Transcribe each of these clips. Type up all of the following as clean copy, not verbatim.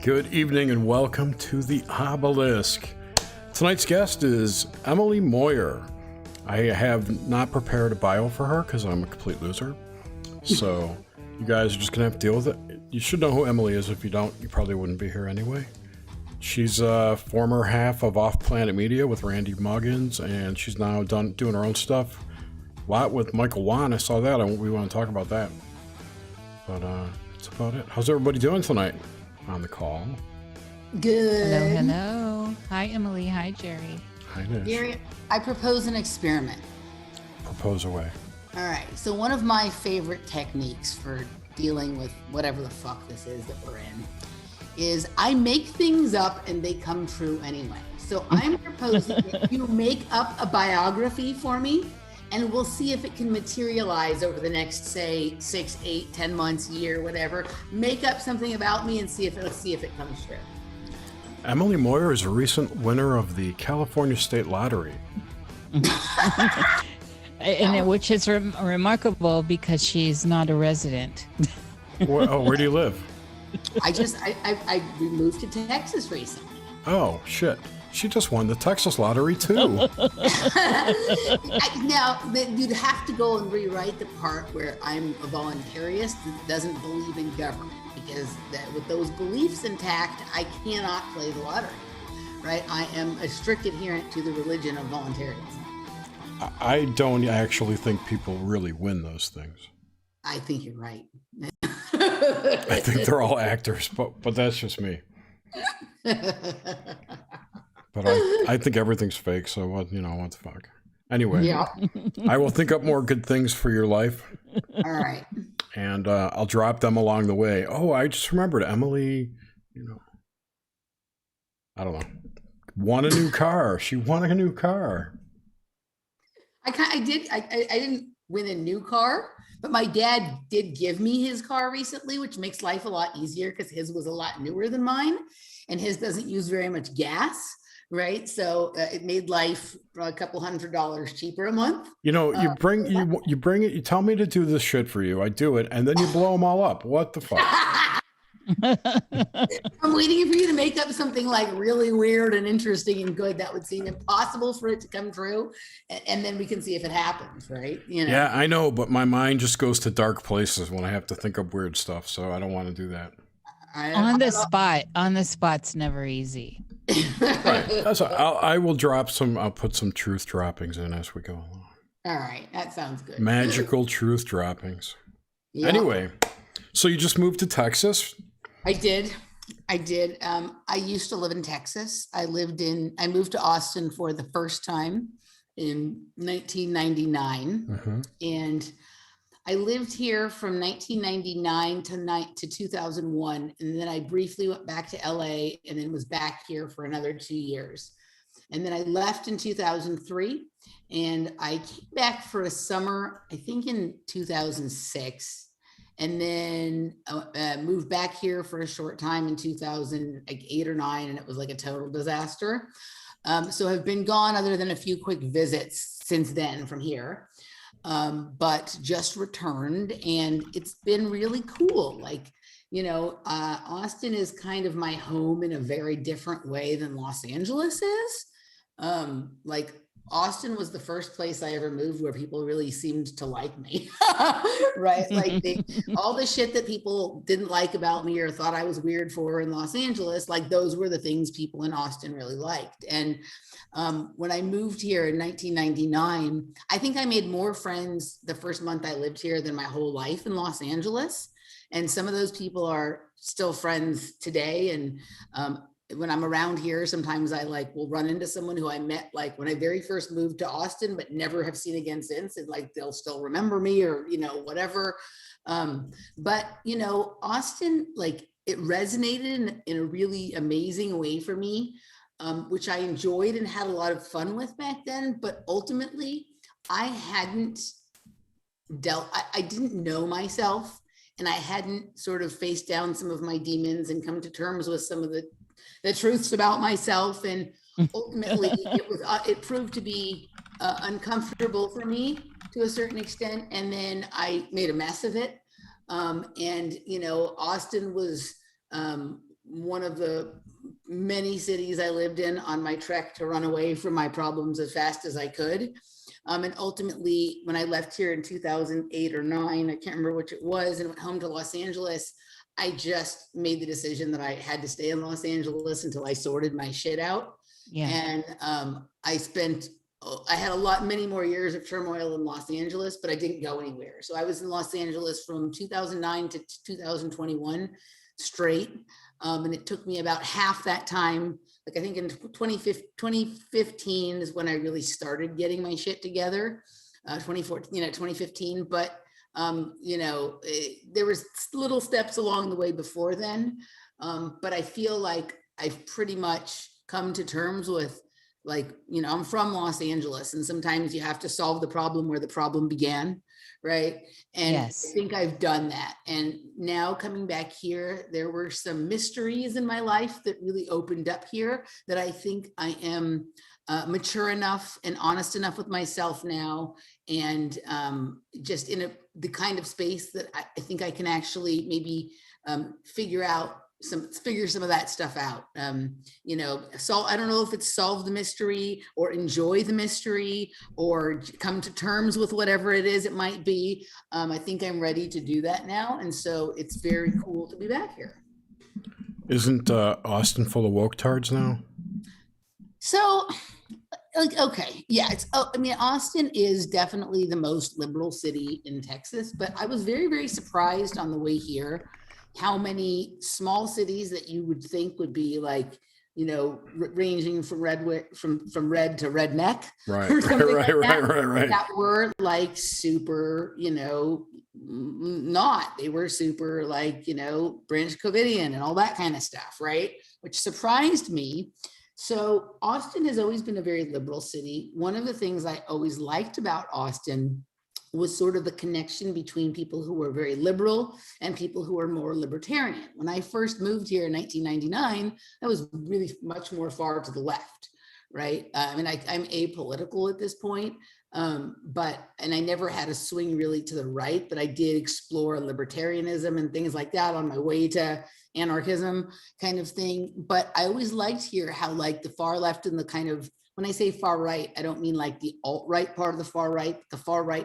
Good evening and welcome to the Obelisk. Tonight's guest is Emily Moyer. I have not prepared a bio for her because I'm a complete loser. So you guys are just going to have to deal with it. You should know who Emily is. If you don't, you probably wouldn't be here anyway. She's a former half of Off Planet Media with Randy Muggins, and she's now doing her own stuff. A lot with Michael Wan. I saw that. We want to talk about that. But that's about it. How's everybody doing tonight on the call? Good. Hello. Hi, Emily. Hi, Jerry. Hi, Nish. Jerry, I propose an experiment. Propose away. All right. So one of my favorite techniques for dealing with whatever the fuck this is that we're in is I make things up and they come true anyway. So I'm proposing that you make up a biography for me, and we'll see if it can materialize over the next, say, 6, 8, 10 months, year, whatever. Make up something about me and let's see if it comes true. Emily Moyer is a recent winner of the California State Lottery. Which is remarkable because she's not a resident. Where do you live? I moved to Texas recently. Oh, shit. She just won the Texas Lottery, too. Now, you'd have to go and rewrite the part where I'm a voluntarist that doesn't believe in government, because with those beliefs intact, I cannot play the lottery, right? I am a strict adherent to the religion of voluntarism. I don't actually think people really win those things. I think you're right. I think they're all actors, but that's just me. But I think everything's fake, so what the fuck. Anyway, yeah. I will think up more good things for your life. All right. And I'll drop them along the way. Oh, I just remembered Emily, I don't know, won a new car. She won a new car. I didn't win a new car, but my dad did give me his car recently, which makes life a lot easier because his was a lot newer than mine, and his doesn't use very much gas. Right, so it made life a couple $100 cheaper a month. You bring it. You tell me to do this shit for you. I do it, and then you blow them all up. What the fuck? I'm waiting for you to make up something like really weird and interesting and good that would seem impossible for it to come true, and then we can see if it happens. Right? Yeah, I know, but my mind just goes to dark places when I have to think up weird stuff. So I don't want to do that. On the spot's never easy. Right. I will drop some. I'll put some truth droppings in as we go along. All right, that sounds good. Magical truth droppings. Yep. Anyway, so you just moved to Texas? I did. I used to live in Texas. I moved to Austin for the first time in 1999, mm-hmm. and I lived here from 1999 to 2001, and then I briefly went back to LA and then was back here for another 2 years. And then I left in 2003, and I came back for a summer, I think in 2006, and then moved back here for a short time in 2008 or 9, and it was like a total disaster. So I've been gone other than a few quick visits since then from here. But just returned, and it's been really cool. Austin is kind of my home in a very different way than Los Angeles is. Austin was the first place I ever moved where people really seemed to like me, right? All the shit that people didn't like about me or thought I was weird for in Los Angeles, those were the things people in Austin really liked. And when I moved here in 1999, I think I made more friends the first month I lived here than my whole life in Los Angeles. And some of those people are still friends today. And when I'm around here, sometimes I will run into someone who I met when I very first moved to Austin, but never have seen again since. And they'll still remember me or, whatever. But Austin, it resonated in a really amazing way for me. Which I enjoyed and had a lot of fun with back then, but ultimately I hadn't I didn't know myself, and I hadn't sort of faced down some of my demons and come to terms with some of the truths about myself. And ultimately it proved to be uncomfortable for me to a certain extent. And then I made a mess of it. And, Austin was one of the many cities I lived in on my trek to run away from my problems as fast as I could. And ultimately, when I left here in 2008 or 9, I can't remember which it was, and went home to Los Angeles, I just made the decision that I had to stay in Los Angeles until I sorted my shit out. Yeah. And I had many more years of turmoil in Los Angeles, but I didn't go anywhere. So I was in Los Angeles from 2009 to 2021 straight. And it took me about half that time. Like I think in 2015 is when I really started getting my shit together. 2015. But there was little steps along the way before then. But I feel like I've pretty much come to terms with, like, I'm from Los Angeles, and sometimes you have to solve the problem where the problem began, right? And Yes. I think I've done that. And now coming back here, there were some mysteries in my life that really opened up here that I think I am mature enough and honest enough with myself now, and just in the kind of space that I think I can actually maybe figure some of that stuff out. So I don't know if it's solve the mystery or enjoy the mystery or come to terms with whatever it is it might be. I think I'm ready to do that now. And so it's very cool to be back here. Isn't Austin full of woke tards now? So, okay. Yeah. Austin is definitely the most liberal city in Texas, but I was very, very surprised on the way here how many small cities that you would think would be like, ranging from red to redneck, right, right, that were like super, not, they were super like, Branch Covidian and all that kind of stuff, right? Which surprised me. So Austin has always been a very liberal city. One of the things I always liked about Austin was sort of the connection between people who were very liberal and people who were more libertarian. When I first moved here in 1999, I was really much more far to the left, right? I'm apolitical at this point, and I never had a swing really to the right, but I did explore libertarianism and things like that on my way to anarchism kind of thing. But I always liked here how like the far left and the kind of, when I say far right, I don't mean like the alt-right part of the far right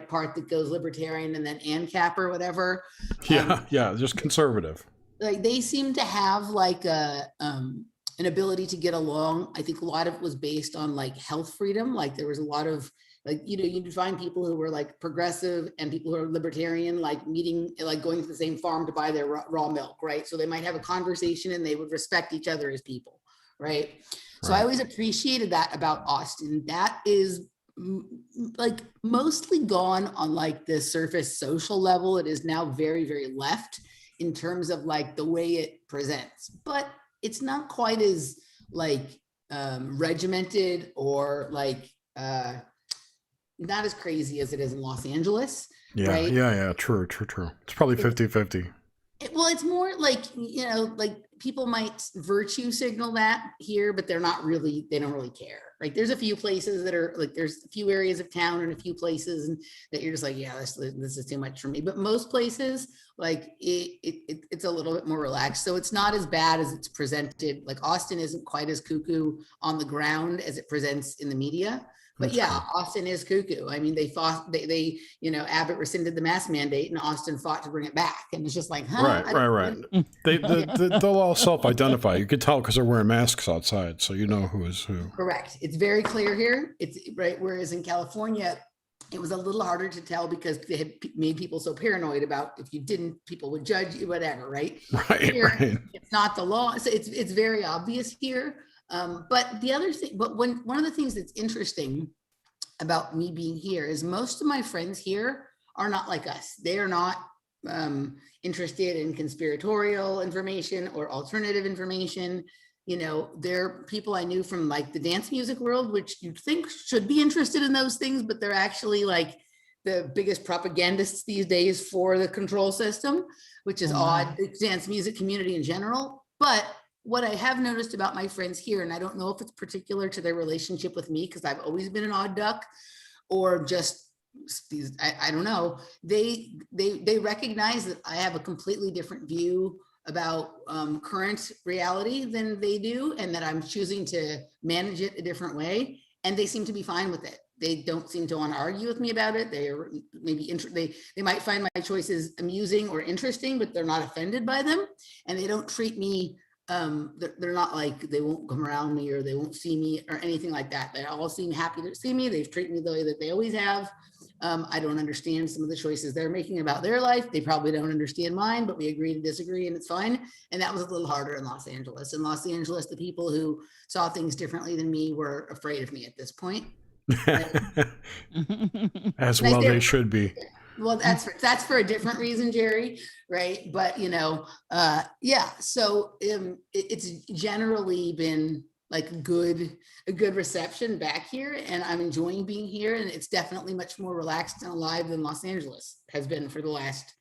part that goes libertarian and then ANCAP or whatever. Yeah, just conservative. Like they seem to have like an ability to get along. I think a lot of it was based on like health freedom. Like there was a lot of like, you'd find people who were like progressive and people who are libertarian, like meeting, like going to the same farm to buy their raw milk, right? So they might have a conversation and they would respect each other as people, right? So I always appreciated that about Austin. That is like mostly gone on like the surface social level. It is now very, very left in terms of like the way it presents, but it's not quite as like regimented or like not as crazy as it is in Los Angeles. Yeah, right? Yeah. True. It's probably 50-50. It's more like, like people might virtue signal that here, but they don't really care. Like there's a few places that are like, there's a few areas of town and a few places and that you're just like, yeah, this is too much for me. But most places, like it's a little bit more relaxed. So it's not as bad as it's presented. Like Austin isn't quite as cuckoo on the ground as it presents in the media. But yeah, Austin is cuckoo. I mean, they fought, Abbott rescinded the mask mandate and Austin fought to bring it back. And it's just like, huh? Right. They'll all self-identify. You could tell because they're wearing masks outside. So you know who is who. Correct. It's very clear here. It's right. Whereas in California, it was a little harder to tell because they had made people so paranoid about if you didn't, people would judge you, whatever, right? Here, it's not the law. So it's very obvious here. But one of the things that's interesting about me being here is most of my friends here are not like us. They are not interested in conspiratorial information or alternative information. They're people I knew from like the dance music world, which you'd think should be interested in those things, but they're actually like the biggest propagandists these days for the control system, which is odd, the dance music community in general. But what I have noticed about my friends here, and I don't know if it's particular to their relationship with me, because I've always been an odd duck, or just I don't know. They recognize that I have a completely different view about current reality than they do, and that I'm choosing to manage it a different way. And they seem to be fine with it. They don't seem to want to argue with me about it. They are maybe they might find my choices amusing or interesting, but they're not offended by them. And they don't treat me, they're not like, they won't come around me or they won't see me or anything like that. They all seem happy to see me. They've treated me the way that they always have. I don't understand some of the choices they're making about their life. They probably don't understand mine, but we agree to disagree and it's fine. And that was a little harder in Los Angeles. In Los Angeles, the people who saw things differently than me were afraid of me at this point. As well they should be. Well, that's for a different reason, Jerry, right? But yeah. So it's generally been like a good reception back here, and I'm enjoying being here. And it's definitely much more relaxed and alive than Los Angeles has been for the last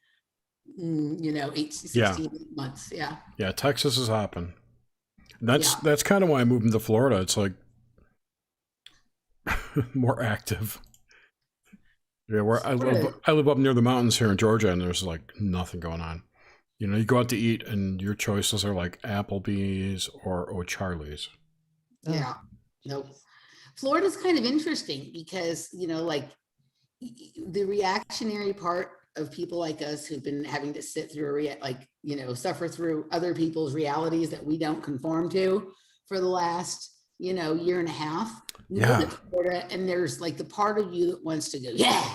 16 months. Yeah, Texas is hopping. That's kind of why I moved into Florida. It's like more active. Yeah, where I live up near the mountains here in Georgia, and there's like nothing going on. You go out to eat and your choices are like Applebee's or O'Charlie's. Yeah. Nope. Florida's kind of interesting because, like the reactionary part of people like us who've been having to sit through suffer through other people's realities that we don't conform to for the last, year and a half. Florida, and there's like the part of you that wants to go, yeah,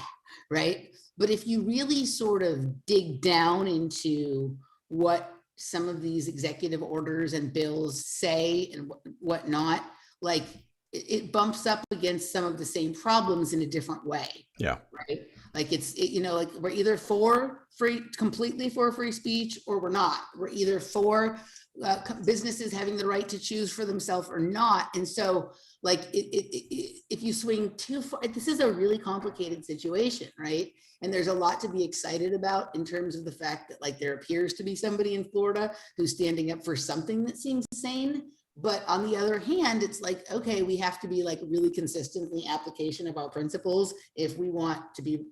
right. But if you really sort of dig down into what some of these executive orders and bills say and whatnot, like it bumps up against some of the same problems in a different way. Yeah. Right. Like like we're either completely for free speech, or we're not. We're either for businesses having the right to choose for themselves or not. And so like if you swing too far, this is a really complicated situation, right? And there's a lot to be excited about in terms of the fact that like there appears to be somebody in Florida who's standing up for something that seems sane. But on the other hand, it's like, okay, we have to be like really consistent in the application of our principles if we want to be,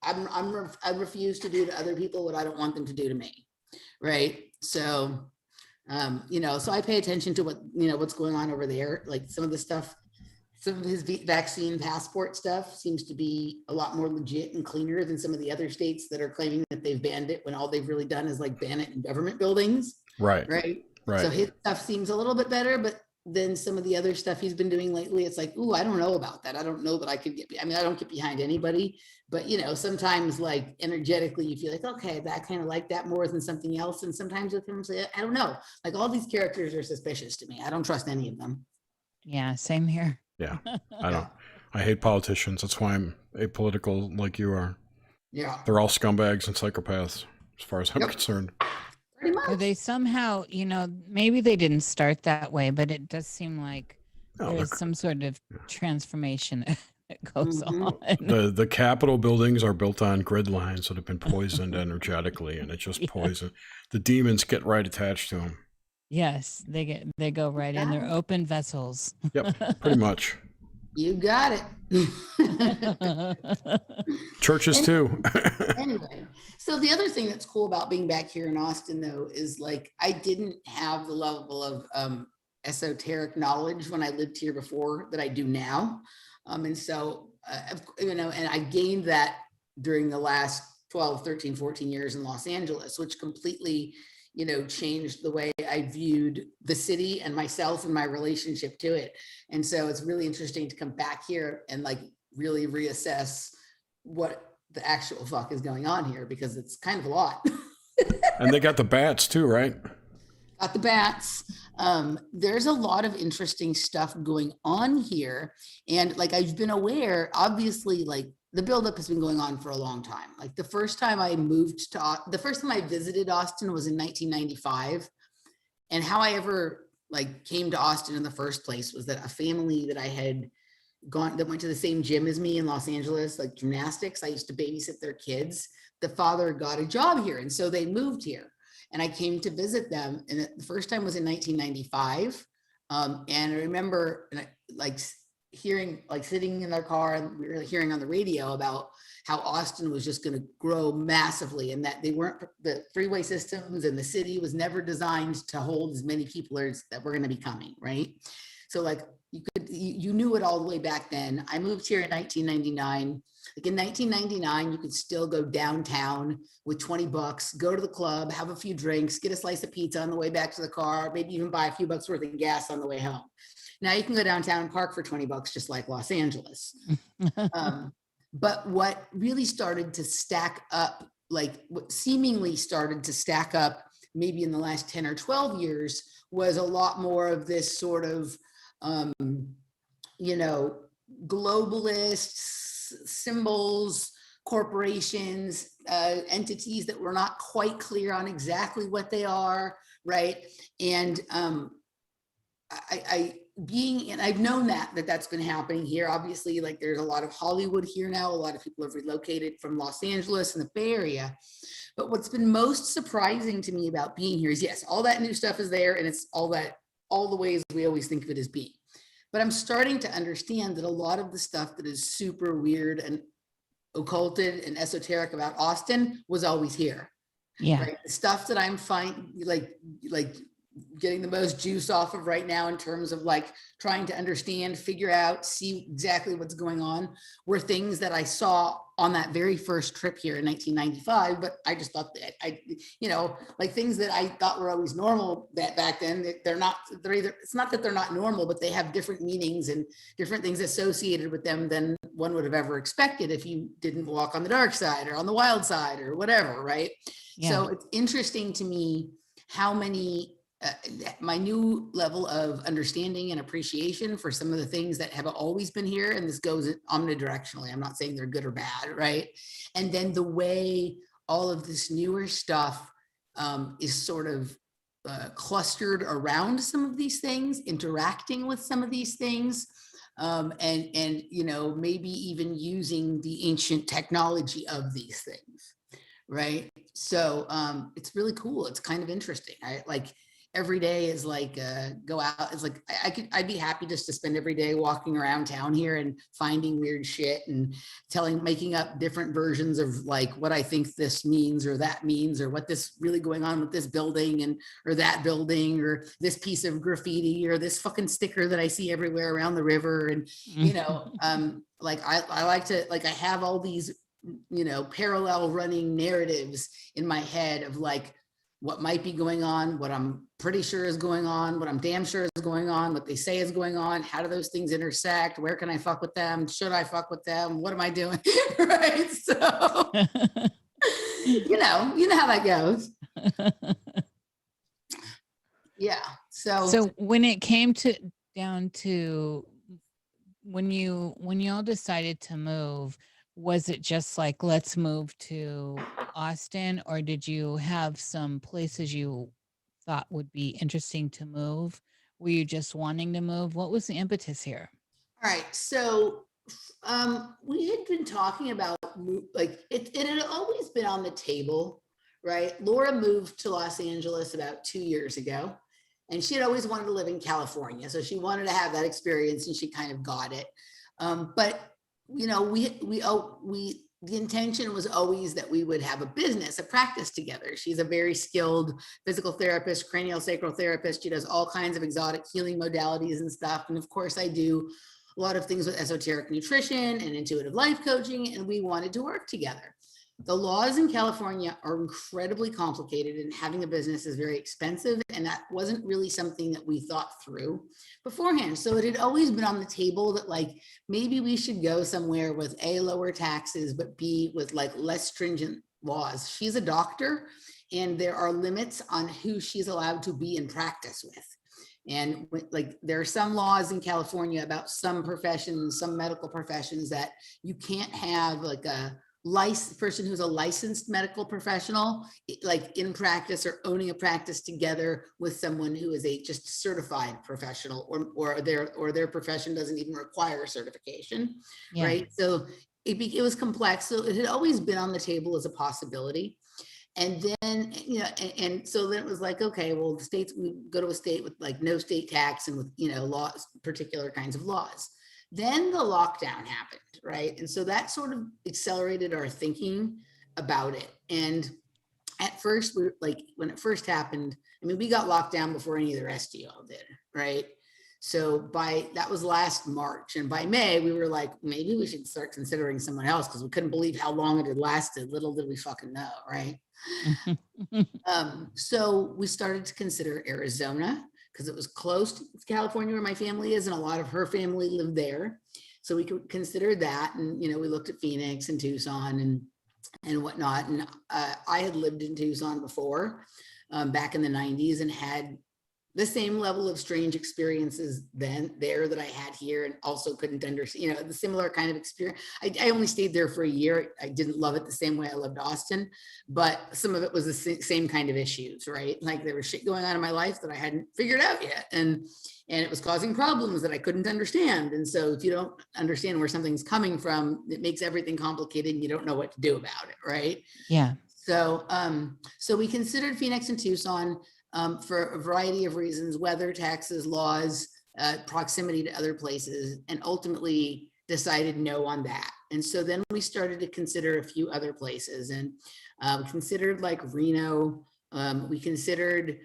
I refuse to do to other people what I don't want them to do to me, right? So, so I pay attention to what's going on over there. Like some of the stuff, some of his vaccine passport stuff seems to be a lot more legit and cleaner than some of the other states that are claiming that they've banned it when all they've really done is like ban it in government buildings. Right. So his stuff seems a little bit better, but then some of the other stuff he's been doing lately, it's like, ooh, I don't know about that. I don't know that I could I don't get behind anybody, but sometimes like energetically you feel like, okay, I kind of like that more than something else. And sometimes with him, I don't know, like all these characters are suspicious to me. I don't trust any of them. Yeah, same here. Yeah, I hate politicians. That's why I'm apolitical like you are. Yeah. They're all scumbags and psychopaths as far as I'm concerned. Or they somehow, maybe they didn't start that way, but it does seem like there's some sort of transformation that goes on. The Capitol buildings are built on grid lines that have been poisoned energetically, and it's just poison. The demons get right attached to them. Yes, they go right in. They're open vessels. Yep, pretty much. You got it. Churches too. Anyway, so the other thing that's cool about being back here in Austin, though, is like I didn't have the level of esoteric knowledge when I lived here before that I do now. And so, and I gained that during the last 12, 13, 14 years in Los Angeles, which completely changed the way I viewed the city and myself and my relationship to it. And so it's really interesting to come back here and like really reassess what the actual fuck is going on here, because it's kind of a lot. And they got the bats too, right? Got the bats. There's a lot of interesting stuff going on here. And like, I've been aware, obviously, like the buildup has been going on for a long time. Like the first time I visited Austin was in 1995. And how I ever like came to Austin in the first place was that a family that I had that went to the same gym as me in Los Angeles, like gymnastics. I used to babysit their kids. The father got a job here. And so they moved here. And I came to visit them. And the first time was in 1995. And I remember like hearing, like sitting in their car, and we were hearing on the radio about how Austin was just going to grow massively, and that the freeway systems and the city was never designed to hold as many people as that were going to be coming, right? So like you knew it all the way back then. I moved here in 1999. Like in 1999, you could still go downtown with 20 bucks, go to the club, have a few drinks, get a slice of pizza on the way back to the car, maybe even buy a few bucks worth of gas on the way home. Now you can go downtown and park for 20 bucks, just like Los Angeles. But what really started to stack up, like what seemingly started to stack up maybe in the last 10 or 12 years, was a lot more of this sort of, globalists, symbols, corporations, entities that were not quite clear on exactly what they are, right? And I've known that's been happening here. Obviously, like there's a lot of Hollywood here now. A lot of people have relocated from Los Angeles and the Bay Area. But what's been most surprising to me about being here is, yes, all that new stuff is there, and it's all the ways we always think of it as being. But I'm starting to understand that a lot of the stuff that is super weird and occulted and esoteric about Austin was always here. Yeah. Right? The stuff that I'm finding, like getting the most juice off of right now in terms of like trying to understand, figure out, see exactly what's going on, were things that I saw on that very first trip here in 1995. But I just thought that like things that I thought were always normal that back then, it's not that they're not normal, but they have different meanings and different things associated with them than one would have ever expected if you didn't walk on the dark side or on the wild side or whatever, right? Yeah. So it's interesting to me how many my new level of understanding and appreciation for some of the things that have always been here, and this goes omnidirectionally. I'm not saying they're good or bad, right? And then the way all of this newer stuff is sort of clustered around some of these things, interacting with some of these things, and maybe even using the ancient technology of these things, right? So it's really cool. It's kind of interesting. Every day is like go out. It's like I'd be happy just to spend every day walking around town here and finding weird shit and making up different versions of like what I think this means or that means, or what this really going on with this building or that building, or this piece of graffiti, or this fucking sticker that I see everywhere around the river. And I like to, like, I have all these parallel running narratives in my head of like what might be going on, what I'm pretty sure is going on, what I'm damn sure is going on, what they say is going on, how do those things intersect, where can I fuck with them, should I fuck with them, what am I doing, right? So, you know how that goes. Yeah, so when it came down to when you all decided to move, was it just like, let's move to Austin, or did you have some places you thought would be interesting to move? Were you just wanting to move? What was the impetus here? All right, so we had been talking about, like, it had always been on the table, right? Laura moved to Los Angeles about 2 years ago, and she had always wanted to live in California, so she wanted to have that experience, and she kind of got it. But the intention was always that we would have a business, a practice together. She's a very skilled physical therapist, craniosacral therapist. She does all kinds of exotic healing modalities and stuff. And of course, I do a lot of things with esoteric nutrition and intuitive life coaching, and we wanted to work together. The laws in California are incredibly complicated, and having a business is very expensive, and that wasn't really something that we thought through beforehand. So it had always been on the table that, like, maybe we should go somewhere with A, lower taxes, but B, with like less stringent laws. She's a doctor, and there are limits on who she's allowed to be in practice with. And like, there are some laws in California about some professions, some medical professions, that you can't have like a person who's a licensed medical professional, like in practice or owning a practice together with someone who is a just certified professional, or their profession doesn't even require certification, yeah. Right? So it was complex. So it had always been on the table as a possibility. And then, and so then it was like, okay, well, we go to a state with like no state tax and with, laws, particular kinds of laws. Then the lockdown happened, right? And so that sort of accelerated our thinking about it. And at first, we were like, when it first happened, I mean, we got locked down before any of the rest of y'all did, right? So that was last March. And by May, we were like, maybe we should start considering someone else because we couldn't believe how long it had lasted. Little did we fucking know, right? So we started to consider Arizona because it was close to California where my family is, and a lot of her family lived there. So we could consider that. And, we looked at Phoenix and Tucson and whatnot. And I had lived in Tucson before, back in the 90s, and had the same level of strange experiences there that I had here, and also couldn't understand, the similar kind of experience. I only stayed there for a year. I didn't love it the same way I loved Austin, but some of it was the same kind of issues, right? Like there was shit going on in my life that I hadn't figured out yet. And it was causing problems that I couldn't understand. And so if you don't understand where something's coming from, it makes everything complicated and you don't know what to do about it, right? Yeah. So, so we considered Phoenix and Tucson, for a variety of reasons: weather, taxes, laws, proximity to other places, and ultimately decided no on that. And so then we started to consider a few other places, and we considered like Reno. We considered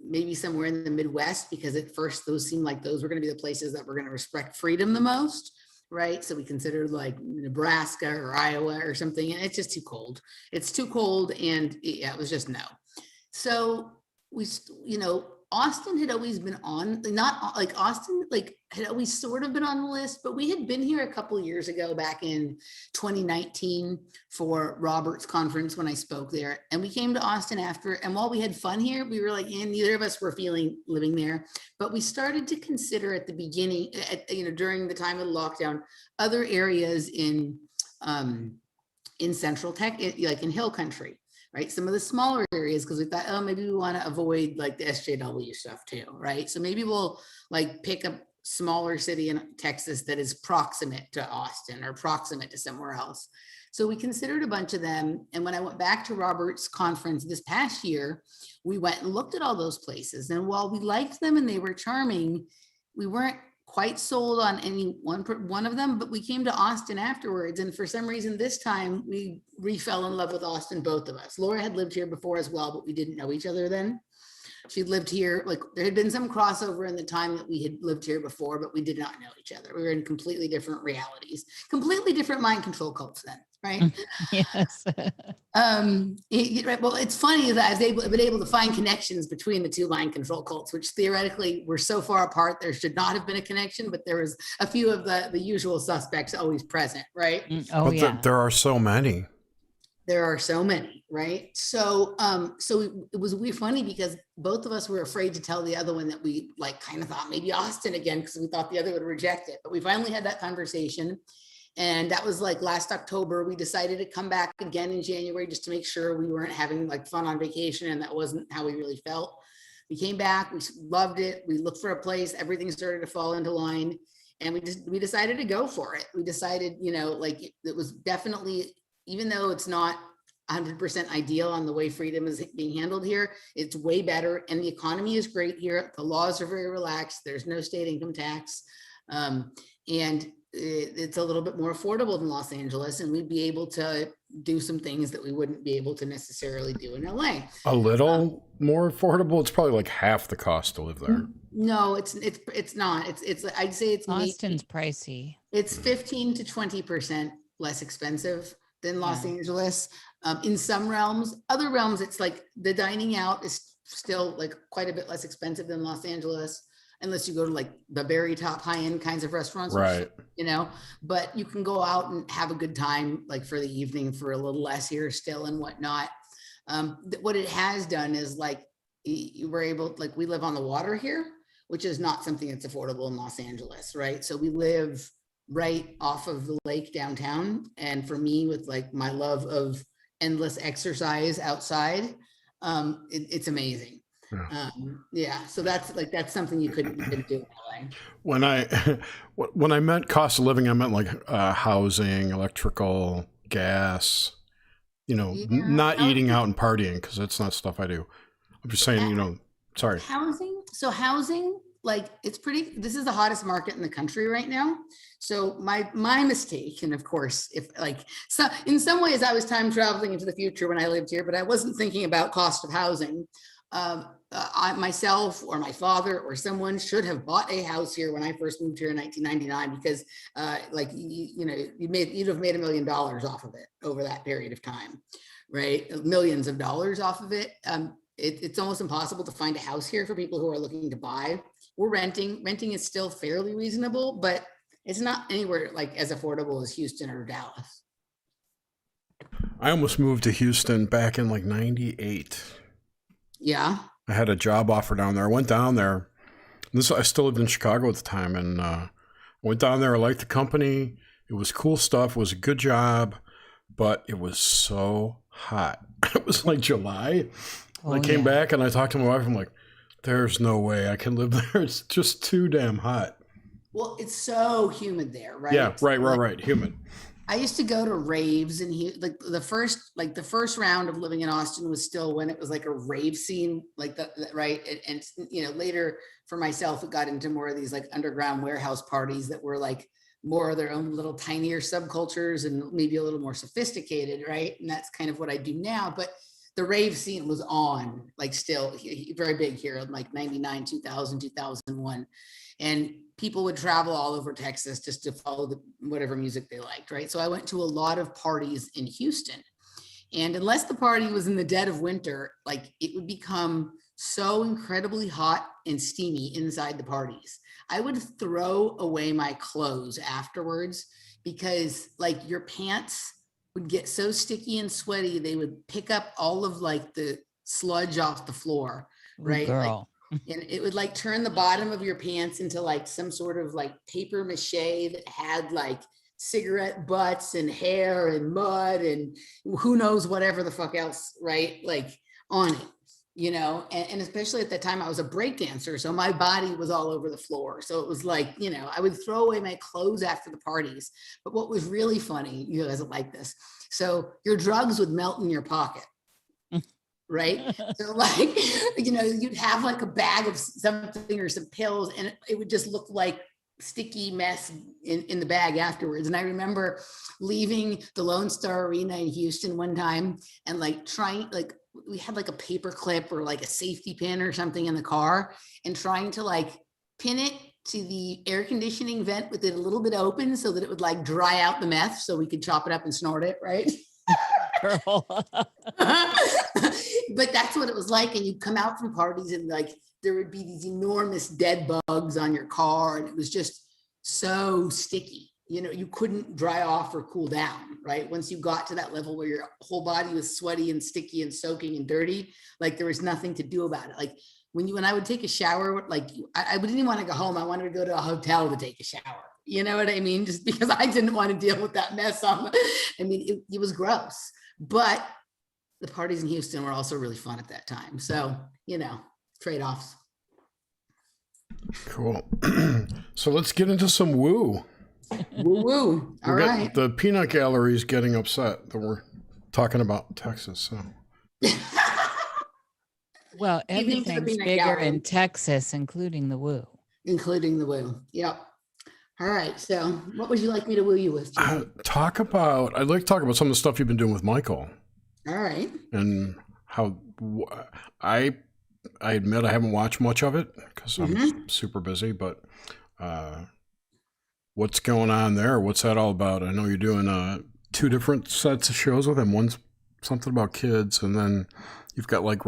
maybe somewhere in the Midwest, because at first those seemed like those were going to be the places that were going to respect freedom the most. Right. So we considered like Nebraska or Iowa or something, and it's just too cold. It's too cold. And yeah, it was just no. So we, Austin had always been on, not like Austin, like had always sort of been on the list, but we had been here a couple of years ago, back in 2019 for Robert's conference when I spoke there. And we came to Austin after, and while we had fun here, we were like, neither of us were feeling living there, but we started to consider at the beginning, during the time of the lockdown, other areas in Central Tech, like in Hill Country. Right, some of the smaller areas, because we thought, oh, maybe we want to avoid like the SJW stuff too, right? So maybe we'll like pick a smaller city in Texas that is proximate to Austin or proximate to somewhere else. So we considered a bunch of them. And when I went back to Robert's conference this past year, we went and looked at all those places. And while we liked them and they were charming, we weren't quite sold on any one of them, but we came to Austin afterwards. And for some reason, this time we fell in love with Austin, both of us. Laura had lived here before as well, but we didn't know each other then. She'd lived here, like there had been some crossover in the time that we had lived here before, but we did not know each other. We were in completely different realities, completely different mind control cults then, right? Yes. Well, it's funny that I've been able to find connections between the two mind control cults, which theoretically were so far apart, there should not have been a connection, but there was a few of the usual suspects always present, right? Oh, But yeah. there are so many. There are so many, right? So, it was weird, funny because both of us were afraid to tell the other one that we like kind of thought maybe Austin again, because we thought the other would reject it. But we finally had that conversation. And that was like last October. We decided to come back again in January just to make sure we weren't having like fun on vacation, and that wasn't how we really felt. We came back, we loved it. We looked for a place, everything started to fall into line, and we decided to go for it. We decided, like it was definitely, even though it's not 100% ideal on the way freedom is being handled here, it's way better. And the economy is great here. The laws are very relaxed. There's no state income tax. And it's a little bit more affordable than Los Angeles. And we'd be able to do some things that we wouldn't be able to necessarily do in LA. A little more affordable? It's probably like half the cost to live there. No, it's not. It's I'd say it's Austin's pricey. It's 15 to 20% less expensive than Los Angeles. In some realms, other realms, it's like the dining out is still like quite a bit less expensive than Los Angeles, unless you go to like the very top high-end kinds of restaurants, right? But you can go out and have a good time like for the evening for a little less here still and whatnot. What it has done is like you were able, like we live on the water here, which is not something that's affordable in Los Angeles, right? So we live right off of the lake downtown. And for me, with like my love of endless exercise outside, it's amazing. So that's something you couldn't do in LA. When I meant cost of living, I meant like housing, electrical, gas, not eating out and partying, because that's not stuff I do. I'm just saying, sorry. Housing. So housing like, it's pretty, this is the hottest market in the country right now. So my mistake, and of course, if like, so in some ways I was time traveling into the future when I lived here, but I wasn't thinking about cost of housing. I myself or my father or someone should have bought a house here when I first moved here in 1999, because like, you'd have made $1 million off of it over that period of time, right? Millions of dollars off of it. It's almost impossible to find a house here for people who are looking to buy. We're renting. Renting is still fairly reasonable, but it's not anywhere like as affordable as Houston or Dallas. I almost moved to Houston back in like 98. Yeah. I had a job offer down there. I went down there. I still lived in Chicago at the time, and I went down there. I liked the company. It was cool stuff. It was a good job, but it was so hot. It was like July. I came back and I talked to my wife. I'm like, there's no way I can live there. It's just too damn hot. Well, it's so humid there, right? Yeah, right. Humid. I used to go to raves, and the first round of living in Austin was still when it was like a rave scene, like right. And later for myself, it got into more of these like underground warehouse parties that were like more of their own little tinier subcultures and maybe a little more sophisticated, right? And that's kind of what I do now. But the rave scene was on, like, still very big here in like 99, 2000, 2001. And people would travel all over Texas just to follow whatever music they liked, right? So I went to a lot of parties in Houston. And unless the party was in the dead of winter, like, it would become so incredibly hot and steamy inside the parties. I would throw away my clothes afterwards because, like, your pants would get so sticky and sweaty, they would pick up all of like the sludge off the floor, right? Girl. And it would like turn the bottom of your pants into like some sort of like paper mache that had like cigarette butts and hair and mud and who knows whatever the fuck else, right? Like on it, and especially at that time I was a break dancer. So my body was all over the floor. So it was like, I would throw away my clothes after the parties. But what was really funny, you guys like this. So your drugs would melt in your pocket. Right. So like, you'd have like a bag of something or some pills, and it would just look like sticky mess in the bag afterwards. And I remember leaving the Lone Star Arena in Houston one time and like trying, like, we had like a paper clip or like a safety pin or something in the car, and trying to like pin it to the air conditioning vent with it a little bit open so that it would like dry out the meth so we could chop it up and snort it. Right. Girl. But that's what it was like. And you'd come out from parties and like there would be these enormous dead bugs on your car, and it was just so sticky. You couldn't dry off or cool down, right? Once you got to that level where your whole body was sweaty and sticky and soaking and dirty, like there was nothing to do about it. Like when I would take a shower, like I didn't even want to go home. I wanted to go to a hotel to take a shower. You know what I mean? Just because I didn't want to deal with that mess it was gross. But the parties in Houston were also really fun at that time. So, trade-offs. Cool. So let's get into some woo. Woo. All right. The peanut gallery is getting upset that we're talking about Texas. So. Well, everything's bigger in Texas, including the woo. Yep. All right. So what would you like me to woo you with? I'd like to talk about some of the stuff you've been doing with Michael. All right. And how I admit I haven't watched much of it because I'm super busy, but what's going on there? What's that all about? I know you're doing 2 different sets of shows with him. One's something about kids, and then you've got like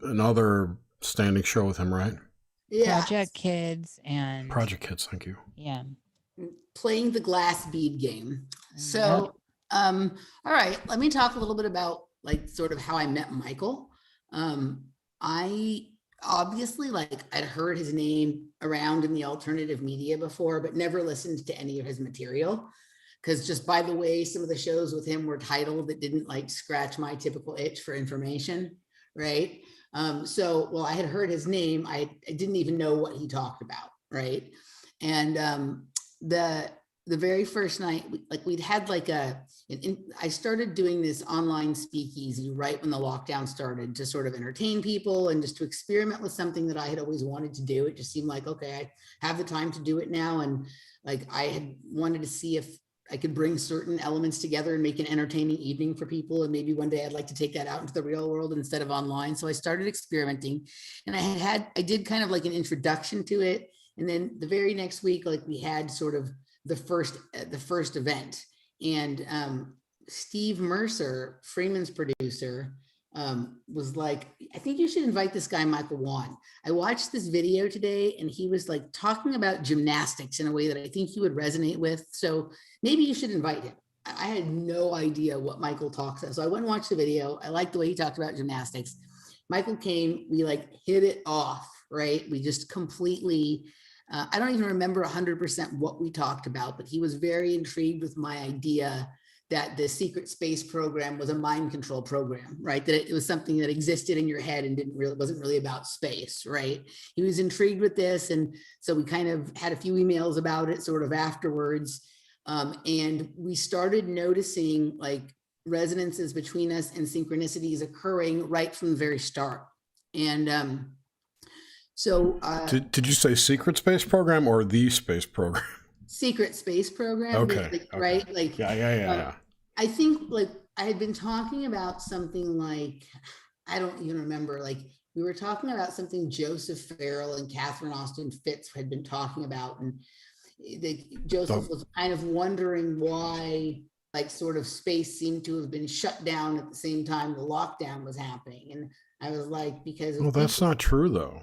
another standing show with him, right? Yeah. Project Kids. Thank you. Yeah. Playing the glass bead game. So, all right, let me talk a little bit about like sort of how I met Michael. I obviously I'd heard his name around in the alternative media before, but never listened to any of his material. Because just by the way, some of the shows with him were titled that didn't like scratch my typical itch for information, right? So I had heard his name. I didn't even know what he talked about, right? And the very first night, we'd had I started doing this online speakeasy right when the lockdown started to sort of entertain people and just to experiment with something that I had always wanted to do. It just seemed like, okay, I have the time to do it now. And like, I had wanted to see if I could bring certain elements together and make an entertaining evening for people. And maybe one day I'd like to take that out into the real world instead of online. So I started experimenting, and I did kind of like an introduction to it. And then the very next week, like we had sort of the first event, and Steve Mercer, Freeman's producer, was like, I think you should invite this guy, Michael Wan. I watched this video today, and he was like talking about gymnastics in a way that I think you would resonate with. So maybe you should invite him. I had no idea what Michael talks about. So I went and watched the video. I liked the way he talked about gymnastics. Michael came, we like hit it off, right? We just completely, I don't even remember 100% what we talked about, but he was very intrigued with my idea that the secret space program was a mind control program, right? That it was something that existed in your head and wasn't really about space, right? He was intrigued with this. And so we kind of had a few emails about it sort of afterwards. And we started noticing like resonances between us and synchronicities occurring right from the very start. And did you say secret space program or the space program? Secret space program. Okay. Right? Like, yeah. I think like I had been talking about something like, I don't even remember, like we were talking about something Joseph Farrell and Catherine Austin Fitz had been talking about. And Joseph was kind of wondering why like sort of space seemed to have been shut down at the same time the lockdown was happening. And I was like, because that's not true though.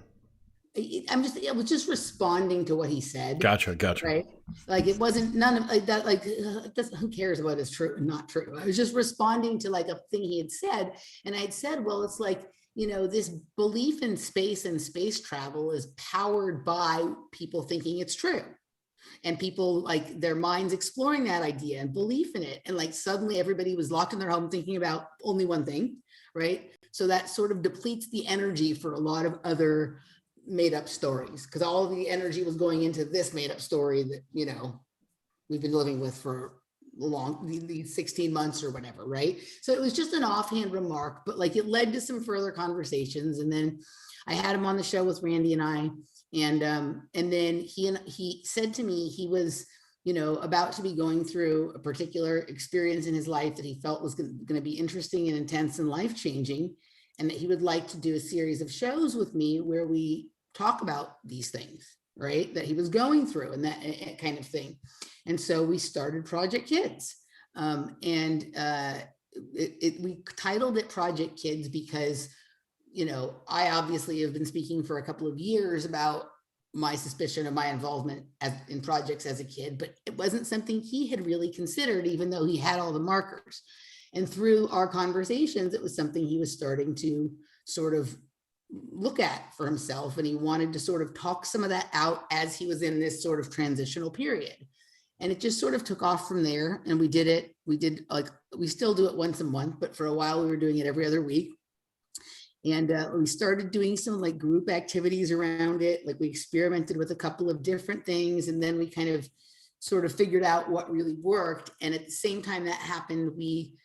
I was just responding to what he said. Gotcha. Right. Like it wasn't none of like that, like who cares about is true and not true. I was just responding to like a thing he had said. And I'd said, well, it's like, this belief in space and space travel is powered by people thinking it's true. And people like their minds exploring that idea and belief in it. And like suddenly everybody was locked in their home thinking about only one thing. Right. So that sort of depletes the energy for a lot of other made up stories, because all of the energy was going into this made up story that we've been living with for these 16 months or whatever, right? So it was just an offhand remark, but like it led to some further conversations. And then I had him on the show with Randy and I, and then he said to me he was about to be going through a particular experience in his life that he felt was going to be interesting and intense and life changing, and that he would like to do a series of shows with me where we talk about these things, right, that he was going through and that kind of thing. And so we started Project Kids. We titled it Project Kids because, I obviously have been speaking for a couple of years about my suspicion of my involvement in projects as a kid, but it wasn't something he had really considered, even though he had all the markers. And through our conversations, it was something he was starting to sort of look at for himself. And he wanted to sort of talk some of that out as he was in this sort of transitional period. And it just sort of took off from there. And we did it. We still do it once a month, but for a while we were doing it every other week. And we started doing some like group activities around it. Like we experimented with a couple of different things. And then we kind of sort of figured out what really worked. And at the same time that happened, we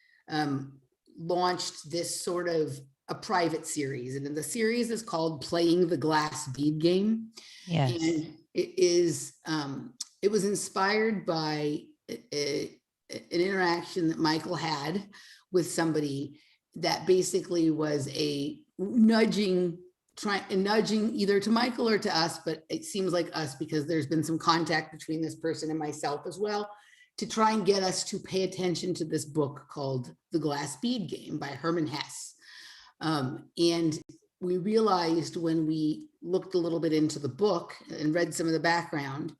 launched this sort of a private series, and then the series is called Playing the Glass Bead Game. Yes. And it is it was inspired by an interaction that Michael had with somebody that basically was a nudging either to Michael or to us, but it seems like us because there's been some contact between this person and myself as well, to try and get us to pay attention to this book called The Glass Bead Game by Herman Hesse. And we realized when we looked a little bit into the book and read some of the background,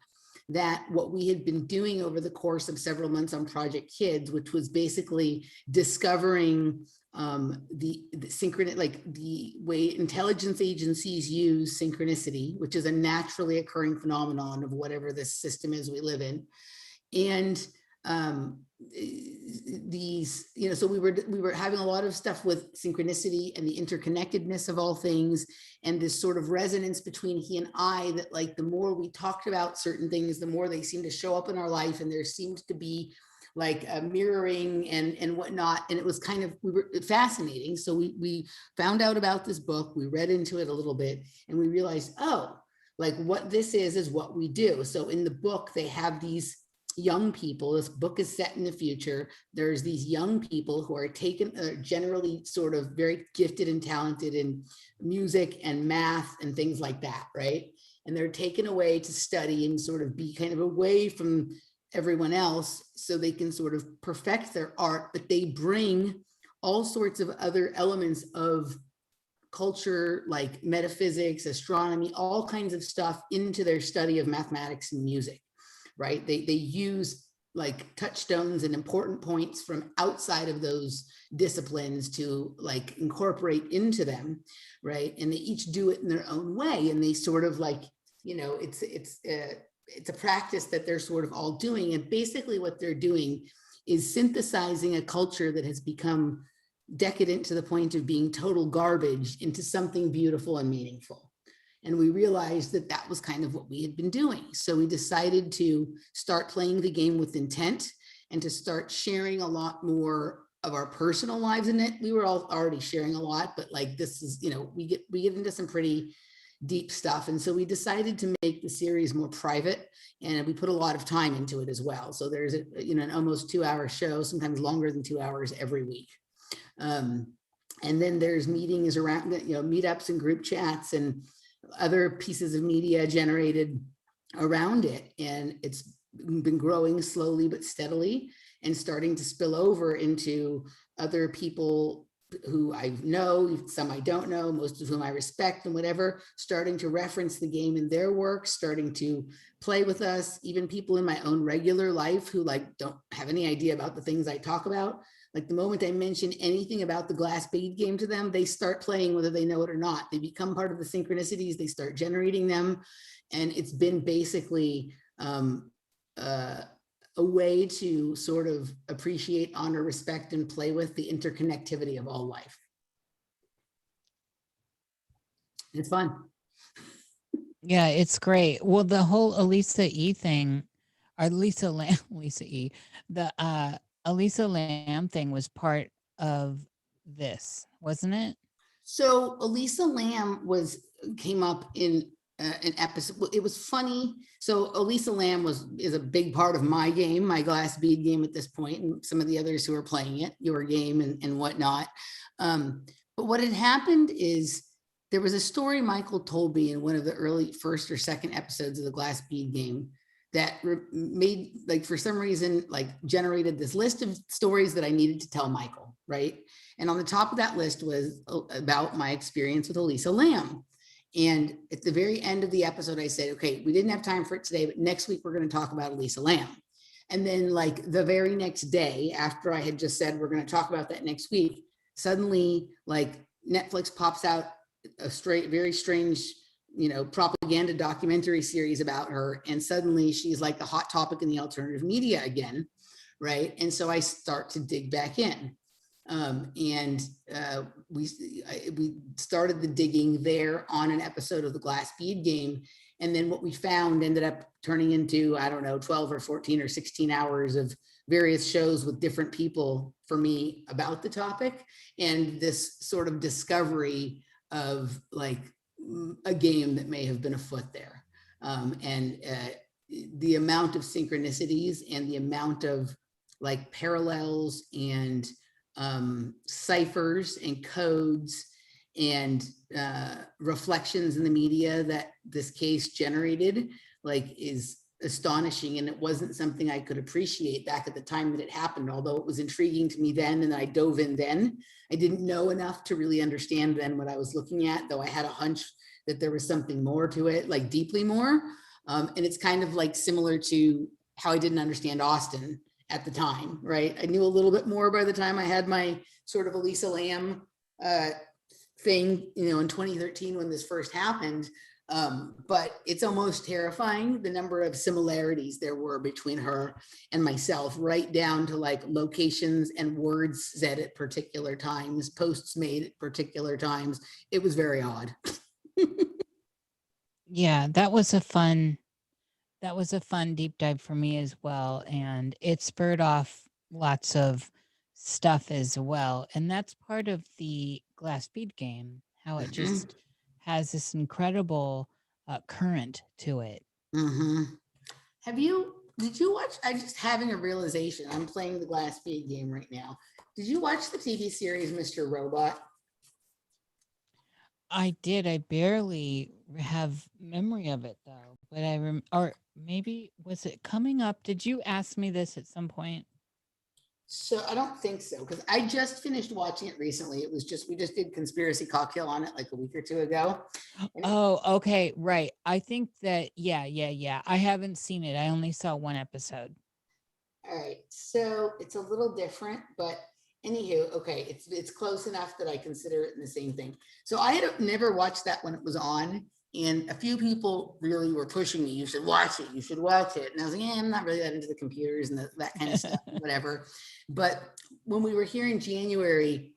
that what we had been doing over the course of several months on Project Kids, which was basically discovering the synchronous, like the way intelligence agencies use synchronicity, which is a naturally occurring phenomenon of whatever this system is we live in. And these, so we were having a lot of stuff with synchronicity and the interconnectedness of all things, and this sort of resonance between he and I, that like the more we talked about certain things, the more they seemed to show up in our life, and there seemed to be like a mirroring and whatnot. And it was kind of, fascinating. So we found out about this book, we read into it a little bit, and we realized, oh, like what this is what we do. So in the book, they have these young people. This book is set in the future. There's these young people who are generally sort of very gifted and talented in music and math and things like that, right? And they're taken away to study and sort of be kind of away from everyone else so they can sort of perfect their art, but they bring all sorts of other elements of culture, like metaphysics, astronomy, all kinds of stuff into their study of mathematics and music. Right? They use like touchstones and important points from outside of those disciplines to like incorporate into them, right? And they each do it in their own way, and they sort of like, it's a practice that they're sort of all doing. And basically what they're doing is synthesizing a culture that has become decadent to the point of being total garbage into something beautiful and meaningful. And we realized that that was kind of what we had been doing. So we decided to start playing the game with intent and to start sharing a lot more of our personal lives in it. We were all already sharing a lot, but like this is, we get into some pretty deep stuff. And so we decided to make the series more private, and we put a lot of time into it as well. So there's an almost 2-hour show, sometimes longer than 2 hours every week. And then there's meetings around, meetups and group chats and other pieces of media generated around it. And it's been growing slowly but steadily and starting to spill over into other people who I know, some I don't know, most of whom I respect and whatever, starting to reference the game in their work, starting to play with us, even people in my own regular life who like don't have any idea about the things I talk about. Like the moment I mention anything about the glass bead game to them, they start playing whether they know it or not. They become part of the synchronicities, they start generating them. And it's been basically a way to sort of appreciate, honor, respect, and play with the interconnectivity of all life. It's fun. Yeah, it's great. Well, the whole Elisa E thing, or Lisa Lamb, Lisa E, the Elisa Lamb thing was part of this, wasn't it? So Elisa Lamb came up in an episode. It was funny. So Elisa Lamb is a big part of my game, my glass bead game at this point, and some of the others who are playing it, your game and whatnot. But what had happened is there was a story Michael told me in one of the early first or second episodes of the glass bead game that made, like, for some reason, like generated this list of stories that I needed to tell Michael, right? And on the top of that list was about my experience with Elisa Lamb. And at the very end of the episode, I said, okay, we didn't have time for it today, but next week we're going to talk about Elisa Lamb. And then like the very next day, after I had just said, we're going to talk about that next week, suddenly like Netflix pops out a very strange, propaganda documentary series about her. And suddenly she's like the hot topic in the alternative media again. Right. And so I start to dig back in. We started the digging there on an episode of the glass bead game. And then what we found ended up turning into, 12 or 14 or 16 hours of various shows with different people for me about the topic. And this sort of discovery of like a game that may have been afoot there. The amount of synchronicities and the amount of like parallels and ciphers and codes and reflections in the media that this case generated is astonishing. And it wasn't something I could appreciate back at the time that it happened, although it was intriguing to me then, and I dove in then. I didn't know enough to really understand then what I was looking at, though I had a hunch that there was something more to it, like deeply more. And it's kind of like similar to how I didn't understand Austin at the time, right? I knew a little bit more by the time I had my sort of Elisa Lamb thing, in 2013 when this first happened. But it's almost terrifying the number of similarities there were between her and myself, right down to like locations and words said at particular times, posts made at particular times. It was very odd. Yeah, that was a fun deep dive for me as well. And it spurred off lots of stuff as well. And that's part of the glass bead game, how it Mhm. just has this incredible current to it. Mhm. Did you watch? I'm just having a realization. I'm playing the Glass Bead game right now. Did you watch the TV series Mr. Robot? I did. I barely have memory of it though, but or maybe was it coming up? Did you ask me this at some point? So I don't think so, because I just finished watching it recently. It was just, we just did Conspiracy Cocktail on it like a week or two ago. And Oh, okay, right. I think that yeah. I haven't seen it. I only saw one episode. all right, so it's a little different, but anywho, okay, it's close enough that I consider it in the same thing. So I had never watched that when it was on, and a few people really were pushing me. You should watch it. You should watch it. And I was like, yeah, I'm not really that into the computers and that kind of stuff, whatever. But when we were here in January,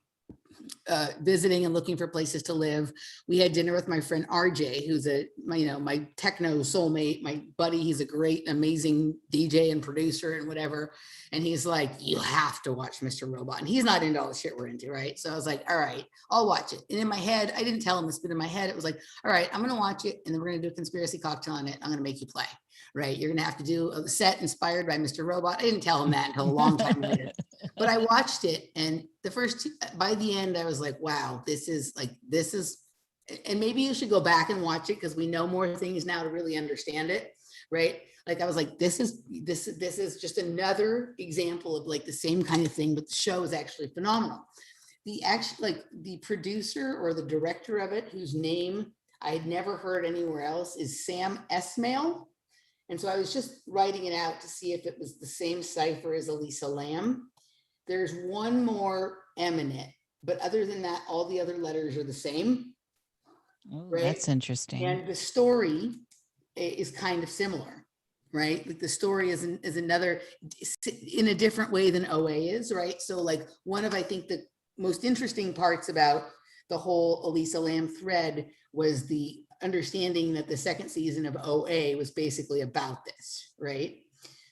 visiting and looking for places to live, we had dinner with my friend RJ, who's my techno soulmate, my buddy. He's a great, amazing DJ and producer and whatever. And he's like, you have to watch Mr. Robot. And he's not into all the shit we're into, right? So I was like, all right, I'll watch it. And in my head, I didn't tell him this, but in my head, it was like, all right, I'm gonna watch it, and then we're gonna do a conspiracy cocktail on it. I'm gonna make you play. Right? You're gonna have to do a set inspired by Mr. Robot. I didn't tell him that until a long time later. But I watched it, and by the end, I was like, wow, this is, and maybe you should go back and watch it, because we know more things now to really understand it, right? Like I was like, this is just another example of like the same kind of thing, but the show is actually phenomenal. The producer or the director of it, whose name I had never heard anywhere else, is Sam Esmail. And so I was just writing it out to see if it was the same cipher as Elisa Lam. There's one more M in it, but other than that, all the other letters are the same. Oh, Right? that's interesting. And the story is kind of similar, right? Like the story is another, in a different way than OA is, right? So like one of, I think, the most interesting parts about the whole Elisa Lam thread was the understanding that the second season of OA was basically about this, right?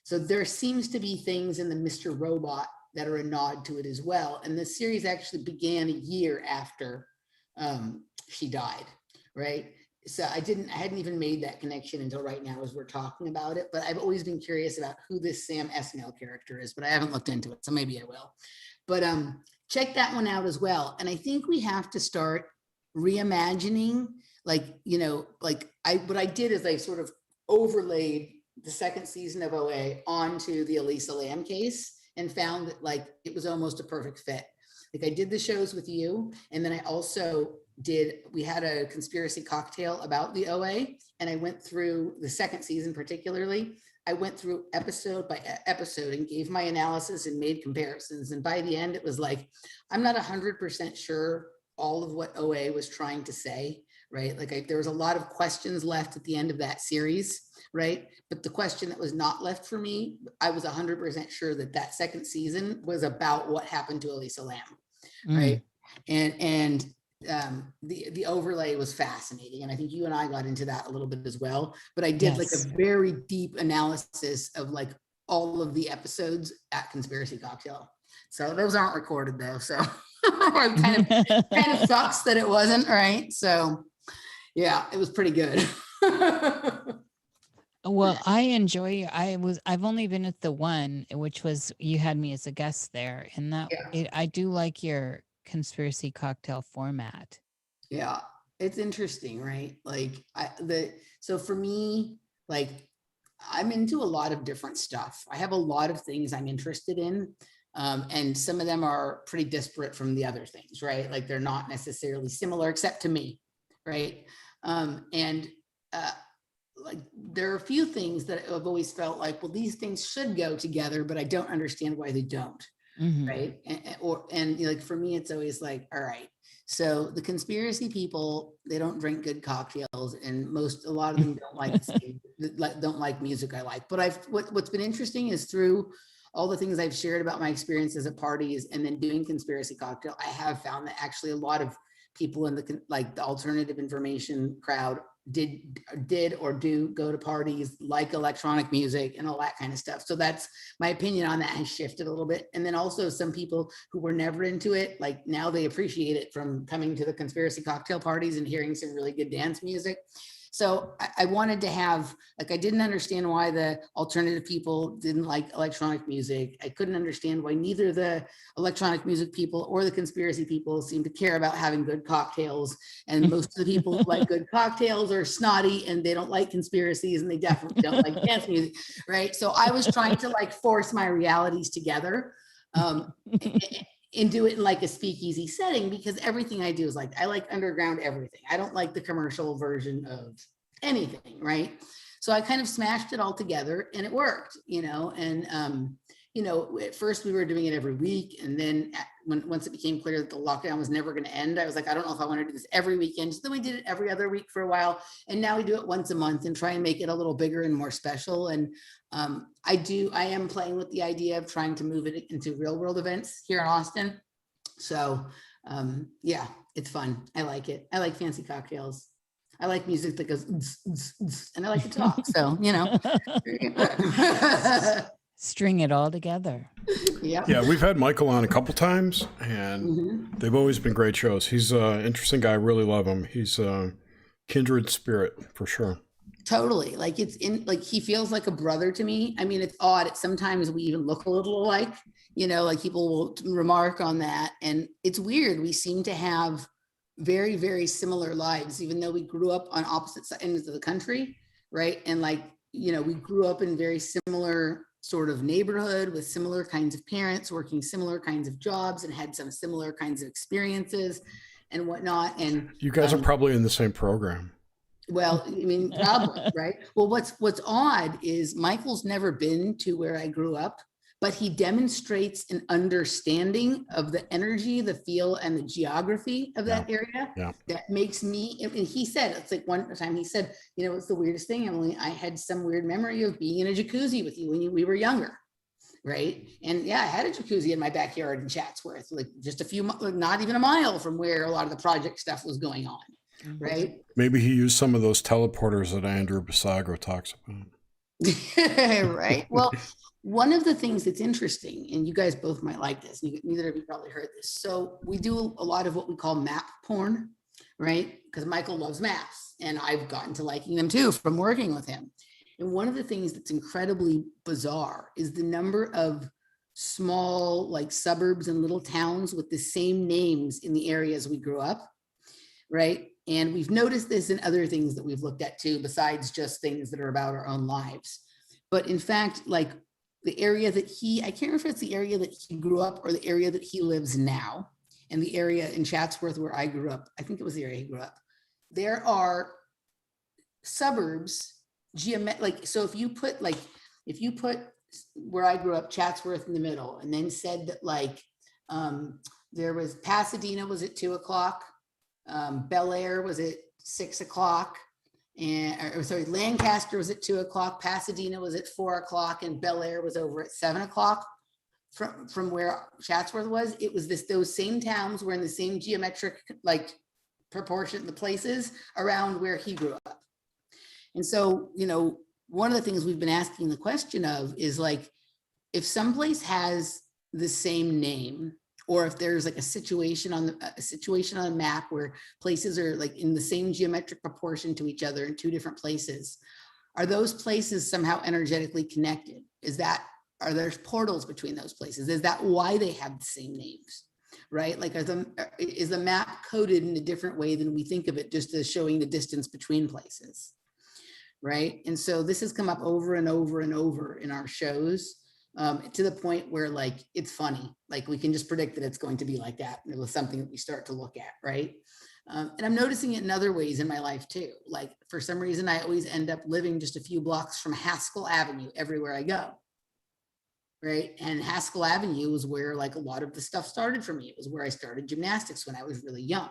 So there seems to be things in the Mr. Robot that are a nod to it as well. And the series actually began a year after she died, right? So I hadn't even made that connection until right now as we're talking about it, but I've always been curious about who this Sam Esmail character is, but I haven't looked into it, so maybe I will. But check that one out as well. And I think we have to start reimagining, what I did is I sort of overlaid the second season of OA onto the Elisa Lam case and found that like it was almost a perfect fit. Like I did the shows with you, and then I also we had a conspiracy cocktail about the OA, and I went through the second season particularly. I went through episode by episode and gave my analysis and made comparisons. And by the end, it was like, I'm not 100% sure all of what OA was trying to say, right? Like there was a lot of questions left at the end of that series, right? But the question that was not left for me, I was 100% sure that second season was about what happened to Elisa Lam, right? And the overlay was fascinating, and I think you and I got into that a little bit as well. But I did like a very deep analysis of like all of the episodes at Conspiracy Cocktail. So those aren't recorded though, so kind of sucks that it wasn't, right? So yeah, it was pretty good. Well, I enjoy. I've only been at the one, which was you had me as a guest there, and I do like your conspiracy cocktail format. Yeah, it's interesting, right? Like so for me, like I'm into a lot of different stuff. I have a lot of things I'm interested in. And some of them are pretty disparate from the other things, right? Like they're not necessarily similar, except to me, right? Like there are a few things that I've always felt like, well, these things should go together, but I don't understand why they don't, Mhm. right? And like for me, it's always like, all right. So the conspiracy people, they don't drink good cocktails, and a lot of them don't like don't like music I like. But what's been interesting is through all the things I've shared about my experiences at parties and then doing conspiracy cocktail, I have found that actually a lot of people in the alternative information crowd did or do go to parties, like electronic music and all that kind of stuff. So that's my opinion on that has shifted a little bit. And then also some people who were never into it, like now they appreciate it from coming to the conspiracy cocktail parties and hearing some really good dance music. So I wanted to have, like, I didn't understand why the alternative people didn't like electronic music. I couldn't understand why neither the electronic music people or the conspiracy people seem to care about having good cocktails. And most of the people who like good cocktails are snotty and they don't like conspiracies and they definitely don't like dance music, right? So I was trying to like force my realities together. And do it in like a speakeasy setting, because everything I do is like, I like underground everything. I don't like the commercial version of anything, right? So I kind of smashed it all together and it worked, and at first we were doing it every week. And then once it became clear that the lockdown was never going to end, I was like, I don't know if I want to do this every weekend. So then we did it every other week for a while. And now we do it once a month and try and make it a little bigger and more special. And I am playing with the idea of trying to move it into real world events here in Austin. So yeah, it's fun. I like it. I like fancy cocktails. I like music that goes, and I like to talk. So, String it all together. Yeah, we've had Michael on a couple times, and they've always been great shows. He's an interesting guy. I really love him. He's a kindred spirit for sure. Totally. Like he feels like a brother to me. I mean, it's odd. Sometimes we even look a little alike, like people will remark on that. And it's weird. We seem to have very, very similar lives, even though we grew up on opposite ends of the country. Right. And we grew up in very similar sort of neighborhood with similar kinds of parents working similar kinds of jobs and had some similar kinds of experiences and whatnot. And you guys are probably in the same program. Well, I mean, probably, right? Well, what's odd is Michael's never been to where I grew up, but he demonstrates an understanding of the energy, the feel, and the geography of that area. Yeah. That makes me, and he said, it's like one time he said, it's the weirdest thing, Emily. I had some weird memory of being in a jacuzzi with you when we were younger. Right. And yeah, I had a jacuzzi in my backyard in Chatsworth, like just not even a mile from where a lot of the project stuff was going on. Right. Maybe he used some of those teleporters that Andrew Basago talks about. Right. Well, one of the things that's interesting, and you guys both might like this, neither of you probably heard this. So we do a lot of what we call map porn, right? Because Michael loves maps and I've gotten to liking them too from working with him. And one of the things that's incredibly bizarre is the number of small like suburbs and little towns with the same names in the areas we grew up, right? And we've noticed this in other things that we've looked at too, besides just things that are about our own lives. But in fact, like the area that I can't remember if it's the area that he grew up or the area that he lives now, and the area in Chatsworth where I grew up, I think it was the area he grew up. There are suburbs, so if you put where I grew up, Chatsworth in the middle, and then said that there was Pasadena was at 2:00. Bel Air was at 6:00, and Lancaster was at 2:00, Pasadena was at 4:00, and Bel Air was over at 7:00. From where Chatsworth was, it was those same towns were in the same geometric proportion, the places around where he grew up. And so, one of the things we've been asking the question of is if someplace has the same name, or if there's a situation on a map where places are in the same geometric proportion to each other in two different places, are those places somehow energetically connected? Are there portals between those places? Is that why they have the same names, right? Is the map coded in a different way than we think of it, just as showing the distance between places, right? And so this has come up over and over and over in our shows. To the point where it's funny, we can just predict that it's going to be like that. And it was something that we start to look at, right? And I'm noticing it in other ways in my life too. For some reason, I always end up living just a few blocks from Haskell Avenue everywhere I go, right? And Haskell Avenue was where like a lot of the stuff started for me. It was where I started gymnastics when I was really young,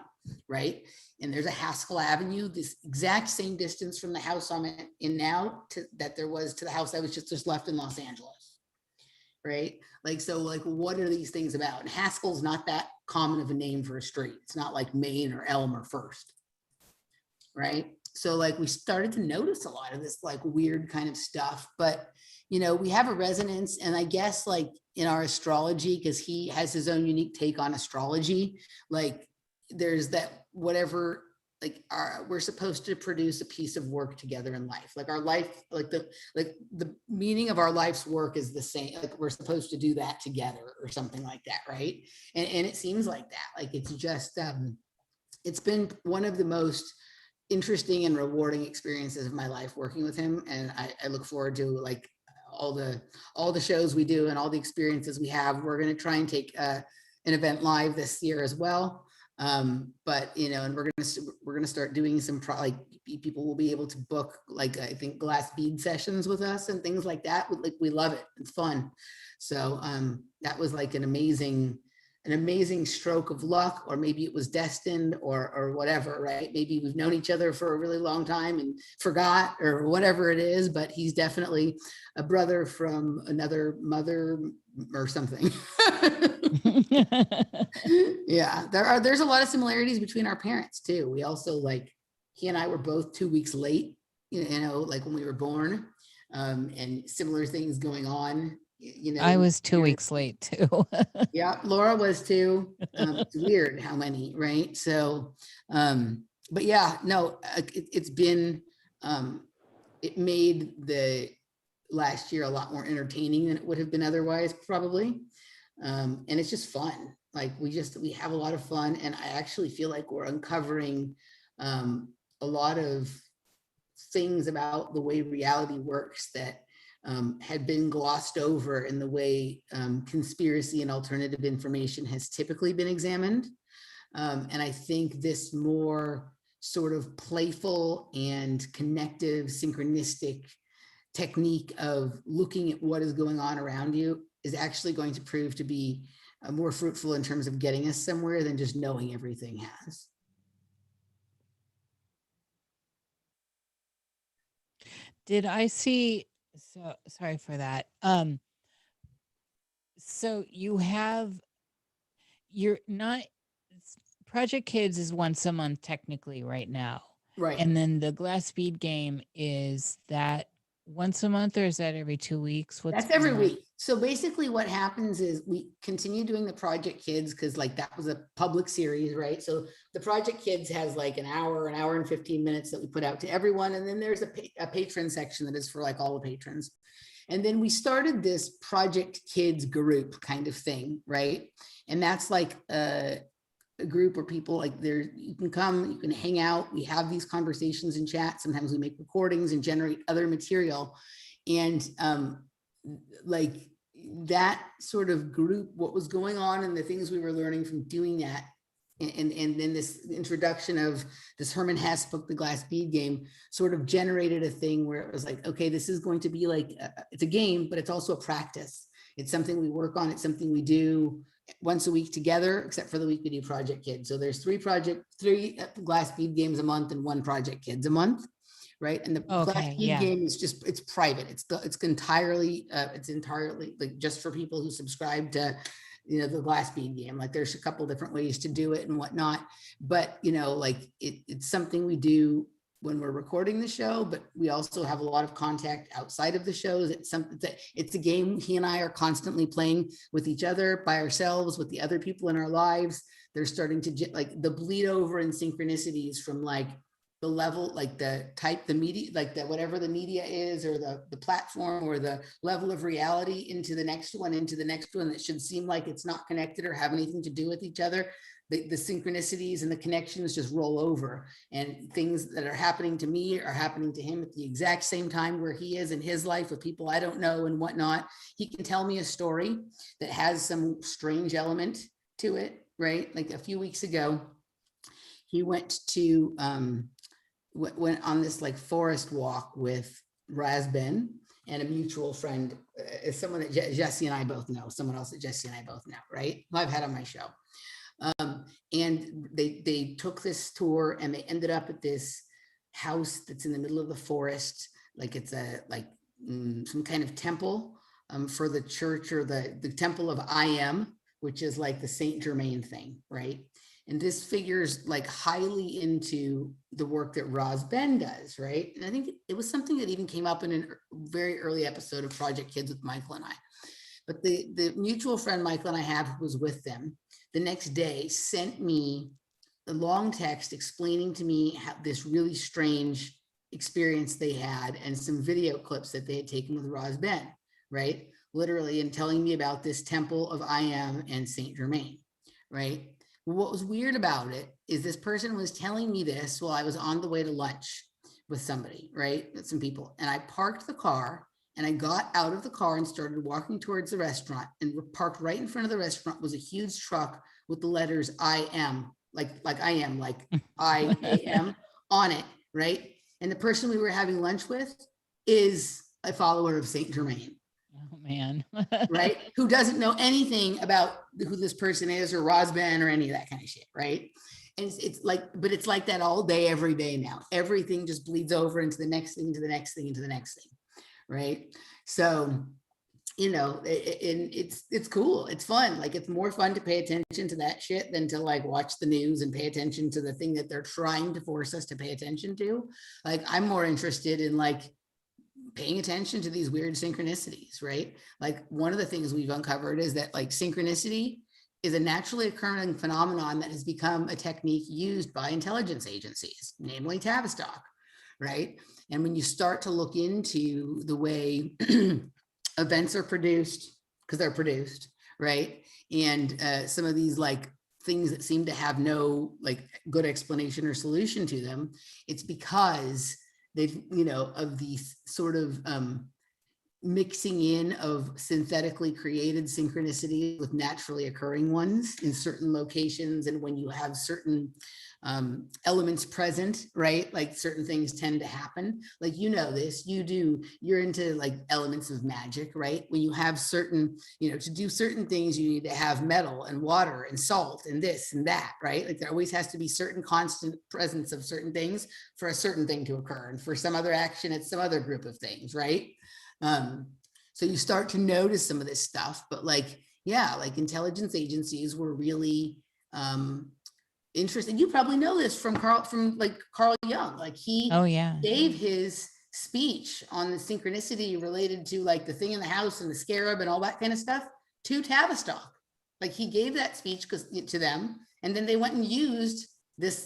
right? And there's a Haskell Avenue, this exact same distance from the house I'm in now that there was to the house I was just left in Los Angeles, right? Like, so like, what are these things about? And Haskell's not that common of a name for a street. It's not like Main or Elm or First, right? So like we started to notice a lot of this like weird kind of stuff, but you know, we have a resonance, and I guess like in our astrology, because he has his own unique take on astrology, like there's that whatever, like we're supposed to produce a piece of work together in life. Like our life, like the meaning of our life's work is the same. Like we're supposed to do that together or something like that, right? And it seems like that. Like it's just it's been one of the most interesting and rewarding experiences of my life working with him, and I look forward to like all the shows we do and all the experiences we have. We're going to try and take an event live this year as well, but you know, and we're going to start doing some like people will be able to book like I think glass bead sessions with us and things like that. Like we love it, it's fun. So that was like an amazing stroke of luck, or maybe it was destined, or whatever, right? Maybe we've known each other for a really long time and forgot, or whatever it is, but he's definitely a brother from another mother or something. Yeah, there's a lot of similarities between our parents too. We also like, he and I were both 2 weeks late, you know, like when we were born, and similar things going on. You know, I was 2 weeks late too. yeah, Laura was too. It's weird how many, right? So, but yeah, no, it's been, it made the last year a lot more entertaining than it would have been otherwise, probably. And it's just fun. Like we have a lot of fun, and I actually feel like we're uncovering a lot of things about the way reality works that had been glossed over in the way conspiracy and alternative information has typically been examined. And I think this more sort of playful and connective, synchronistic technique of looking at what is going on around you is actually going to prove to be more fruitful in terms of getting us somewhere than just knowing everything has. Did I see, so sorry for that. So you're not, Project Kids is once a month technically right now. Right. And then the glass bead game, is that once a month or is that every 2 weeks? That's every week. So basically what happens is we continue doing the Project Kids because like that was a public series, right? So the Project Kids has like an hour and 15 minutes that we put out to everyone. And then there's a patron section that is for like all the patrons. And then we started this Project Kids group kind of thing, right? And that's like a group where people like you can come, you can hang out. We have these conversations in chat. Sometimes we make recordings and generate other material. And like that sort of group, what was going on and the things we were learning from doing that. And then this introduction of this Herman Hesse book, The Glass Bead Game, sort of generated a thing where it was like, okay, this is going to be like, it's a game, but it's also a practice. It's something we work on. It's something we do once a week together, except for the week we do Project Kids. So there's three glass bead games a month and one Project Kids a month, right? And the glass bead game is just, it's private. It's entirely like just for people who subscribe to, you know, the glass bead game. Like there's a couple different ways to do it and whatnot, but you know, like it's something we do when we're recording the show, but we also have a lot of contact outside of the shows. It's something that it's a game he and I are constantly playing with each other, by ourselves, with the other people in our lives. They're starting to like the bleed over and synchronicities from like the level, like the type, the media, like the whatever the media is, or the platform, or the level of reality into the next one that should seem like it's not connected or have anything to do with each other. The synchronicities and the connections just roll over, and things that are happening to me are happening to him at the exact same time where he is in his life with people I don't know and whatnot. He can tell me a story that has some strange element to it, right? Like a few weeks ago, he went on this like forest walk with Razben, and a mutual friend, is someone that Jesse and I both know, someone else that Jesse and I both know, right? Who I've had on my show. And they took this tour and they ended up at this house that's in the middle of the forest. Like it's some kind of temple for the church, or the temple of I Am, which is like the Saint Germain thing, right? And this figures like highly into the work that Roz Ben does, right? And I think it was something that even came up in a very early episode of Project Kids with Michael and I. But the mutual friend Michael and I have, who was with them, the next day sent me a long text explaining to me how this really strange experience they had, and some video clips that they had taken with Roz Ben, right? Literally, and telling me about this temple of I Am and Saint Germain, right? What was weird about it is this person was telling me this while I was on the way to lunch with somebody, right? With some people. And I parked the car and I got out of the car and started walking towards the restaurant, and parked right in front of the restaurant was a huge truck with the letters I Am, like I am, like I-A-M on it, right? And the person we were having lunch with is a follower of Saint Germain. Oh man. Right? Who doesn't know anything about who this person is, or Roz Ben, or any of that kind of shit, right? And it's like, but it's like that all day, every day now. Everything just bleeds over into the next thing, into the next thing, into the next thing, right? So, you know, and it's cool. It's fun. Like, it's more fun to pay attention to that shit than to like watch the news and pay attention to the thing that they're trying to force us to pay attention to. Like, I'm more interested in like paying attention to these weird synchronicities, right? Like, one of the things we've uncovered is that like synchronicity is a naturally occurring phenomenon that has become a technique used by intelligence agencies, namely Tavistock, right? And when you start to look into the way events are produced, because they're produced, right? And some of these like things that seem to have no like good explanation or solution to them, it's because they've, you know, of these sort of mixing in of synthetically created synchronicity with naturally occurring ones in certain locations. And when you have certain elements present, right? Like certain things tend to happen. Like, you know, this, you're into like elements of magic, right? When you have certain, you know, to do certain things, you need to have metal and water and salt and this and that, right? Like, there always has to be certain constant presence of certain things for a certain thing to occur. And for some other action, it's some other group of things, right? So you start to notice some of this stuff, but like, yeah, like intelligence agencies were really interested. You probably know this from Carl Jung. Like, he Oh yeah. gave his speech on the synchronicity related to like the thing in the house and the scarab and all that kind of stuff to Tavistock. Like, he gave that speech to them, and then they went and used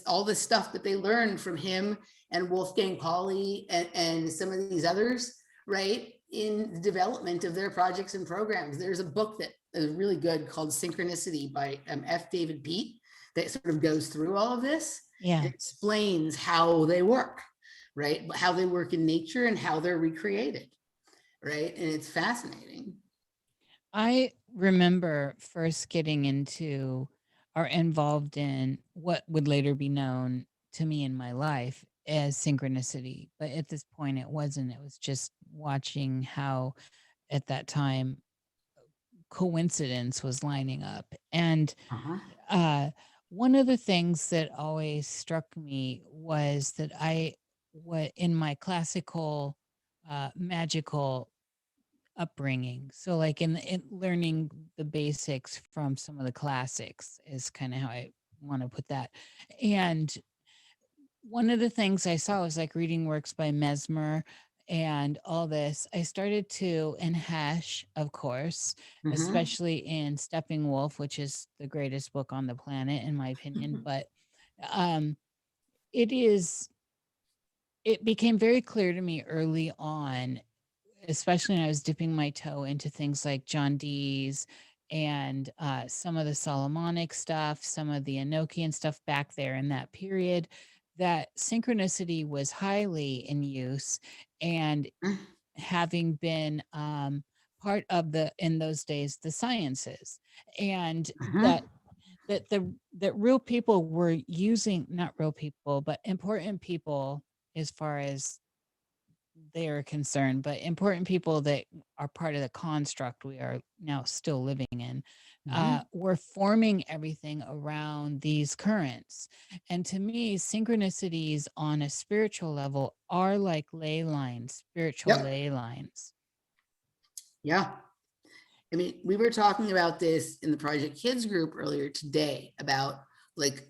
all this stuff that they learned from him and Wolfgang Pauli and some of these others, right, in the development of their projects and programs. There's a book that is really good called Synchronicity by F. David Pete that sort of goes through all of this. Yeah. It explains how they work, right? How they work in nature and how they're recreated, right? And it's fascinating. I remember first getting into or involved in what would later be known to me in my life as synchronicity. But at this point, it wasn't. It was just watching how, at that time, coincidence was lining up. And one of the things that always struck me was that what in my classical magical upbringing, so like in learning the basics from some of the classics is kind of how I want to put that. And one of the things I saw was like reading works by Mesmer and all this. I started to, and Hesh, of course, especially in Stepping Wolf, which is the greatest book on the planet, in my opinion. But it became very clear to me early on, especially when I was dipping my toe into things like John Dee's and some of the Solomonic stuff, some of the Enochian stuff back there in that period, that synchronicity was highly in use, and having been part of in those days, the sciences, and that real people were using, not real people, but important people as far as they are concerned, but important people that are part of the construct we are now still living in, we're forming everything around these currents. And to me, synchronicities on a spiritual level are like ley lines, spiritual Yep. ley lines. Yeah. I mean, we were talking about this in the Project Kids group earlier today about like,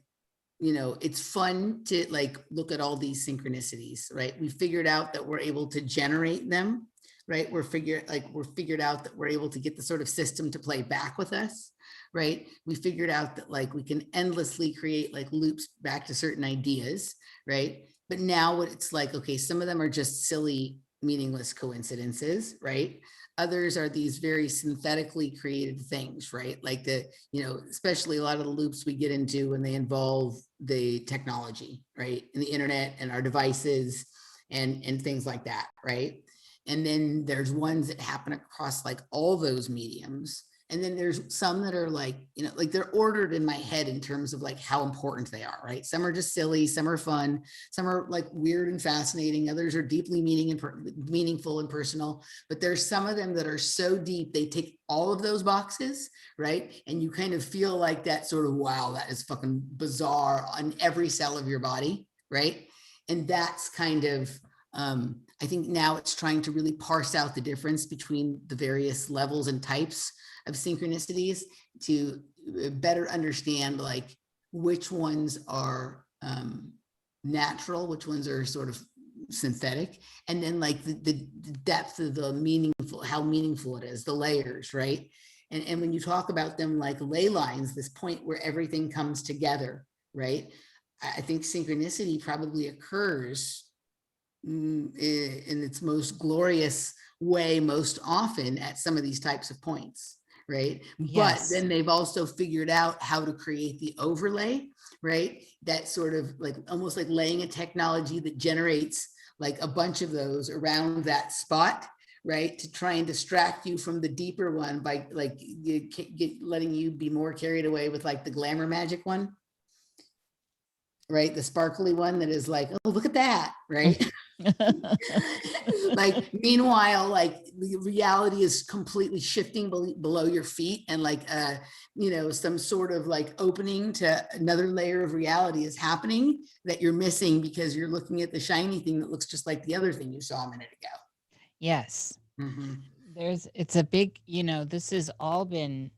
you know, it's fun to like look at all these synchronicities, right? We figured out that we're able to generate them, right? We're figured out that we're able to get the sort of system to play back with us, right? We figured out that like we can endlessly create like loops back to certain ideas, right? But now what it's like, okay, some of them are just silly, meaningless coincidences, right? Others are these very synthetically created things, right? Like the, you know, especially a lot of the loops we get into when they involve the technology, right? And the internet and our devices and things like that, right? And then there's ones that happen across like all those mediums. And then there's some that are like, you know, like they're ordered in my head in terms of like how important they are, right? Some are just silly, some are fun, some are like weird and fascinating. Others are deeply meaningful and personal. But there's some of them that are so deep, they tick all of those boxes, right? And you kind of feel like that sort of, wow, that is fucking bizarre on every cell of your body, right? And that's kind of, I think now it's trying to really parse out the difference between the various levels and types of synchronicities to better understand like which ones are natural, which ones are sort of synthetic, and then like the depth of the meaningful, how meaningful it is, the layers, right? And when you talk about them like ley lines, this point where everything comes together, right? I think synchronicity probably occurs in its most glorious way most often at some of these types of points, right? Yes. But then they've also figured out how to create the overlay, right? That sort of like almost like laying a technology that generates like a bunch of those around that spot, right? To try and distract you from the deeper one by like letting you be more carried away with like the glamour magic one, right? The sparkly one that is like, oh, look at that, right? Like, meanwhile, like the reality is completely shifting below your feet, and like, you know, some sort of like opening to another layer of reality is happening that you're missing because you're looking at the shiny thing that looks just like the other thing you saw a minute ago. Yes. Mm-hmm. It's a big, you know, this has all been,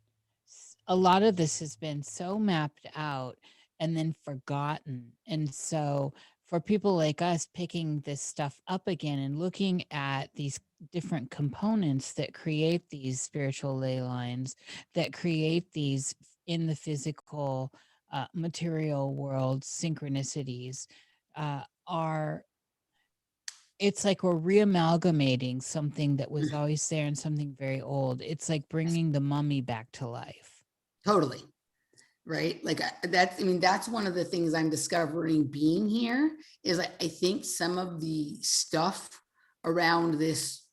a lot of this has been so mapped out and then forgotten. And so for people like us picking this stuff up again and looking at these different components that create these spiritual ley lines, that create these in the physical material world synchronicities, are, it's like we're reamalgamating something that was always there and something very old. It's like bringing the mummy back to life. Totally. Right. Like that's, I mean, that's one of the things I'm discovering being here is I think some of the stuff around this,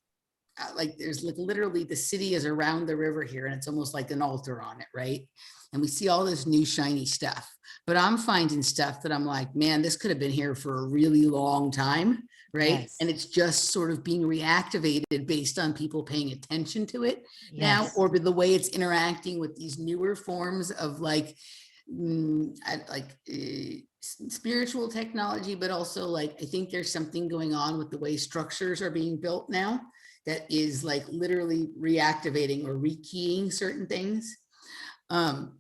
like there's like literally the city is around the river here and it's almost like an altar on it. Right. And we see all this new shiny stuff, but I'm finding stuff that I'm like, man, this could have been here for a really long time. Right. Yes. And it's just sort of being reactivated based on people paying attention to it now, Yes. or the way it's interacting with these newer forms of like, spiritual technology, but also like, I think there's something going on with the way structures are being built now that is like literally reactivating or rekeying certain things. And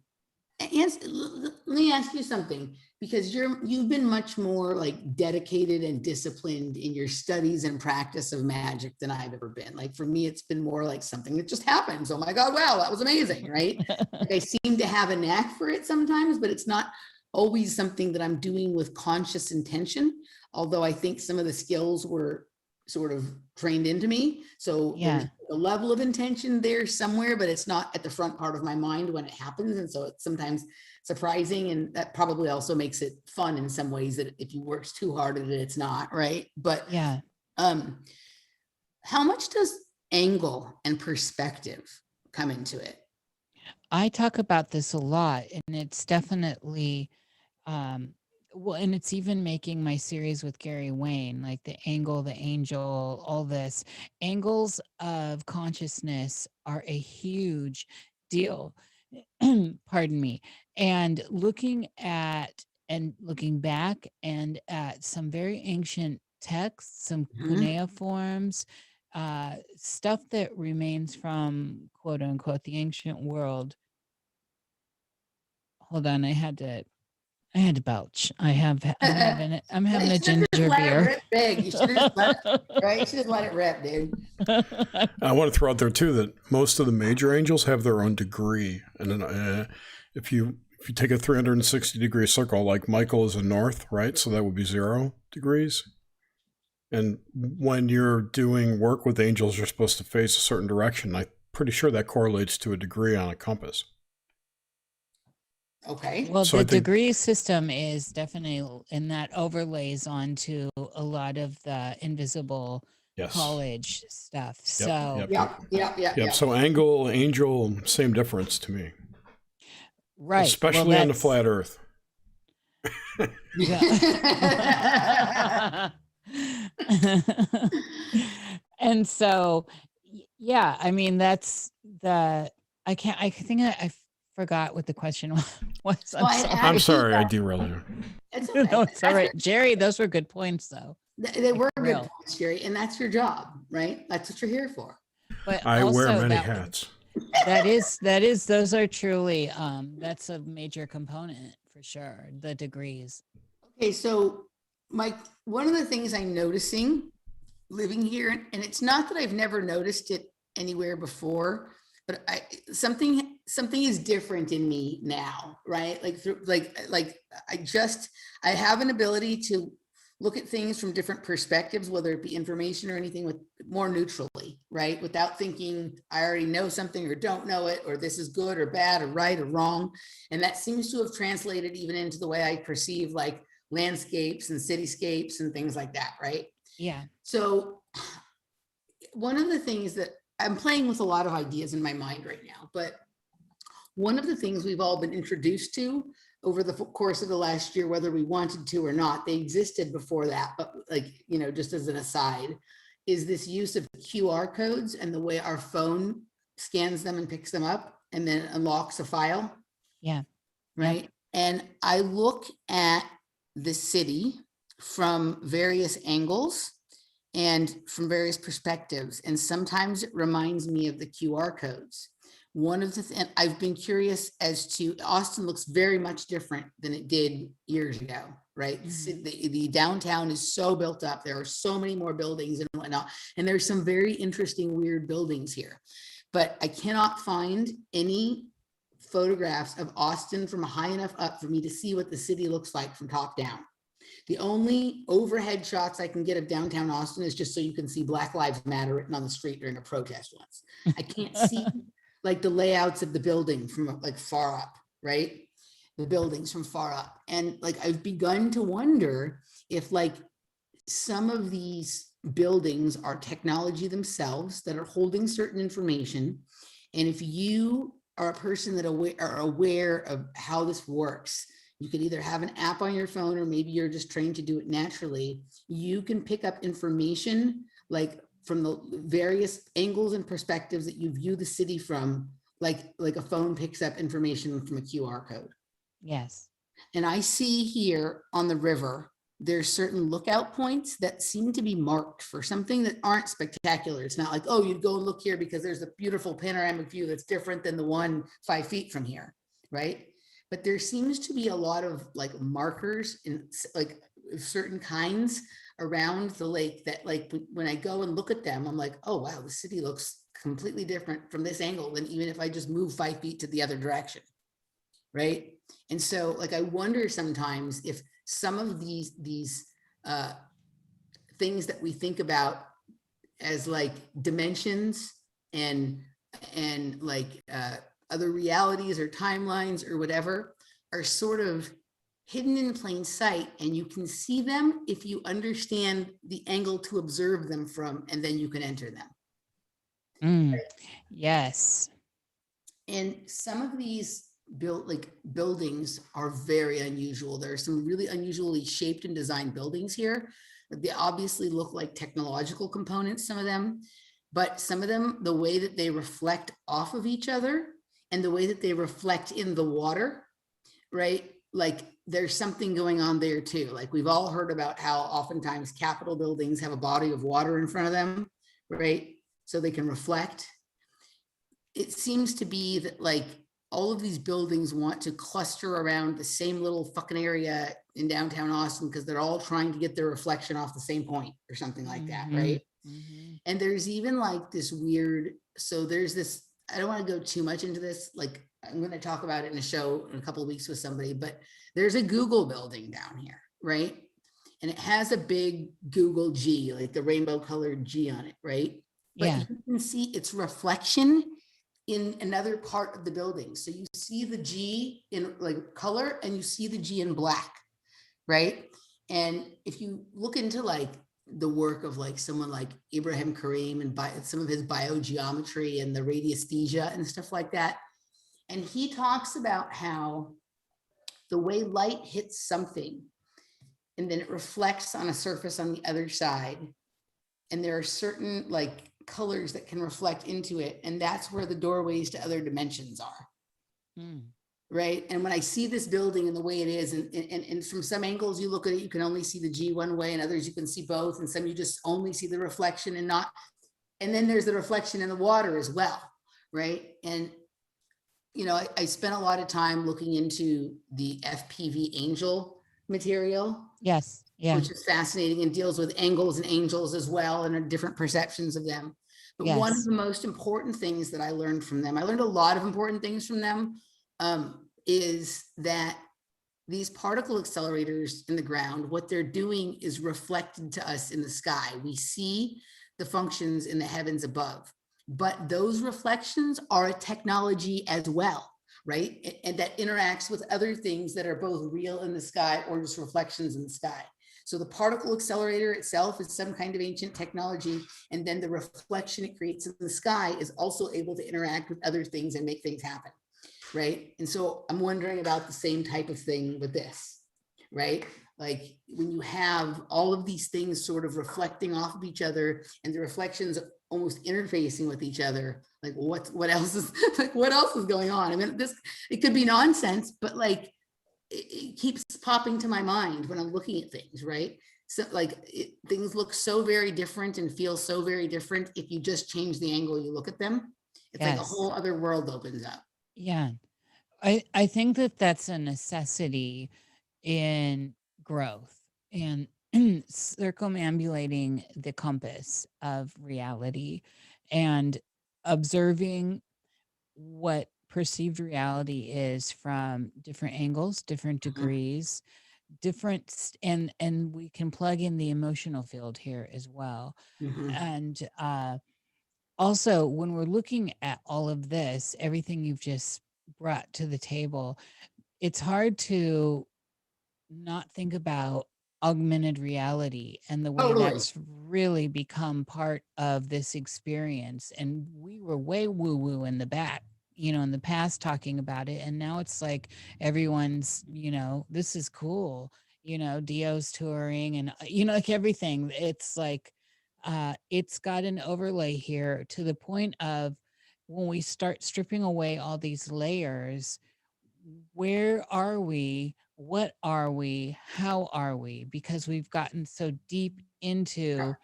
let me ask you something, because you've been much more like dedicated and disciplined in your studies and practice of magic than I've ever been. Like for me, it's been more like something that just happens. Oh my God, wow, that was amazing, right? Like I seem to have a knack for it sometimes, but it's not always something that I'm doing with conscious intention. Although I think some of the skills were sort of trained into me. So Yeah. there's a level of intention there somewhere, but it's not at the front part of my mind when it happens. And so it's sometimes surprising. And that probably also makes it fun in some ways that if you work too hard at it, it's not, right? But Yeah. how much does angle and perspective come into it? I talk about this a lot, and it's definitely well, and it's even making my series with Gary Wayne, like the angle, the angel, all this. Angles of consciousness are a huge deal. Pardon me. And looking back and at some very ancient texts, some cuneiforms, stuff that remains from quote unquote the ancient world. Hold on, I had to belch. I'm having a ginger let beer. It rip big. You should have just let it, right? You should just let it rip, dude. I want to throw out there too that most of the major angels have their own degree, and then if you take a 360-degree circle, like Michael is in north, right? So that would be 0 degrees. And when you're doing work with angels, you're supposed to face a certain direction. I'm pretty sure that correlates to a degree on a compass. Okay. Well, So the degree system is definitely, and that overlays onto a lot of the invisible college stuff. So Yep. So angle, angel, same difference to me. Right. Especially on the flat Earth. And so, yeah, I mean, that's I forgot what the question was. I'm sorry, I derailed you. It's okay. No, it's all right. Jerry, those were good points, though. They were good points, Jerry, and that's your job, right? That's what you're here for. But I wear many hats. Those are truly, that's a major component for sure, the degrees. Okay, so Mike, one of the things I'm noticing living here, and it's not that I've never noticed it anywhere before, but something is different in me now, right? I have an ability to look at things from different perspectives, whether it be information or anything, with more neutrally, right? Without thinking I already know something or don't know it, or this is good or bad or right or wrong. And that seems to have translated even into the way I perceive like landscapes and cityscapes and things like that, right? Yeah. So one of the things that I'm playing with a lot of ideas in my mind right now, but one of the things we've all been introduced to over the course of the last year, whether we wanted to or not, they existed before that, but like, you know, just as an aside, is this use of QR codes and the way our phone scans them and picks them up and then unlocks a file. Yeah. Right. Yeah. And I look at the city from various angles and from various perspectives. And sometimes it reminds me of the QR codes. One of the and I've been curious as to Austin looks very much different than it did years ago, right? Mm-hmm. The downtown is so built up. There are so many more buildings and whatnot. And there's some very interesting, weird buildings here. But I cannot find any photographs of Austin from high enough up for me to see what the city looks like from top down. The only overhead shots I can get of downtown Austin is just so you can see Black Lives Matter written on the street during a protest once. I can't see like the layouts of the building from like far up, right? The buildings from far up. And like, I've begun to wonder if like some of these buildings are technology themselves that are holding certain information. And if you are a person that are aware of how this works, you could either have an app on your phone or maybe you're just trained to do it naturally. You can pick up information like from the various angles and perspectives that you view the city from, like a phone picks up information from a QR code. Yes. And I see here on the river, there's certain lookout points that seem to be marked for something that aren't spectacular. It's not like, oh, you'd go and look here because there's a beautiful panoramic view that's different than the one 5 feet from here, right? But there seems to be a lot of like markers in like certain kinds around the lake that like when I go and look at them, I'm like, oh, wow, the city looks completely different from this angle than even if I just move 5 feet to the other direction, right? And so like, I wonder sometimes if some of these things that we think about as like dimensions and like other realities or timelines or whatever are sort of hidden in plain sight, and you can see them if you understand the angle to observe them from, and then you can enter them. Yes. And some of these buildings are very unusual. There are some really unusually shaped and designed buildings here. They obviously look like technological components, some of them, but some of them, the way that they reflect off of each other and the way that they reflect in the water, right? Like there's something going on there too. Like we've all heard about how oftentimes Capitol buildings have a body of water in front of them, right? So they can reflect. It seems to be that like all of these buildings want to cluster around the same little fucking area in downtown Austin because they're all trying to get their reflection off the same point or something like that, right? And there's even like this weird, so there's this, I don't want to go too much into this, like I'm going to talk about it in a show in a couple of weeks with somebody, but there's a Google building down here, right? And it has a big Google G, like the rainbow colored G on it, right? But Yeah. you can see its reflection in another part of the building. So you see the G in like color and you see the G in black, right? And if you look into like the work of like someone like Ibrahim Karim and some of his biogeometry and the radiesthesia and stuff like that, and he talks about how the way light hits something and then it reflects on a surface on the other side, and there are certain like colors that can reflect into it, and that's where the doorways to other dimensions are. Right. And when I see this building and the way it is, and from some angles you look at it, you can only see the G one way, and others you can see both, and some you just only see the reflection and not, and then there's the reflection in the water as well, right? And you know, I spent a lot of time looking into the FPV angel material. Yes. Yeah. Which is fascinating and deals with angles and angels as well and different perceptions of them. But one of the most important things that I learned from them, I learned a lot of important things from them, is that these particle accelerators in the ground, what they're doing is reflected to us in the sky. We see the functions in the heavens above, but those reflections are a technology as well, right? And that interacts with other things that are both real in the sky or just reflections in the sky. So the particle accelerator itself is some kind of ancient technology, and then the reflection it creates in the sky is also able to interact with other things and make things happen, right? And so I'm wondering about the same type of thing with this, right? Like when you have all of these things sort of reflecting off of each other and the reflections almost interfacing with each other, like what else is like what else is going on? I mean, it could be nonsense, but like it keeps popping to my mind when I'm looking at things, right? So like things look so very different and feel so very different if you just change the angle you look at them. It's like a whole other world opens up. Yeah. I think that that's a necessity in growth and circumambulating the compass of reality and observing what perceived reality is from different angles, different degrees, and we can plug in the emotional field here as well. And also when we're looking at all of this, everything you've just brought to the table, it's hard to not think about augmented reality and the way that's really become part of this experience. And we were way woo-woo in the back, you know, in the past talking about it. And now it's like everyone's, you know, this is cool, you know, Dio's touring and, you know, like everything. It's like, it's got an overlay here to the point of when we start stripping away all these layers, where are we? What are we? How are we? Because we've gotten so deep into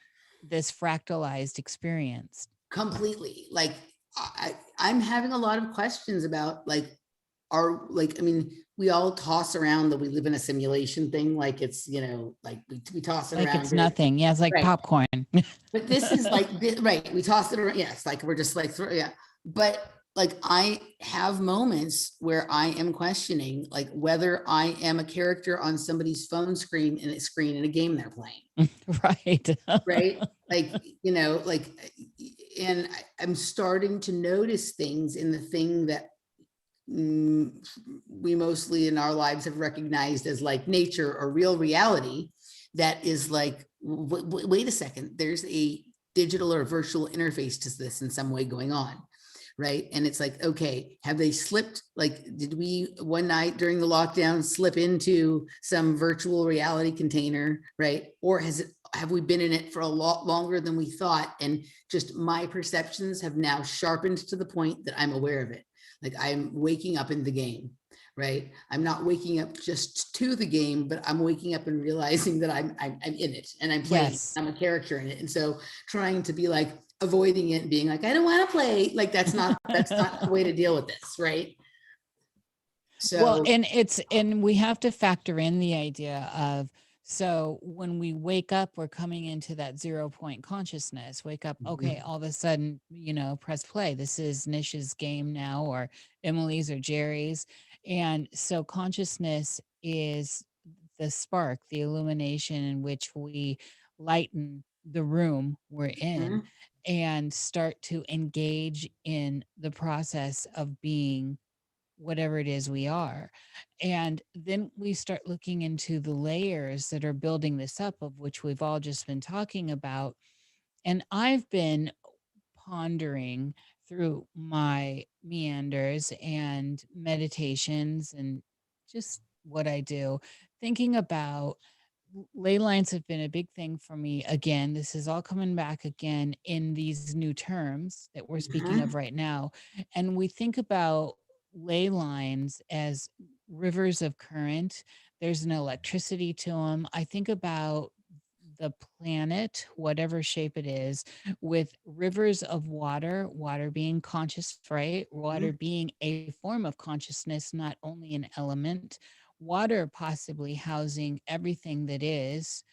this fractalized experience. Completely. Like I'm having a lot of questions about like, I mean, we all toss around that we live in a simulation thing. Like it's, you know, like we toss it like around. It's nothing. Yeah. It's like popcorn. But this is like, right. We toss it around. Yes. Like we're just like, yeah. But like I have moments where I am questioning like whether I am a character on somebody's phone screen in a game they're playing. Right. Right. Like, you know, like, and I'm starting to notice things in the thing that we mostly in our lives have recognized as like nature or real reality. That is like, wait a second, there's a digital or virtual interface to this in some way going on. right? And it's like, okay, have they slipped? Like, did we one night during the lockdown slip into some virtual reality container, right? Or have we been in it for a lot longer than we thought? And just my perceptions have now sharpened to the point that I'm aware of it. Like, I'm waking up in the game, right? I'm not waking up just to the game, but I'm waking up and realizing that I'm in it and I'm playing. Yes. I'm a character in it. And so trying to be like avoiding it and being like, I don't want to play. Like, that's not the way to deal with this, right? So Well, and we have to factor in the idea of, so when we wake up, we're coming into that 0 point consciousness. Wake up, okay, all of a sudden, press play. This is Nish's game now, or Emily's or Jerry's. And so consciousness is the spark, the illumination in which we lighten the room we're in and start to engage in the process of being whatever it is we are. And then we start looking into the layers that are building this up, of which we've all just been talking about. And I've been pondering through my meanders and meditations and just what I do, thinking about ley lines have been a big thing for me. Again, this is all coming back again in these new terms that we're speaking of right now. And we think about ley lines as rivers of current. There's an electricity to them. I think about the planet, whatever shape it is, with rivers of water, water being conscious, right? Water being a form of consciousness, not only an element, water possibly housing everything that is.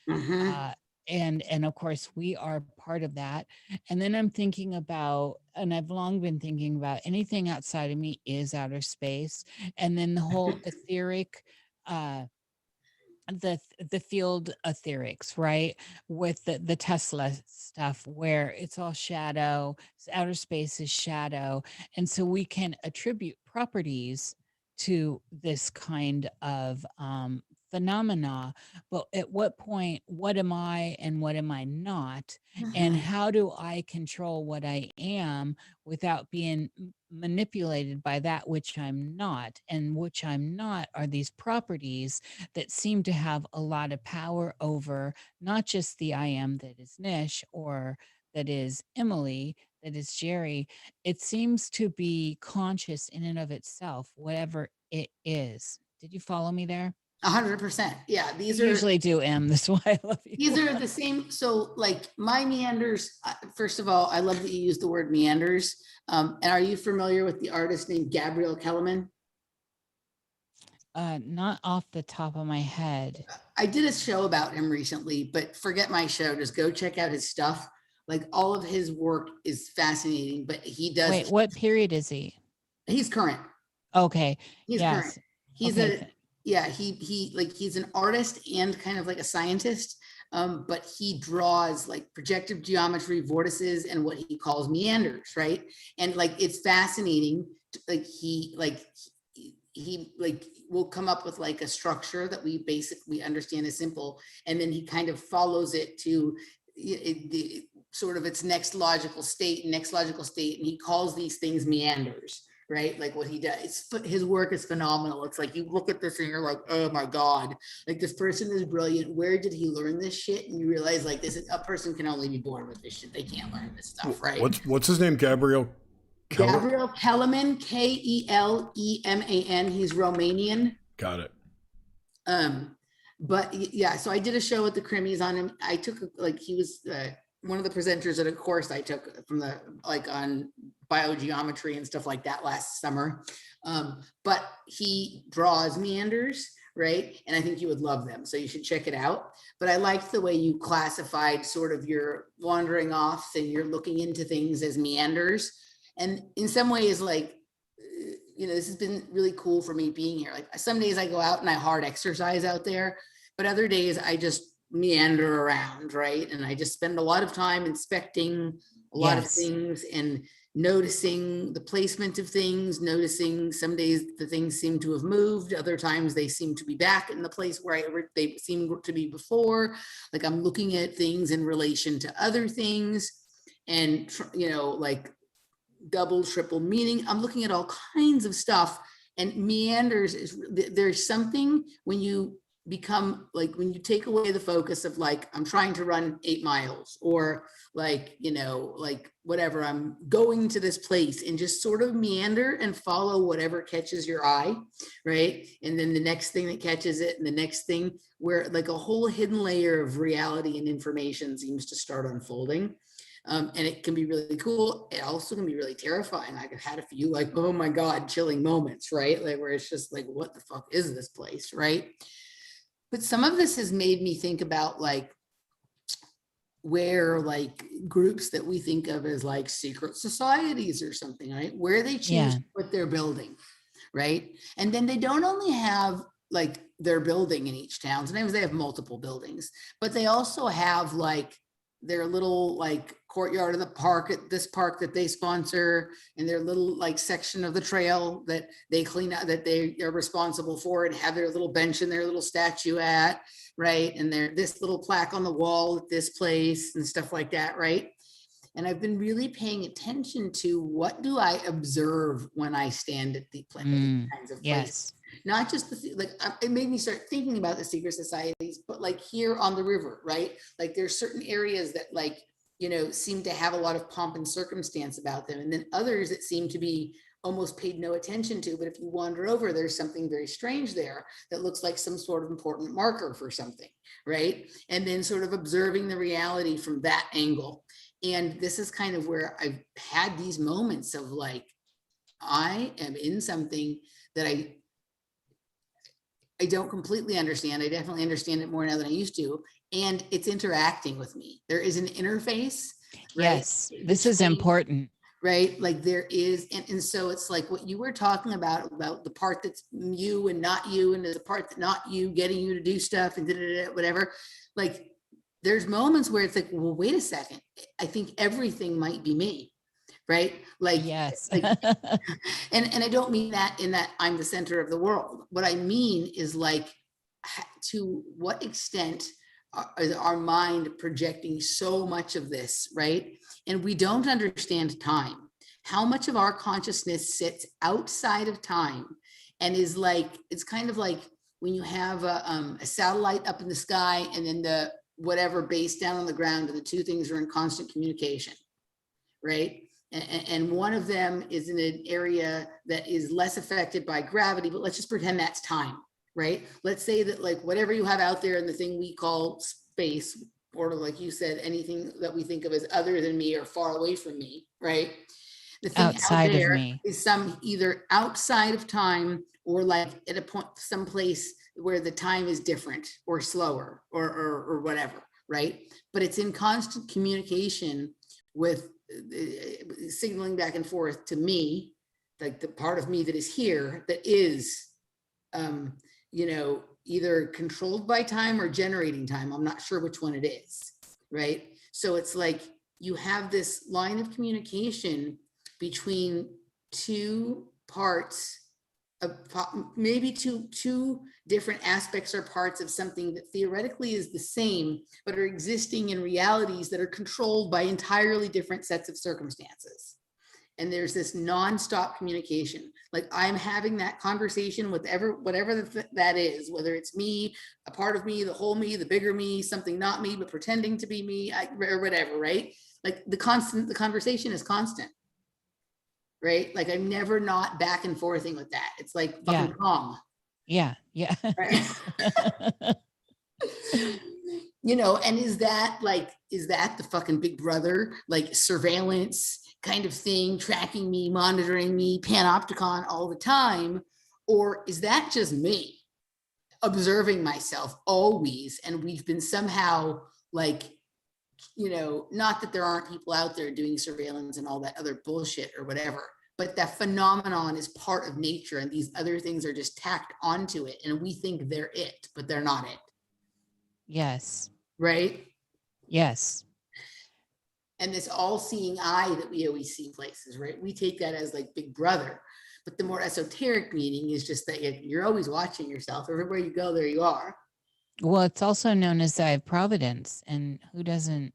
And of course we are part of that. And then I'm thinking about, and I've long been thinking about, anything outside of me is outer space. And then the whole etheric, the field etherics, right? With the Tesla stuff, where it's all shadow, outer space is shadow. And so we can attribute properties to this kind of phenomena. But at what point, what am I and what am I not? And how do I control what I am without being manipulated by that which I'm not? And which I'm not are these properties that seem to have a lot of power over not just the I am that is Nish, or that is Emily, that is Jerry. It seems to be conscious in and of itself, whatever it is. Did you follow me there? 100%. Yeah. You usually do, Em. That's why I love you. These are the same. So like my meanders, first of all, I love that you use the word meanders. And are you familiar with the artist named Gabriel Kellerman? Not off the top of my head. I did a show about him recently, but forget my show. Just go check out his stuff. Like, all of his work is fascinating, but he does. Wait, what period is he? He's current. Okay. He's yes. current. He's okay. He's an artist and kind of like a scientist. But he draws like projective geometry, vortices, and what he calls meanders, right? And like, it's fascinating. Like he will come up with like a structure that we basically understand as simple, and then he kind of follows it to sort of its next logical state, and he calls these things meanders, right? Like what he does, his work is phenomenal. It's like you look at this and you're like, oh my God, like this person is brilliant. Where did he learn this shit? And you realize like a person can only be born with this shit. They can't learn this stuff, right? What's his name? Gabriel Kellerman, Keleman. He's Romanian. Got it. But yeah, so I did a show with the Crimmies on him. I took he was one of the presenters at a course I took from on biogeometry and stuff like that last summer. But he draws meanders, right? And I think you would love them. So you should check it out. But I liked the way you classified sort of your wandering off and you're looking into things as meanders. And in some ways, this has been really cool for me being here. Like, some days I go out and I hard exercise out there, but other days I just meander around, right? And I just spend a lot of time inspecting a lot of things and noticing the placement of things, noticing some days the things seem to have moved, other times they seem to be back in the place where they seemed to be before. Like, I'm looking at things in relation to other things, and double, triple meaning. I'm looking at all kinds of stuff, and meanders is, there's something when you become like, when you take away the focus of like, I'm trying to run 8 miles, or like, you know, like whatever, I'm going to this place, and just sort of meander and follow whatever catches your eye, right? And then the next thing that catches it, and the next thing, where like a whole hidden layer of reality and information seems to start unfolding. And it can be really cool. It also can be really terrifying. I've had a few like, oh my God, chilling moments, right? Like where it's just like, what the fuck is this place, right? But some of this has made me think about like where like groups that we think of as like secret societies or something, right? Where they choose what they're building, right? And then they don't only have like their building in each town. Sometimes they have multiple buildings, but they also have like their little like courtyard of the park at this park that they sponsor, and their little like section of the trail that they clean up, that they are responsible for, and have their little bench and their little statue at, right? And their this little plaque on the wall at this place and stuff like that, right? And I've been really paying attention to what do I observe when I stand at the kinds of places. Yes. Not just the, like, it made me start thinking about the secret societies, but like here on the river, right? Like there's certain areas that like, you know, seem to have a lot of pomp and circumstance about them. And then others that seem to be almost paid no attention to. But if you wander over, there's something very strange there that looks like some sort of important marker for something, right? And then sort of observing the reality from that angle. And this is kind of where I've had these moments of like, I am in something that I don't completely understand. I definitely understand it more now than I used to. And it's interacting with me. There is an interface. Right? Yes, this is important. Right? Like there is, and so it's like what you were talking about the part that's you and not you, and there's a part that's not you getting you to do stuff and whatever. Like there's moments where it's like, well, wait a second. I think everything might be me. Right? Like, yes. Like, and I don't mean that in that I'm the center of the world. What I mean is like, to what extent is our mind projecting so much of this, right? And we don't understand time. How much of our consciousness sits outside of time and is like, it's kind of like when you have a satellite up in the sky and then the whatever base down on the ground, and the two things are in constant communication, right? And one of them is in an area that is less affected by gravity, but let's just pretend that's time, right? Let's say that like whatever you have out there in the thing we call space, or like you said, anything that we think of as other than me or far away from me, right? The thing outside out there of me is some either outside of time or like at a point, someplace where the time is different or slower or whatever, right? But it's in constant communication with signaling back and forth to me, like the part of me that is here, that is, you know, either controlled by time or generating time. I'm not sure which one it is, right? So it's like you have this line of communication between two parts of maybe two different aspects or parts of something that theoretically is the same, but are existing in realities that are controlled by entirely different sets of circumstances. And there's this nonstop communication. Like I'm having that conversation with whatever that is, whether it's me, a part of me, the whole me, the bigger me, something not me, but pretending to be me, or whatever, right? Like the conversation is constant. Right? Like I'm never not back and forthing with that. It's like fucking calm. Yeah. Right? You know, and is that the fucking Big Brother, like surveillance kind of thing, tracking me, monitoring me, panopticon all the time? Or is that just me observing myself always? And we've been somehow like, you know, not that there aren't people out there doing surveillance and all that other bullshit or whatever, but that phenomenon is part of nature, and these other things are just tacked onto it, and we think they're it, but they're not it. Yes. Right? Yes. And this all-seeing eye that we always see places, right? We take that as like Big Brother, but the more esoteric meaning is just that you're always watching yourself. Everywhere you go, there you are. Well, it's also known as providence, and who doesn't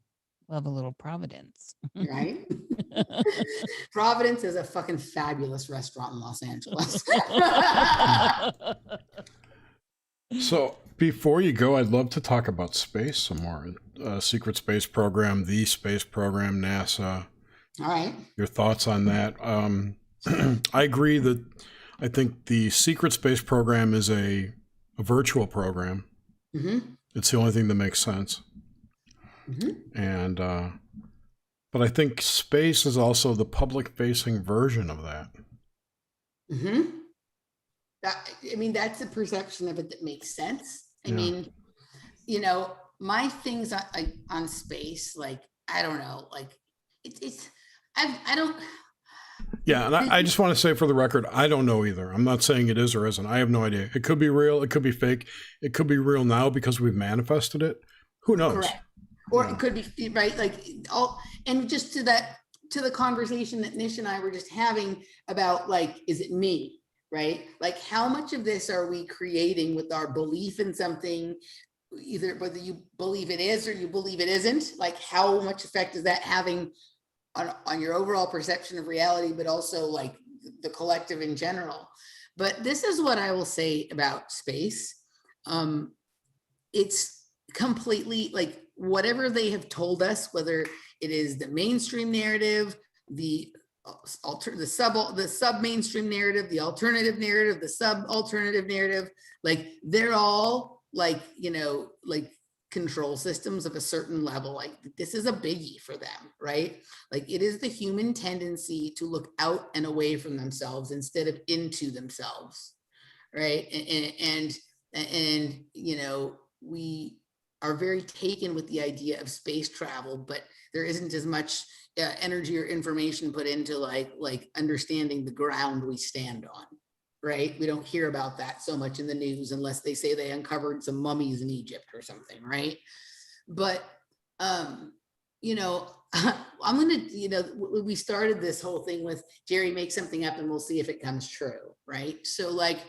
Love a little Providence. Right? Providence is a fucking fabulous restaurant in Los Angeles. So before you go, I'd love to talk about space some more. Secret space program, the space program, NASA. All right. Your thoughts on that? I agree that I think the secret space program is a virtual program. Mm-hmm. It's the only thing that makes sense. Mm-hmm. And but I think space is also the public-facing version of that. Mm-hmm. I mean, that's a perception of it that makes sense. I mean, you know, my things on space, like, I don't know, like I don't. Yeah, and I just want to say for the record, I don't know either. I'm not saying it is or isn't. I have no idea. It could be real. It could be fake. It could be real now because we've manifested it. Who knows? Correct. Or it could be, right, like all, and just to the conversation that Nish and I were just having about, like, is it me, right? Like, how much of this are we creating with our belief in something, either whether you believe it is or you believe it isn't? Like, how much effect is that having on your overall perception of reality, but also like the collective in general? But this is what I will say about space. It's completely, like, whatever they have told us, whether it is the mainstream narrative, the sub mainstream narrative, the alternative narrative, the sub alternative narrative, like, they're all, like, you know, like control systems of a certain level. Like, this is a biggie for them, right? Like, it is the human tendency to look out and away from themselves instead of into themselves, right? And you know, we are very taken with the idea of space travel, but there isn't as much energy or information put into like understanding the ground we stand on, right? We don't hear about that so much in the news unless they say they uncovered some mummies in Egypt or something, right? But you know, I'm gonna, you know, we started this whole thing with Jerry, make something up and we'll see if it comes true, right? So, like,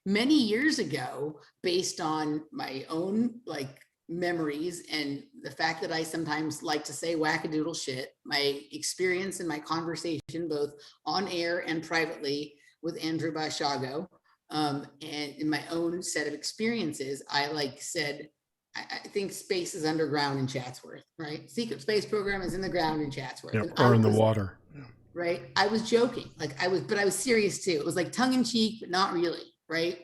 many years ago, based on my own like memories and the fact that I sometimes like to say wackadoodle shit, my experience and my conversation both on air and privately with Andrew Bashago, and in my own set of experiences, I like said, I think space is underground in Chatsworth, right? Secret space program is in the ground in Chatsworth. Yeah, or in the water. Yeah. Right? I was joking, like but I was serious too. It was like tongue in cheek, but not really, right?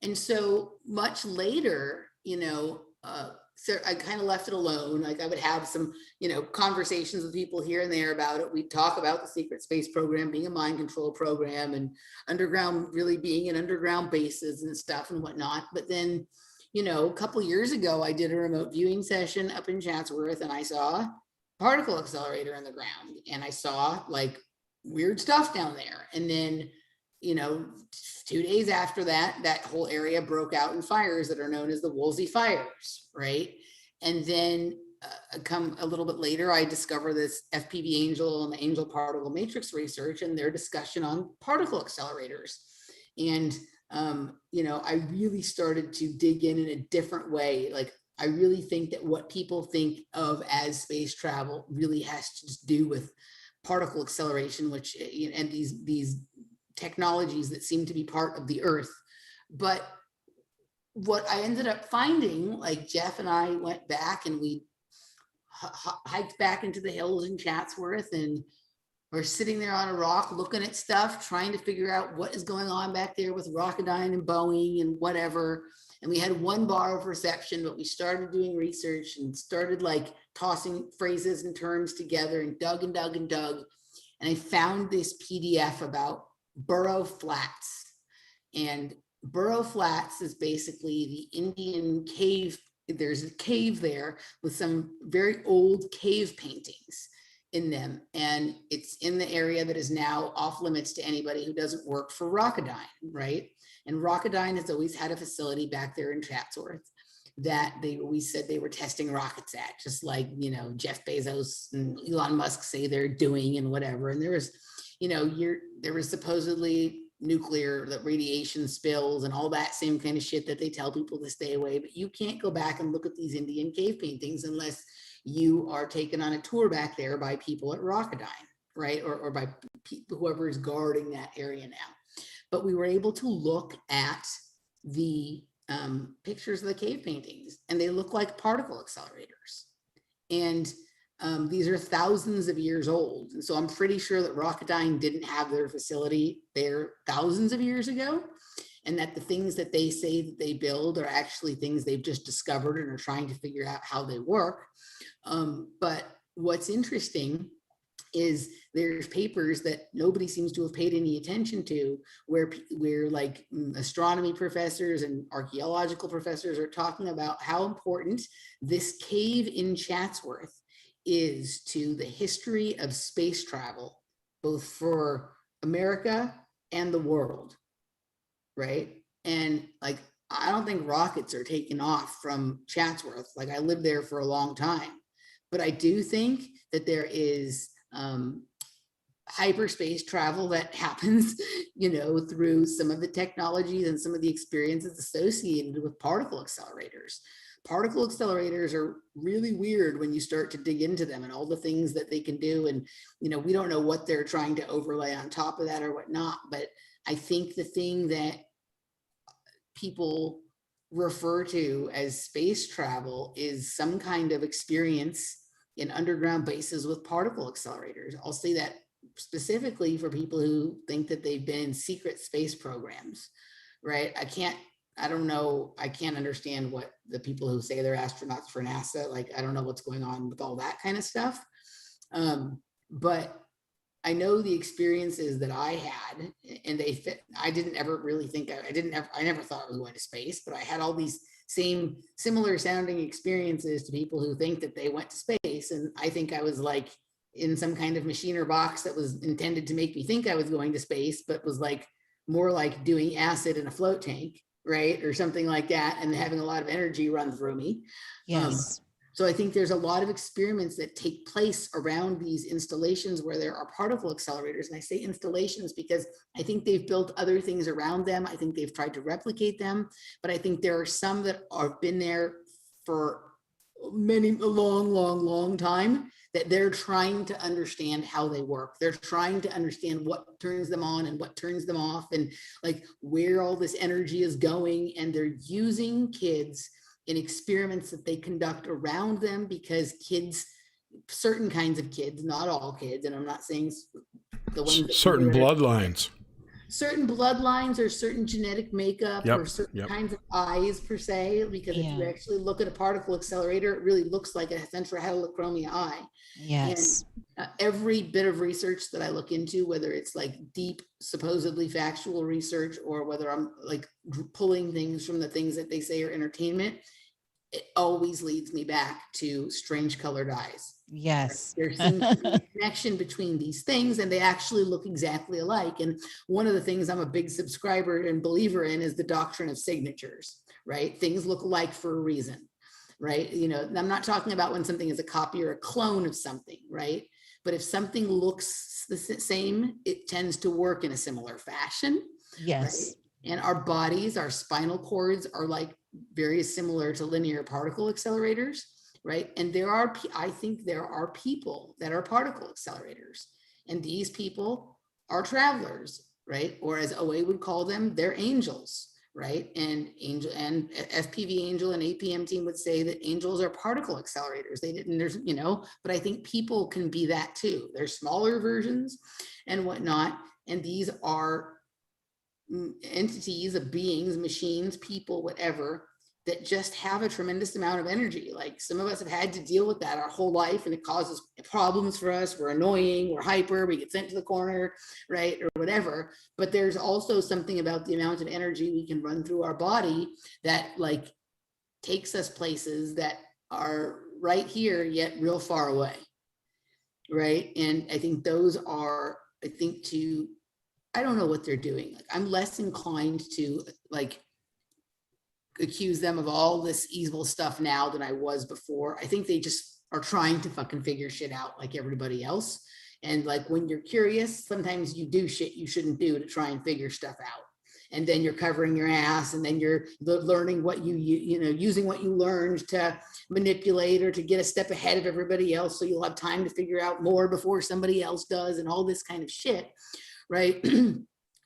And so much later, you know, so I kind of left it alone. Like, I would have some, you know, conversations with people here and there about it. We'd talk about the secret space program being a mind control program and underground really being in underground bases and stuff and whatnot. But then, you know, a couple of years ago, I did a remote viewing session up in Chatsworth and I saw a particle accelerator in the ground and I saw like weird stuff down there. And then, you know, 2 days after that, that whole area broke out in fires that are known as the Woolsey fires, right? And then come a little bit later, I discover this FPV Angel and the Angel Particle Matrix research and their discussion on particle accelerators. And, you know, I really started to dig in a different way. Like, I really think that what people think of as space travel really has to do with particle acceleration, which, you know, and these technologies that seem to be part of the earth. But what I ended up finding, like, Jeff and I went back and we hiked back into the hills in Chatsworth and we're sitting there on a rock looking at stuff, trying to figure out what is going on back there with Rocketdyne and Boeing and whatever. And we had one bar of reception, but we started doing research and started like tossing phrases and terms together and dug and dug and dug. And I found this PDF about Burrow Flats. And Burrow Flats is basically the Indian cave. There's a cave there with some very old cave paintings in them. And it's in the area that is now off limits to anybody who doesn't work for Rocketdyne, right? And Rocketdyne has always had a facility back there in Chatsworth that they always said they were testing rockets at, just like, you know, Jeff Bezos and Elon Musk say they're doing and whatever. And there was, you know, there was supposedly the radiation spills and all that same kind of shit that they tell people to stay away. But you can't go back and look at these Indian cave paintings unless you are taken on a tour back there by people at Rocketdyne, right? Or by whoever is guarding that area now. But we were able to look at the pictures of the cave paintings, and they look like particle accelerators. And these are thousands of years old. And so I'm pretty sure that Rocketdyne didn't have their facility there thousands of years ago, and that the things that they say that they build are actually things they've just discovered and are trying to figure out how they work. But what's interesting is there's papers that nobody seems to have paid any attention to, where like astronomy professors and archaeological professors are talking about how important this cave in Chatsworth is to the history of space travel, both for America and the world, right? And like, I don't think rockets are taking off from Chatsworth. Like, I lived there for a long time, but I do think that there is hyperspace travel that happens, you know, through some of the technologies and some of the experiences associated with particle accelerators. Particle accelerators are really weird when you start to dig into them and all the things that they can do. And, you know, we don't know what they're trying to overlay on top of that or whatnot. But I think the thing that people refer to as space travel is some kind of experience in underground bases with particle accelerators. I'll say that specifically for people who think that they've been in secret space programs, right? I don't know. I can't understand what the people who say they're astronauts for NASA, like, I don't know what's going on with all that kind of stuff. But I know the experiences that I had, and they fit. I didn't ever really think, I never thought I was going to space, but I had all these similar sounding experiences to people who think that they went to space. And I think I was like in some kind of machine or box that was intended to make me think I was going to space, but was like more like doing acid in a float tank, right? Or something like that, and having a lot of energy run through me. Yes. So I think there's a lot of experiments that take place around these installations where there are particle accelerators. And I say installations because I think they've built other things around them. I think they've tried to replicate them, but I think there are some that have been there for a long time, that they're trying to understand how they work. They're trying to understand what turns them on and what turns them off, and like where all this energy is going. And they're using kids in experiments that they conduct around them, because kids, certain kinds of kids, not all kids, and I'm not saying the ones certain bloodlines, or certain genetic makeup, or certain kinds of eyes per se, because if you actually look at a particle accelerator, it really looks like a central heterochromia eye. Yes. And every bit of research that I look into, whether it's like deep, supposedly factual research, or whether I'm like pulling things from the things that they say are entertainment, it always leads me back to strange colored eyes. Yes. There seems to be a connection between these things, and they actually look exactly alike. And one of the things I'm a big subscriber and believer in is the doctrine of signatures, right? Things look alike for a reason, right? You know, I'm not talking about when something is a copy or a clone of something, right? But if something looks the same, it tends to work in a similar fashion. Yes. Right? And our bodies, our spinal cords are like very similar to linear particle accelerators, right? And I think there are people that are particle accelerators, and these people are travelers, right? Or as OA would call them, they're angels, right? And FPV Angel and APM team would say that angels are particle accelerators. But I think people can be that too. They're smaller versions and whatnot. And these are entities of beings, machines, people, whatever, that just have a tremendous amount of energy. Like, some of us have had to deal with that our whole life, and it causes problems for us. We're annoying, we're hyper, we get sent to the corner, right? Or whatever. But there's also something about the amount of energy we can run through our body that like takes us places that are right here, yet real far away. Right. And I think I don't know what they're doing. Like, I'm less inclined to like accuse them of all this evil stuff now than I was before. I think they just are trying to fucking figure shit out like everybody else. And like when you're curious, sometimes you do shit you shouldn't do to try and figure stuff out. And then you're covering your ass, and then you're learning what you know, using what you learned to manipulate or to get a step ahead of everybody else. So you'll have time to figure out more before somebody else does, and all this kind of shit. Right.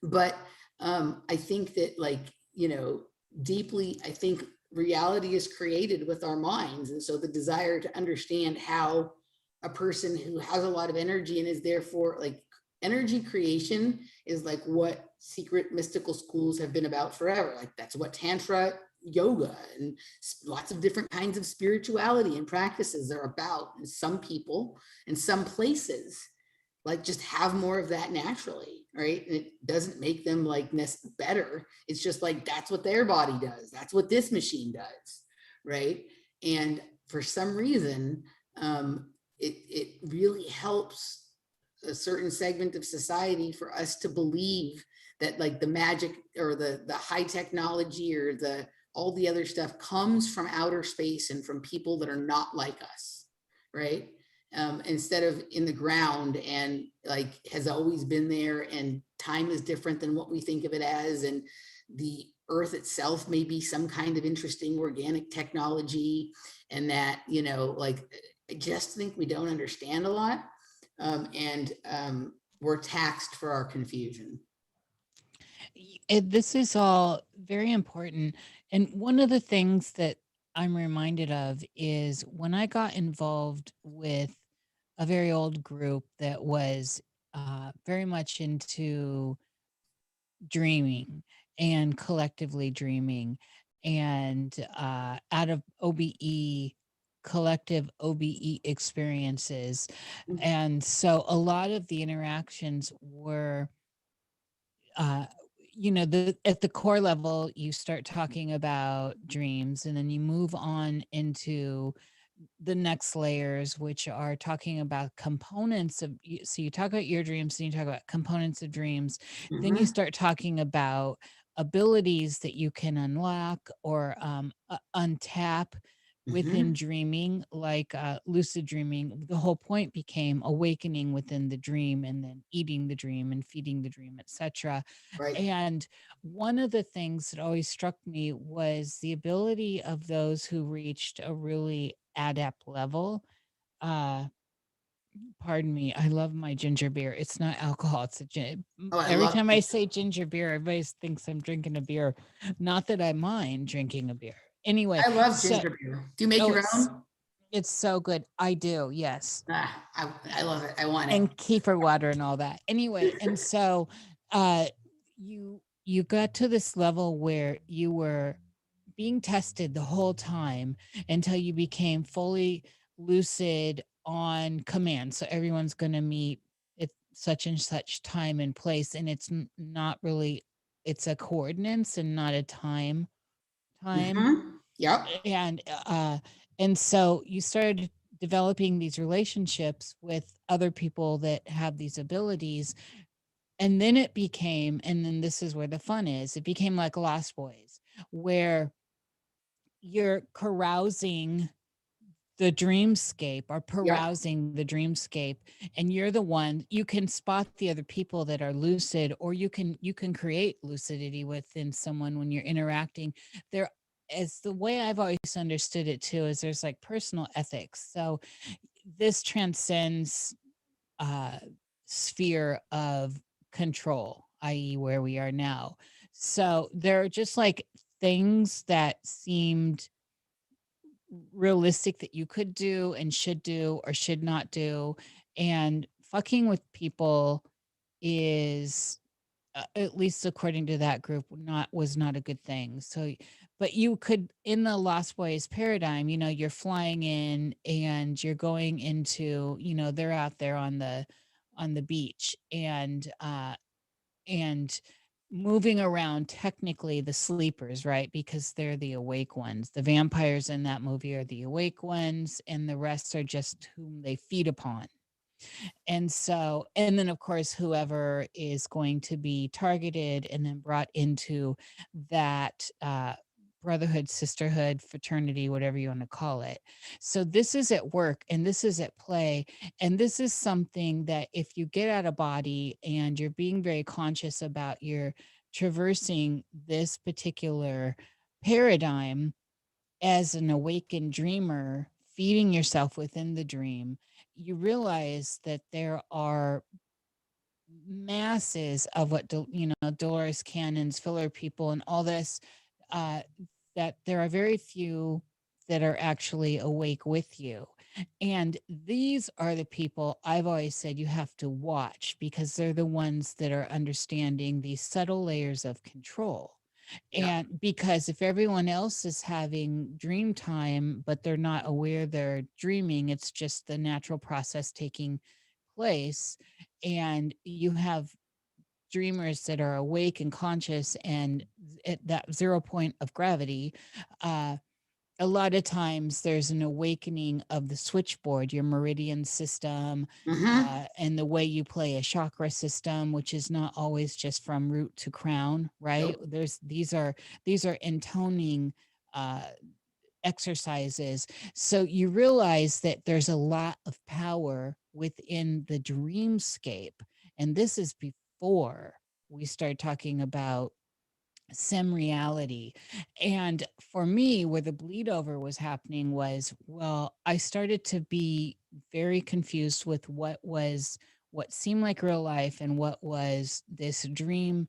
But I think that, like, you know, deeply, I think reality is created with our minds. And so the desire to understand how a person who has a lot of energy and is therefore like energy creation is like what secret mystical schools have been about forever. Like that's what Tantra yoga and lots of different kinds of spirituality and practices are about. And some people and some places like just have more of that naturally, right? And it doesn't make them like better. It's just like, that's what their body does. That's what this machine does, right? And for some reason, it really helps a certain segment of society for us to believe that like the magic or the high technology or all the other stuff comes from outer space and from people that are not like us, right? Instead of in the ground and like has always been there, and time is different than what we think of it as, and the earth itself may be some kind of interesting organic technology, and that, you know, like I just think we don't understand a lot, and we're taxed for our confusion. This is all very important. And one of the things that I'm reminded of is when I got involved with a very old group that was very much into dreaming and collectively dreaming, and out of OBE, collective OBE experiences. And so a lot of the interactions were you know, at the core level, you start talking about dreams, and then you move on into the next layers, which are talking about components of. So you talk about your dreams, and you talk about components of dreams. Then you start talking about abilities that you can unlock or untap within dreaming, like lucid dreaming. The whole point became awakening within the dream, and then eating the dream and feeding the dream, etc. Right. And one of the things that always struck me was the ability of those who reached a really adept level. Pardon me, I love my ginger beer. It's not alcohol, it's a gin. Every time I say ginger beer, everybody thinks I'm drinking a beer. Not that I mind drinking a beer. Anyway, I love ginger beer. Do you make your own? It's so good. I do, yes. I love it. I want it. And kefir water and all that. Anyway, and so you got to this level where you were being tested the whole time until you became fully lucid on command. So everyone's going to meet at such and such time and place, and it's not really, it's a coordinates and not a time. Yep. And so you started developing these relationships with other people that have these abilities. And then it became, and then this is where the fun is, it became like Lost Boys, where you're carousing the dreamscape or carousing the dreamscape, and you're the one, you can spot the other people that are lucid, or you can create lucidity within someone when you're interacting. There, as the way I've always understood it too, is there's like personal ethics. So this transcends sphere of control, i.e. where we are now. So there are just like things that seemed realistic that you could do and should do or should not do. And fucking with people is at least according to that group was not a good thing. So but you could, in the Lost Boys paradigm, you know, you're flying in and you're going into, you know, they're out there on the beach, and moving around, technically the sleepers, right? Because they're the awake ones. The vampires in that movie are the awake ones, and the rest are just whom they feed upon. And so, and then of course, whoever is going to be targeted and then brought into that brotherhood, sisterhood, fraternity, whatever you want to call it. So this is at work and this is at play. And this is something that if you get out of body and you're being very conscious about your traversing this particular paradigm as an awakened dreamer, feeding yourself within the dream, you realize that there are masses of what Dolores Cannons, filler people, and all this. Uh, that there are very few that are actually awake with you, and these are the people I've always said you have to watch because they're the ones that are understanding these subtle layers of control. Yeah. And because if everyone else is having dream time, but they're not aware they're dreaming, it's just the natural process taking place. And you have dreamers that are awake and conscious and at that 0 point of gravity. A lot of times there's an awakening of the switchboard, your meridian system, Mm-hmm. and the way you play a chakra system, which is not always just from root to crown, right? Nope. These are intoning uh, exercises. So you realize that there's a lot of power within the dreamscape. And this is before we start talking about sim reality. And for me, where the bleed over was happening was, well, I started to be very confused with what seemed like real life and what was this dream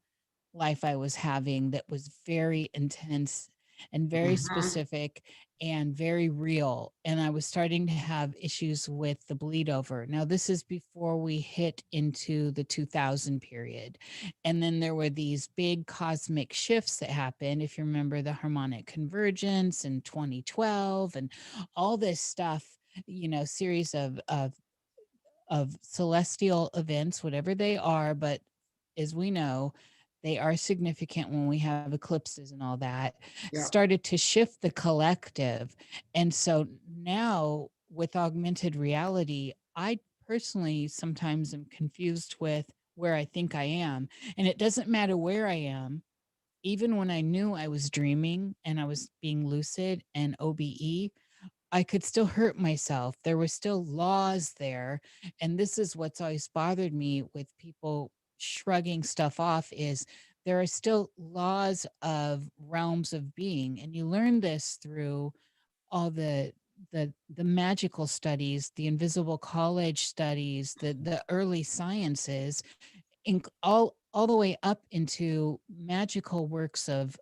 life I was having that was very intense and very Mm-hmm. specific and very real. And I was starting to have issues with the bleed over. Now, this is before we hit into the 2000 period. And then there were these big cosmic shifts that happened. If you remember the harmonic convergence in 2012 and all this stuff, series of celestial events, whatever they are, but as we know, they are significant when we have eclipses and all that, Yeah. started to shift the collective. And so now with augmented reality, I personally sometimes am confused with where I think I am. And it doesn't matter where I am. Even when I knew I was dreaming and I was being lucid and OBE, I could still hurt myself. There were still laws there. And this is what's always bothered me with people shrugging stuff off is there are still laws of realms of being. And you learn this through all the magical studies, the invisible college studies, the early sciences, all the way up into magical works of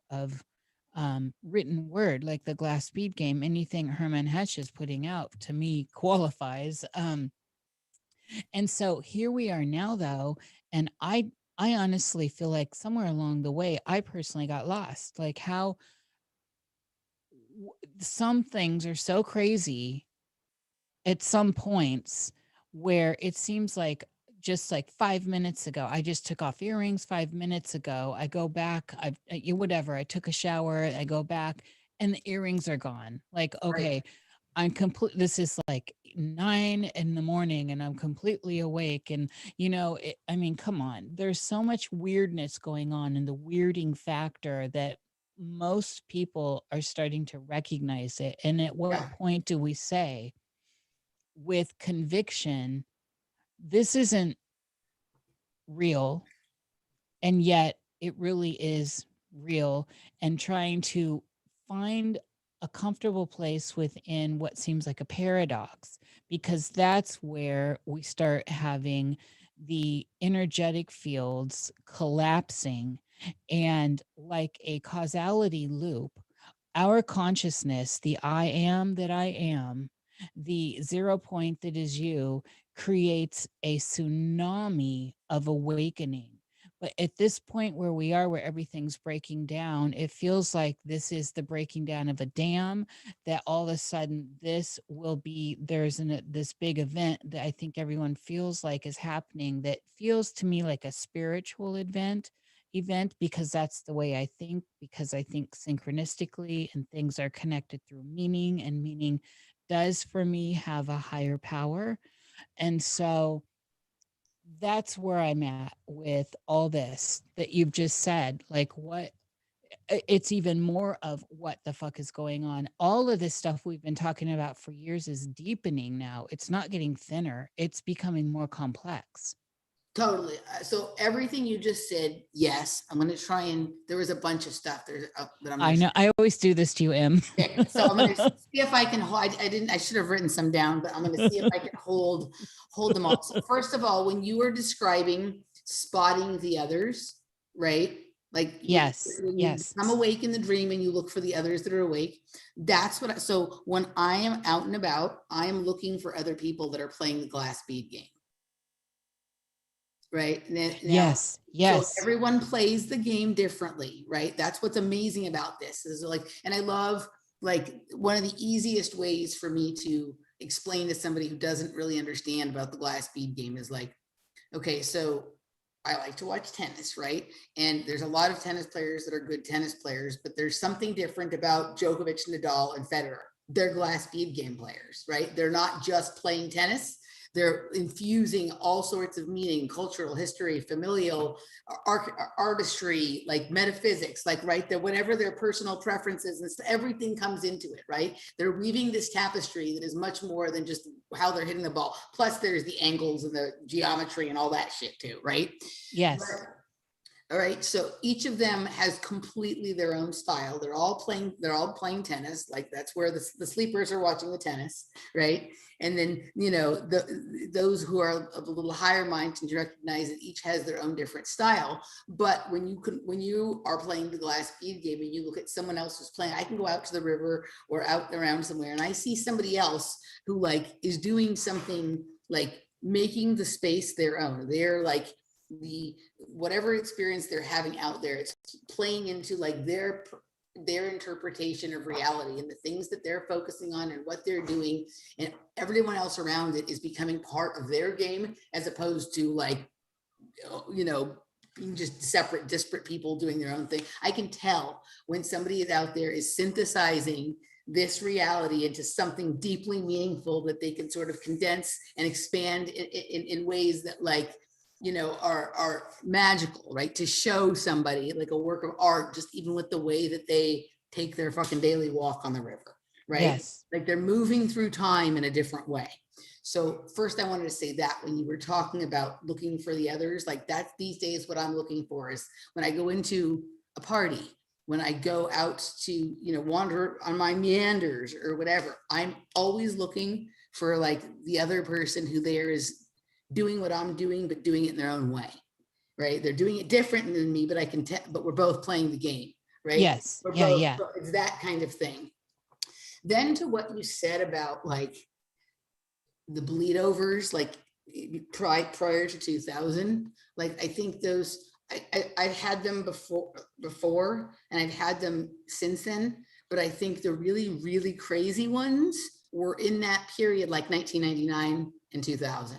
written word like the glass speed game. Anything Herman Hesse is putting out to me qualifies. And so here we are now though, and I honestly feel like somewhere along the way I personally got lost. Like how some things are so crazy at some points where it seems like just like 5 minutes ago, I just took off earrings 5 minutes ago. I go back, whatever, I took a shower, I go back, and the earrings are gone. Like, Right. okay, this is like 9 in the morning and I'm completely awake. And, I mean, come on, there's so much weirdness going on in the weirding factor that most people are starting to recognize it. And at what Yeah. point do we say, with conviction, this isn't real, and yet it really is real, and trying to find a comfortable place within what seems like a paradox, because that's where we start having the energetic fields collapsing and like a causality loop. Our consciousness, the I am that I am, the 0 point that is you, creates a tsunami of awakening. But at this point where we are, where everything's breaking down, it feels like this is the breaking down of a dam, that all of a sudden this will be, this big event that I think everyone feels like is happening, that feels to me like a spiritual event, because that's the way I think, because I think synchronistically and things are connected through meaning, and meaning does for me have a higher power. And so that's where I'm at with all this that you've just said. Like, what? it's even more of what the fuck is going on. All of this stuff we've been talking about for years is deepening now. It's not getting thinner. It's becoming more complex. Totally. So everything you just said, yes. I'm going to try and there was a bunch of stuff there that I'm. I know. I always do this to you, Em. Okay, so I'm going to see if I can hold. I should have written some down, but I'm going to see if I can hold them all. So first of all, when you were describing spotting the others, right? Like Yes, when yes. you come awake in the dream and you look for the others that are awake. That's what. So when I am out and about, I am looking for other people that are playing the glass bead game. Right. Yes. So everyone plays the game differently, right? That's what's amazing about this is like, and I love like one of the easiest ways for me to explain to somebody who doesn't really understand about the glass bead game is like, okay, so I like to watch tennis, right? And there's a lot of tennis players that are good tennis players, but there's something different about Djokovic, Nadal, and Federer. They're glass bead game players, right? They're not just playing tennis. They're infusing all sorts of meaning, cultural history, familial, artistry, like metaphysics, like right there, whatever their personal preferences, and everything comes into it, right? They're weaving this tapestry that is much more than just how they're hitting the ball. Plus there's the angles and the geometry and all that shit too, right? Yes. All right. So each of them has completely their own style. They're all playing tennis. Like that's where the sleepers are watching the tennis, right? And then, you know, those who are of a little higher mind can recognize that each has their own different style. But when you are playing the glass bead game and you look at someone else who's playing, I can go out to the river or out around somewhere and I see somebody else who like is doing something like making the space their own. They're like, whatever experience they're having out there, it's playing into like their interpretation of reality and the things that they're focusing on and what they're doing, and everyone else around it is becoming part of their game as opposed to like, you know, being just separate, disparate people doing their own thing. I can tell when somebody is out there is synthesizing this reality into something deeply meaningful that they can sort of condense and expand in ways that like, you know, are magical, right? To show somebody like a work of art, just even with the way that they take their fucking daily walk on the river, right? Yes. Like they're moving through time in a different way. So first I wanted to say that when you were talking about looking for the others, like that's these days what I'm looking for is when I go into a party, when I go out to, you know, wander on my meanders or whatever, I'm always looking for like the other person who there is doing what I'm doing, but doing it in their own way, right? They're doing it different than me, but I can tell, but we're both playing the game, right? Yes. Yeah. It's that kind of thing. Then to what you said about like the bleed overs, like prior to 2000, like I think those, I've had them before, and I've had them since then, but I think the really, really crazy ones were in that period, like 1999 and 2000.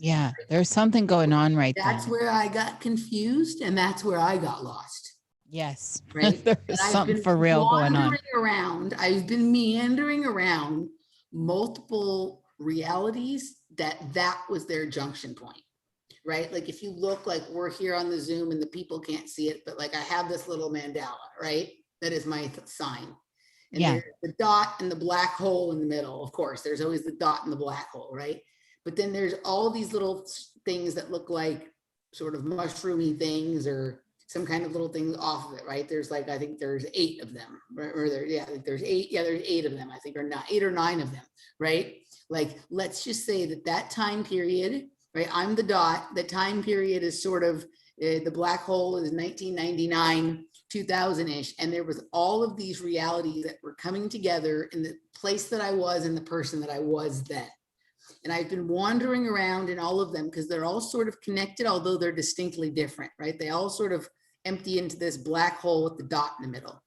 Yeah, there's something going on right there. That's where I got confused and that's where I got lost. Yes, Right. there's something for real going on. I've been meandering around multiple realities that was their junction point, right? Like if you look, like we're here on the Zoom and the people can't see it, but like I have this little mandala, right? That is my sign. And there's the dot and the black hole in the middle. Of course, there's always the dot and the black hole, right? But then there's all these little things that look like sort of mushroomy things or some kind of little things off of it, right? There's like, I think there's 8 of them, right? Or there, yeah, there's 8. Yeah, there's 8 of them, I think, or 8 or 9 of them, right? Like, let's just say that time period, right? I'm the dot. The time period is sort of, the black hole is 1999, 2000-ish. And there was all of these realities that were coming together in the place that I was and the person that I was then. And I've been wandering around in all of them because they're all sort of connected, although they're distinctly different, right? They all sort of empty into this black hole with the dot in the middle.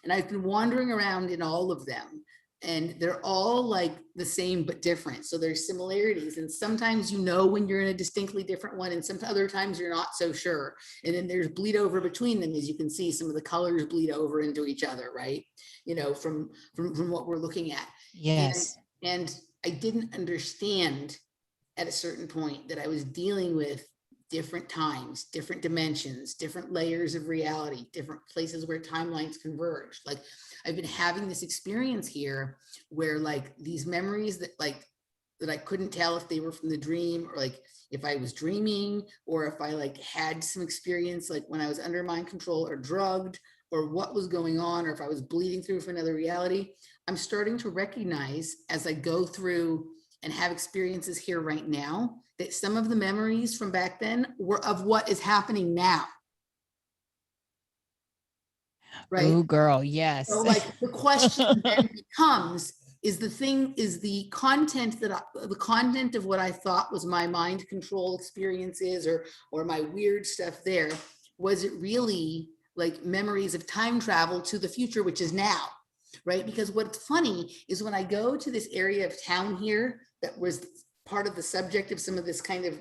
And I've been wandering around in all of them, and they're all like the same but different. So there's similarities. And sometimes you know when you're in a distinctly different one, and some other times you're not so sure. And then there's bleed over between them, as you can see, some of the colors bleed over into each other, right? You know, from what we're looking at. Yes. And I didn't understand at a certain point that I was dealing with different times, different dimensions, different layers of reality, different places where timelines converge. Like I've been having this experience here where like these memories that I couldn't tell if they were from the dream or like if I was dreaming or if I like had some experience like when I was under mind control or drugged or what was going on or if I was bleeding through from another reality. I'm starting to recognize as I go through and have experiences here right now that some of the memories from back then were of what is happening now. Right? Oh, girl, yes. So like the question then becomes, is the content the content of what I thought was my mind control experiences or my weird stuff there, was it really like memories of time travel to the future, which is now, right? Because what's funny is when I go to this area of town here that was part of the subject of some of this kind of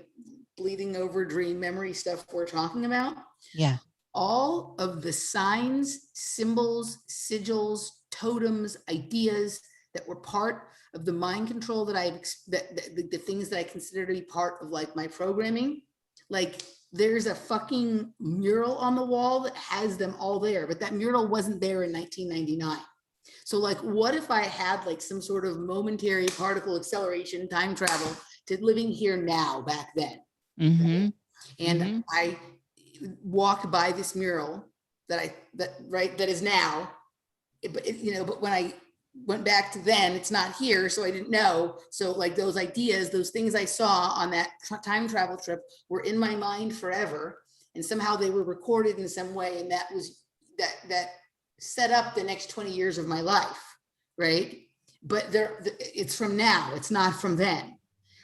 bleeding over dream memory stuff we're talking about. Yeah. All of the signs, symbols, sigils, totems, ideas that were part of the mind control that the things that I consider to be part of like my programming, like there's a fucking mural on the wall that has them all there, but that mural wasn't there in 1999. So like, what if I had like some sort of momentary particle acceleration time travel to living here now back then? Mm-hmm. Right? And Mm-hmm. I walked by this mural that is now, but when I went back to then, it's not here, so I didn't know. So like those ideas, those things I saw on that time travel trip were in my mind forever, and somehow they were recorded in some way, and that set up the next 20 years of my life, right? But it's from now, it's not from then.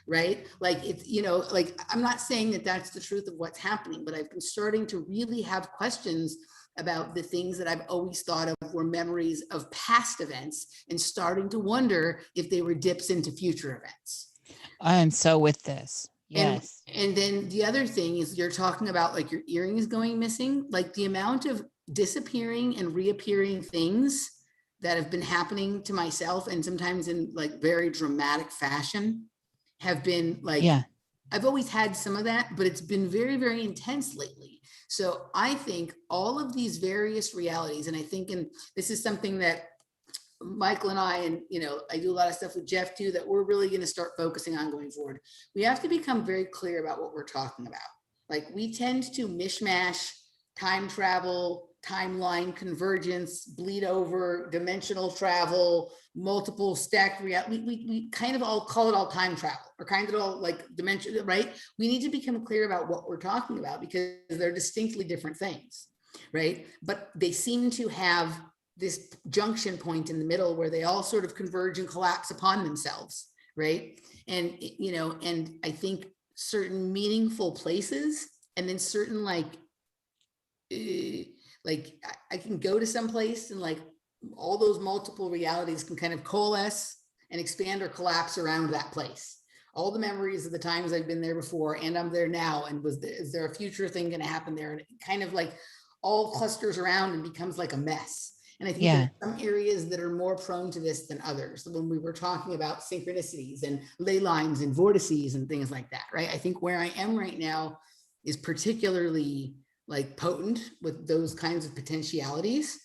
Right? Like it's, like I'm not saying that that's the truth of what's happening, but I've been starting to really have questions about the things that I've always thought of were memories of past events and starting to wonder if they were dips into future events. I am so with this. Yes. And then the other thing is you're talking about like your earrings going missing, like the amount of disappearing and reappearing things that have been happening to myself and sometimes in like very dramatic fashion have been like, Yeah. I've always had some of that, but it's been very, very intense lately. So I think all of these various realities, and I think, and this is something that Michael and I, and I do a lot of stuff with Jeff too, that we're really going to start focusing on going forward. We have to become very clear about what we're talking about. Like we tend to mishmash time travel, timeline convergence, bleed over, dimensional travel, multiple stacked reality. We kind of all call it all time travel, or kind of all like dimension, right? We need to become clear about what we're talking about because they're distinctly different things, right? But they seem to have this junction point in the middle where they all sort of converge and collapse upon themselves, right? And and I think certain meaningful places, and then certain like I can go to some place and like all those multiple realities can kind of coalesce and expand or collapse around that place. All the memories of the times I've been there before and I'm there now, and is there a future thing going to happen there? And it kind of like all clusters around and becomes like a mess. And I think there are some areas that are more prone to this than others. When we were talking about synchronicities and ley lines and vortices and things like that, right? I think where I am right now is particularly like potent with those kinds of potentialities.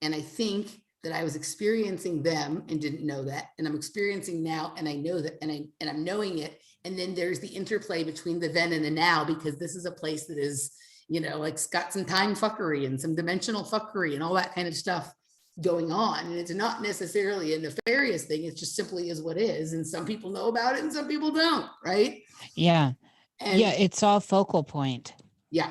And I think that I was experiencing them and didn't know that. And I'm experiencing now and I know that, and I'm knowing it. And then there's the interplay between the then and the now, because this is a place that is, like it's got some time fuckery and some dimensional fuckery and all that kind of stuff going on. And it's not necessarily a nefarious thing. It just simply is what is. And some people know about it and some people don't, right? Yeah. And it's all focal point. Yeah.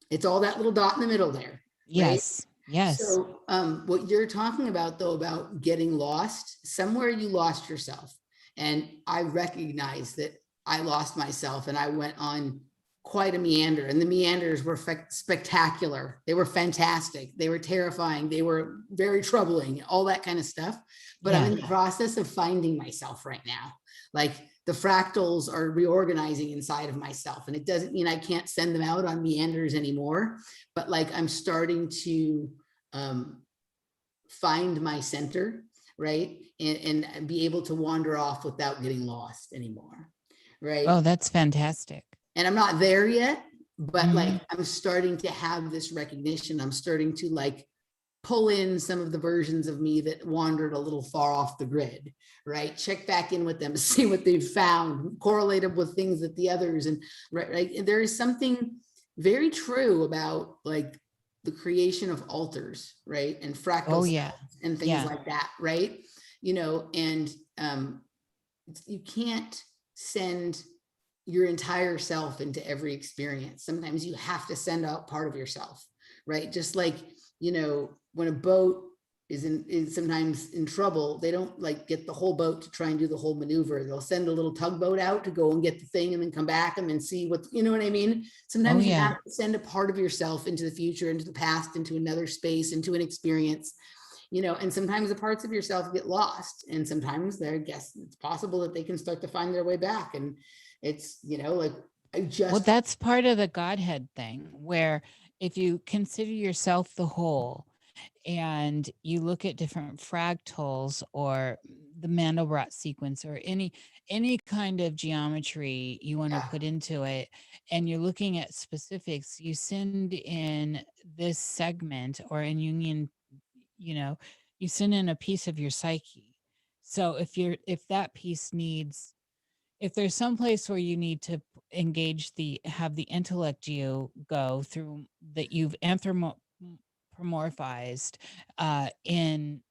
It's all that little dot in the middle there. Yes. Right? Yes. So what you're talking about though, about getting lost, somewhere you lost yourself. And I recognize that I lost myself and I went on quite a meander, and the meanders were spectacular. They were fantastic. They were terrifying. They were very troubling, all that kind of stuff. But I'm in the process of finding myself right now. Like the fractals are reorganizing inside of myself, and it doesn't mean I can't send them out on meanders anymore, but like I'm starting to find my center, right? And be able to wander off without getting lost anymore. Right. Oh, that's fantastic. And I'm not there yet, but like, Mhm. I'm starting to have this recognition. I'm starting to like pull in some of the versions of me that wandered a little far off the grid, right? Check back in with them, see what they've found, correlate them with things that the others, and right, there is something very true about like the creation of altars, right? And Oh fractals yeah. and things Yeah. like that, right? You know, and you can't send your entire self into every experience. Sometimes you have to send out part of yourself, right? Just like, you know, when a boat is sometimes in trouble, they don't like get the whole boat to try and do the whole maneuver. They'll send a little tugboat out to go and get the thing and then come back and then see what, you know what I mean? Oh Sometimes you yeah. have to send a part of yourself into the future, into the past, into another space, into an experience, you know, and sometimes the parts of yourself get lost, and sometimes they're, I guess it's possible that they can start to find their way back. And it's, you know, like I Well, just, that's part of the Godhead thing, where if you consider yourself the whole and you look at different fractals or the Mandelbrot sequence or any kind of geometry you want to yeah, put into it, and you're looking at specifics, you send in this segment or in union, you know, you send in a piece of your psyche. So if that piece needs, if there's some place where you need to engage have the intellect you go through that you've anthropomorphized in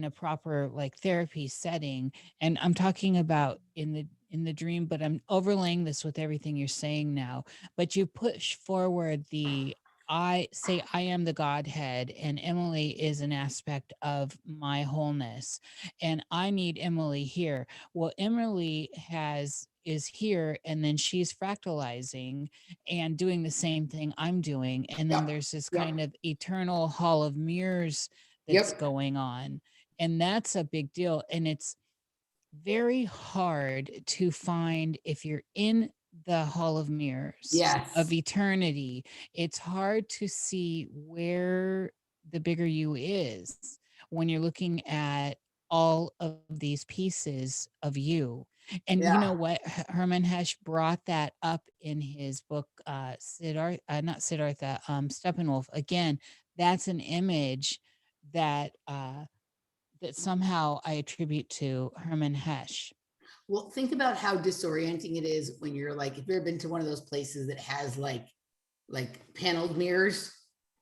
a proper like therapy setting, and I'm talking about in the dream, but I'm overlaying this with everything you're saying now, but you push forward the, I say I am the Godhead and Emily is an aspect of my wholeness and I need Emily here. Well, Emily is here and then she's fractalizing and doing the same thing I'm doing. And then yep, there's this yep, kind of eternal hall of mirrors that's yep, going on. And that's a big deal. And it's very hard to find if you're in the hall of mirrors of yes, eternity. It's hard to see where the bigger you is when you're looking at all of these pieces of you. And you yeah. know what? Herman Hesch brought that up in his book, Siddhartha, not Siddhartha, Steppenwolf. Again, that's an image that that somehow I attribute to Herman Hesch. Well, think about how disorienting it is when you're like, if you've ever been to one of those places that has like paneled mirrors,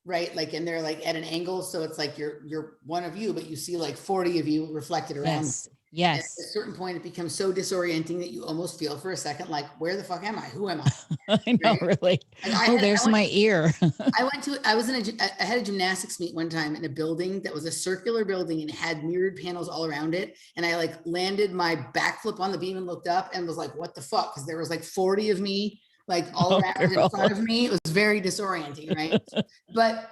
right? Like, and they're like at an angle. So it's like you're one of you, but you see like 40 of you reflected around. Yes. And at a Yes. certain point, it becomes so disorienting that you almost feel for a second, like, where the fuck am I? Who am I? I know, Right? really. Like Oh, there's my ear. I was in I had a gymnastics meet one time in a building that was a circular building and had mirrored panels all around it. And I like landed my backflip on the beam and looked up and was like, what the fuck? Because there was like 40 of me, like all Oh, around in front girl. of me. It was very disorienting, right? But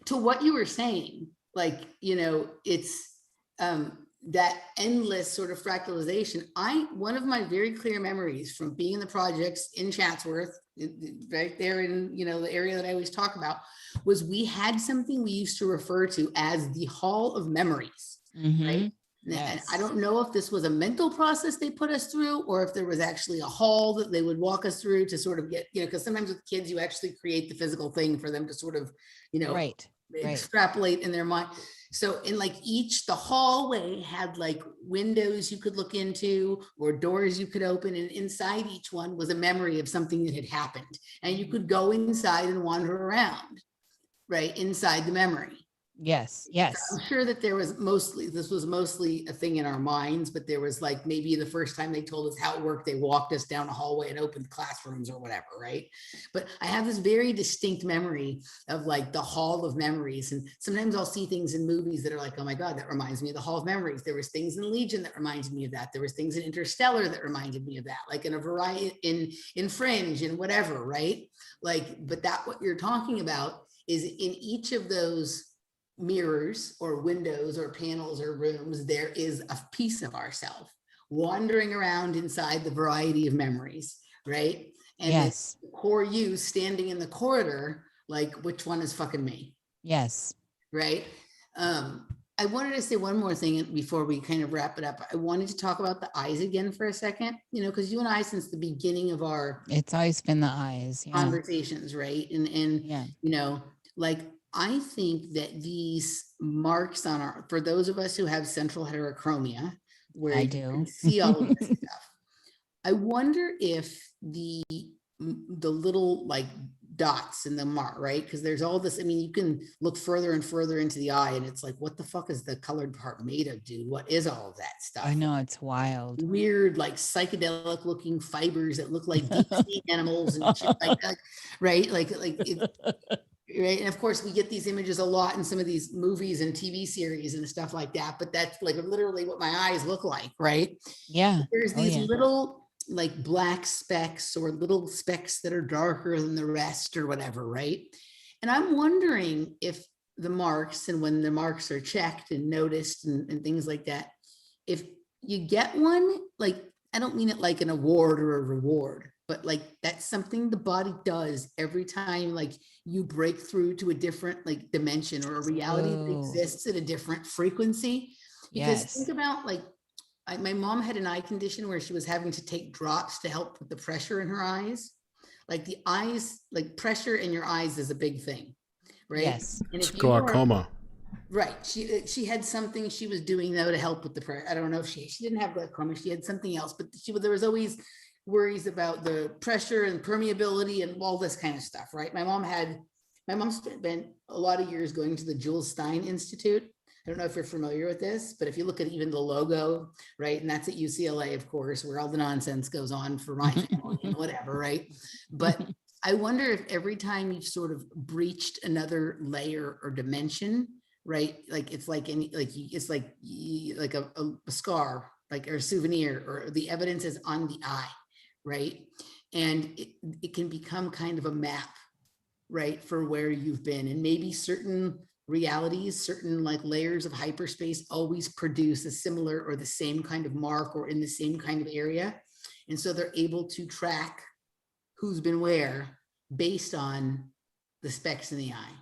to what you were saying, like, you know, it's that endless sort of fractalization. One of my very clear memories from being in the projects in Chatsworth, right there in, you know, the area that I always talk about, was we had something we used to refer to as the Hall of Memories, right? And I Yes. don't know if this was a mental process they put us through or if there was actually a hall that they would walk us through to sort of get, you know, because sometimes with kids, you actually create the physical thing for them to sort of, you know, Right. Right. extrapolate in their mind. So in like the hallway had like windows you could look into or doors you could open, and inside each one was a memory of something that had happened, and you could go inside and wander around right inside the memory. Yes. I'm Yes. sure that this was mostly a thing in our minds, but there was like maybe the first time they told us how it worked, they walked us down a hallway and opened classrooms or whatever, right? But I have this very distinct memory of like the Hall of Memories. And sometimes I'll see things in movies that are like, oh my God, that reminds me of the Hall of Memories. There was things in Legion that reminded me of that. There was things in Interstellar that reminded me of that, like in a variety in Fringe and whatever, right? Like, but that what you're talking about is in each of those mirrors or windows or panels or rooms, there is a piece of ourself wandering around inside the variety of memories, right? And then Yes. the core you standing in the corridor, like, which one is fucking me? Yes. Right? I wanted to say one more thing before we kind of wrap it up. I wanted to talk about the eyes again for a second, because you and I, since the beginning of our It's always been the eyes. Yeah. conversations, right? And Yeah. like, I think that these marks on for those of us who have central heterochromia, where I you do. can see all of this stuff, I wonder if the little like dots in the mark, right? Because there's all this, I mean, you can look further and further into the eye and it's like, what the fuck is the colored part made of, dude? What is all of that stuff? I know, it's wild. Weird, like psychedelic looking fibers that look like deep sea animals and shit like that, right? Like it, right? And of course, we get these images a lot in some of these movies and TV series and stuff like that. But that's like literally what my eyes look like, right? Yeah. There's these little like black specks or little specks that are darker than the rest or whatever, right? And I'm wondering if the marks, and when the marks are checked and noticed and things like that, if you get one, like, I don't mean it like an award or a reward, but like that's something the body does every time, like you break through to a different like dimension or a reality that exists at a different frequency. Because think about like, my mom had an eye condition where she was having to take drops to help with the pressure in her eyes. Like the eyes, like pressure in your eyes is a big thing, right? Yes. And it's glaucoma. Right. She had something she was doing though to help with the pressure. I don't know if she didn't have glaucoma. She had something else, but there was always worries about the pressure and permeability and all this kind of stuff, right? My mom spent a lot of years going to the Jules Stein Institute. I don't know if you're familiar with this, but if you look at even the logo, right, and that's at UCLA, of course, where all the nonsense goes on for my family and whatever, right? But I wonder if every time you've sort of breached another layer or dimension, right, like it's like it's like a scar, like, or a souvenir, or the evidence is on the eye, right? And it can become kind of a map, right, for where you've been, and maybe certain realities, certain like layers of hyperspace always produce a similar or the same kind of mark or in the same kind of area. And so they're able to track who's been where based on the specks in the eye.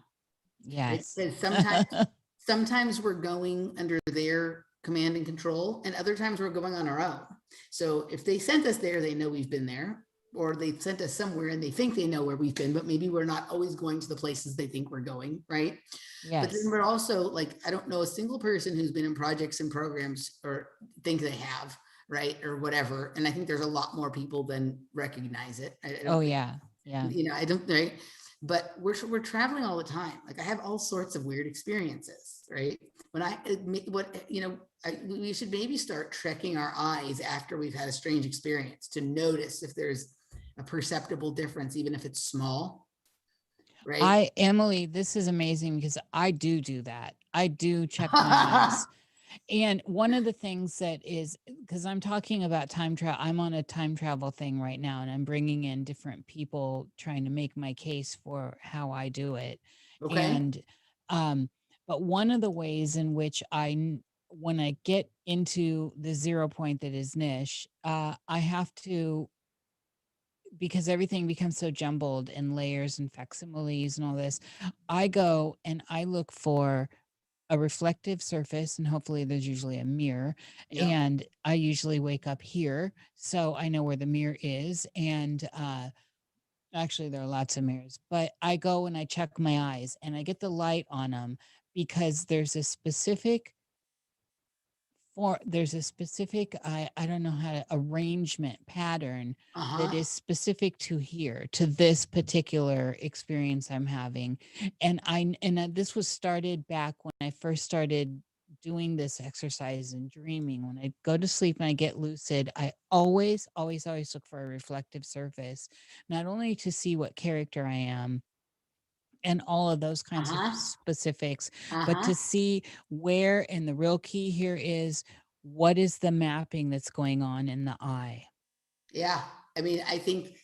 Yes. Right? Sometimes we're going under their command and control, and other times we're going on our own. So if they sent us there, they know we've been there, or they sent us somewhere and they think they know where we've been, but maybe we're not always going to the places they think we're going, right? Yes. But then we're also like, I don't know a single person who's been in projects and programs or think they have, right? Or whatever. And I think there's a lot more people than recognize it. Yeah. I don't, right? But we're traveling all the time. Like I have all sorts of weird experiences, right? We should maybe start trekking our eyes after we've had a strange experience to notice if there's a perceptible difference, even if it's small, right? Emily, this is amazing because I do that. I do check my eyes. And one of the things that is, because I'm talking about time travel, I'm on a time travel thing right now, and I'm bringing in different people trying to make my case for how I do it. Okay. And, but one of the ways in which when I get into the 0 point that is niche, I have to, because everything becomes so jumbled in layers and facsimiles and all this, I go and I look for a reflective surface, and hopefully there's usually a mirror. Yep. And I usually wake up here, so I know where the mirror is. And actually there are lots of mirrors, but I go and I check my eyes and I get the light on them, because there's a specific I don't know how to arrangement pattern that is specific to here, to this particular experience I'm having. And this was started back when I first started doing this exercise and dreaming. When I go to sleep and I get lucid, I always look for a reflective surface, not only to see what character I am and all of those kinds of specifics, but to see where, and the real key here is, what is the mapping that's going on in the eye? Yeah. I mean, I think,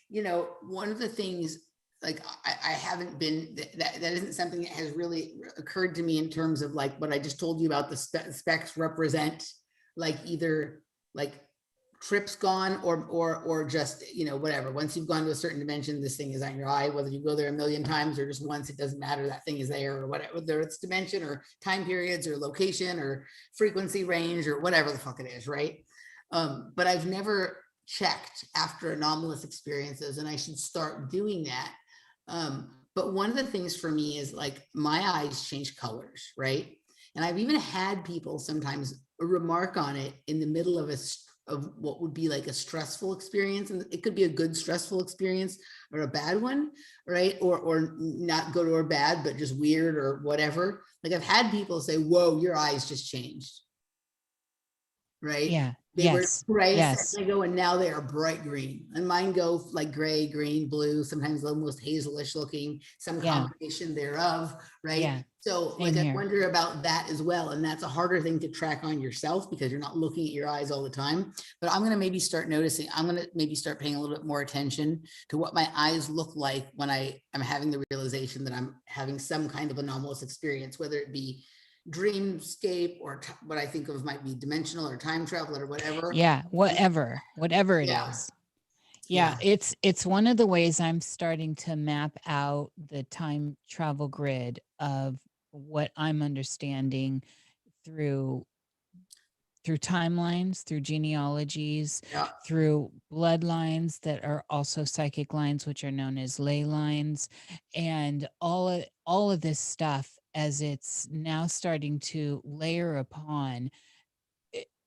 one of the things, like I haven't been, that isn't something that has really occurred to me in terms of like what I just told you about the specs represent, like either like trip's gone, or just, whatever. Once you've gone to a certain dimension, this thing is on your eye, whether you go there a million times or just once, it doesn't matter. That thing is there, or whatever, whether it's dimension or time periods or location or frequency range or whatever the fuck it is, right? But I've never checked after anomalous experiences, and I should start doing that. But one of the things for me is like my eyes change colors, right? And I've even had people sometimes remark on it in the middle of of what would be like a stressful experience, and it could be a good stressful experience or a bad one, right? Or not good or bad, but just weird or whatever. Like I've had people say, "Whoa, your eyes just changed," right? Yeah. They Yes. were gray a Yes. second ago, and now they are bright green. And mine go like gray, green, blue, sometimes almost hazelish looking, some Yeah. combination thereof, right? Yeah. So Same like I here. wonder about that as well. And that's a harder thing to track on yourself because you're not looking at your eyes all the time. But I'm going to maybe start noticing, I'm going to maybe start paying a little bit more attention to what my eyes look like when I'm having the realization that I'm having some kind of anomalous experience, whether it be dreamscape or what I think of might be dimensional or time travel or whatever. Yeah. Whatever it Yeah. is. Yeah. It's one of the ways I'm starting to map out the time travel grid of what I'm understanding through timelines, through genealogies, Yeah. through bloodlines that are also psychic lines, which are known as ley lines, and all of this stuff as it's now starting to layer upon.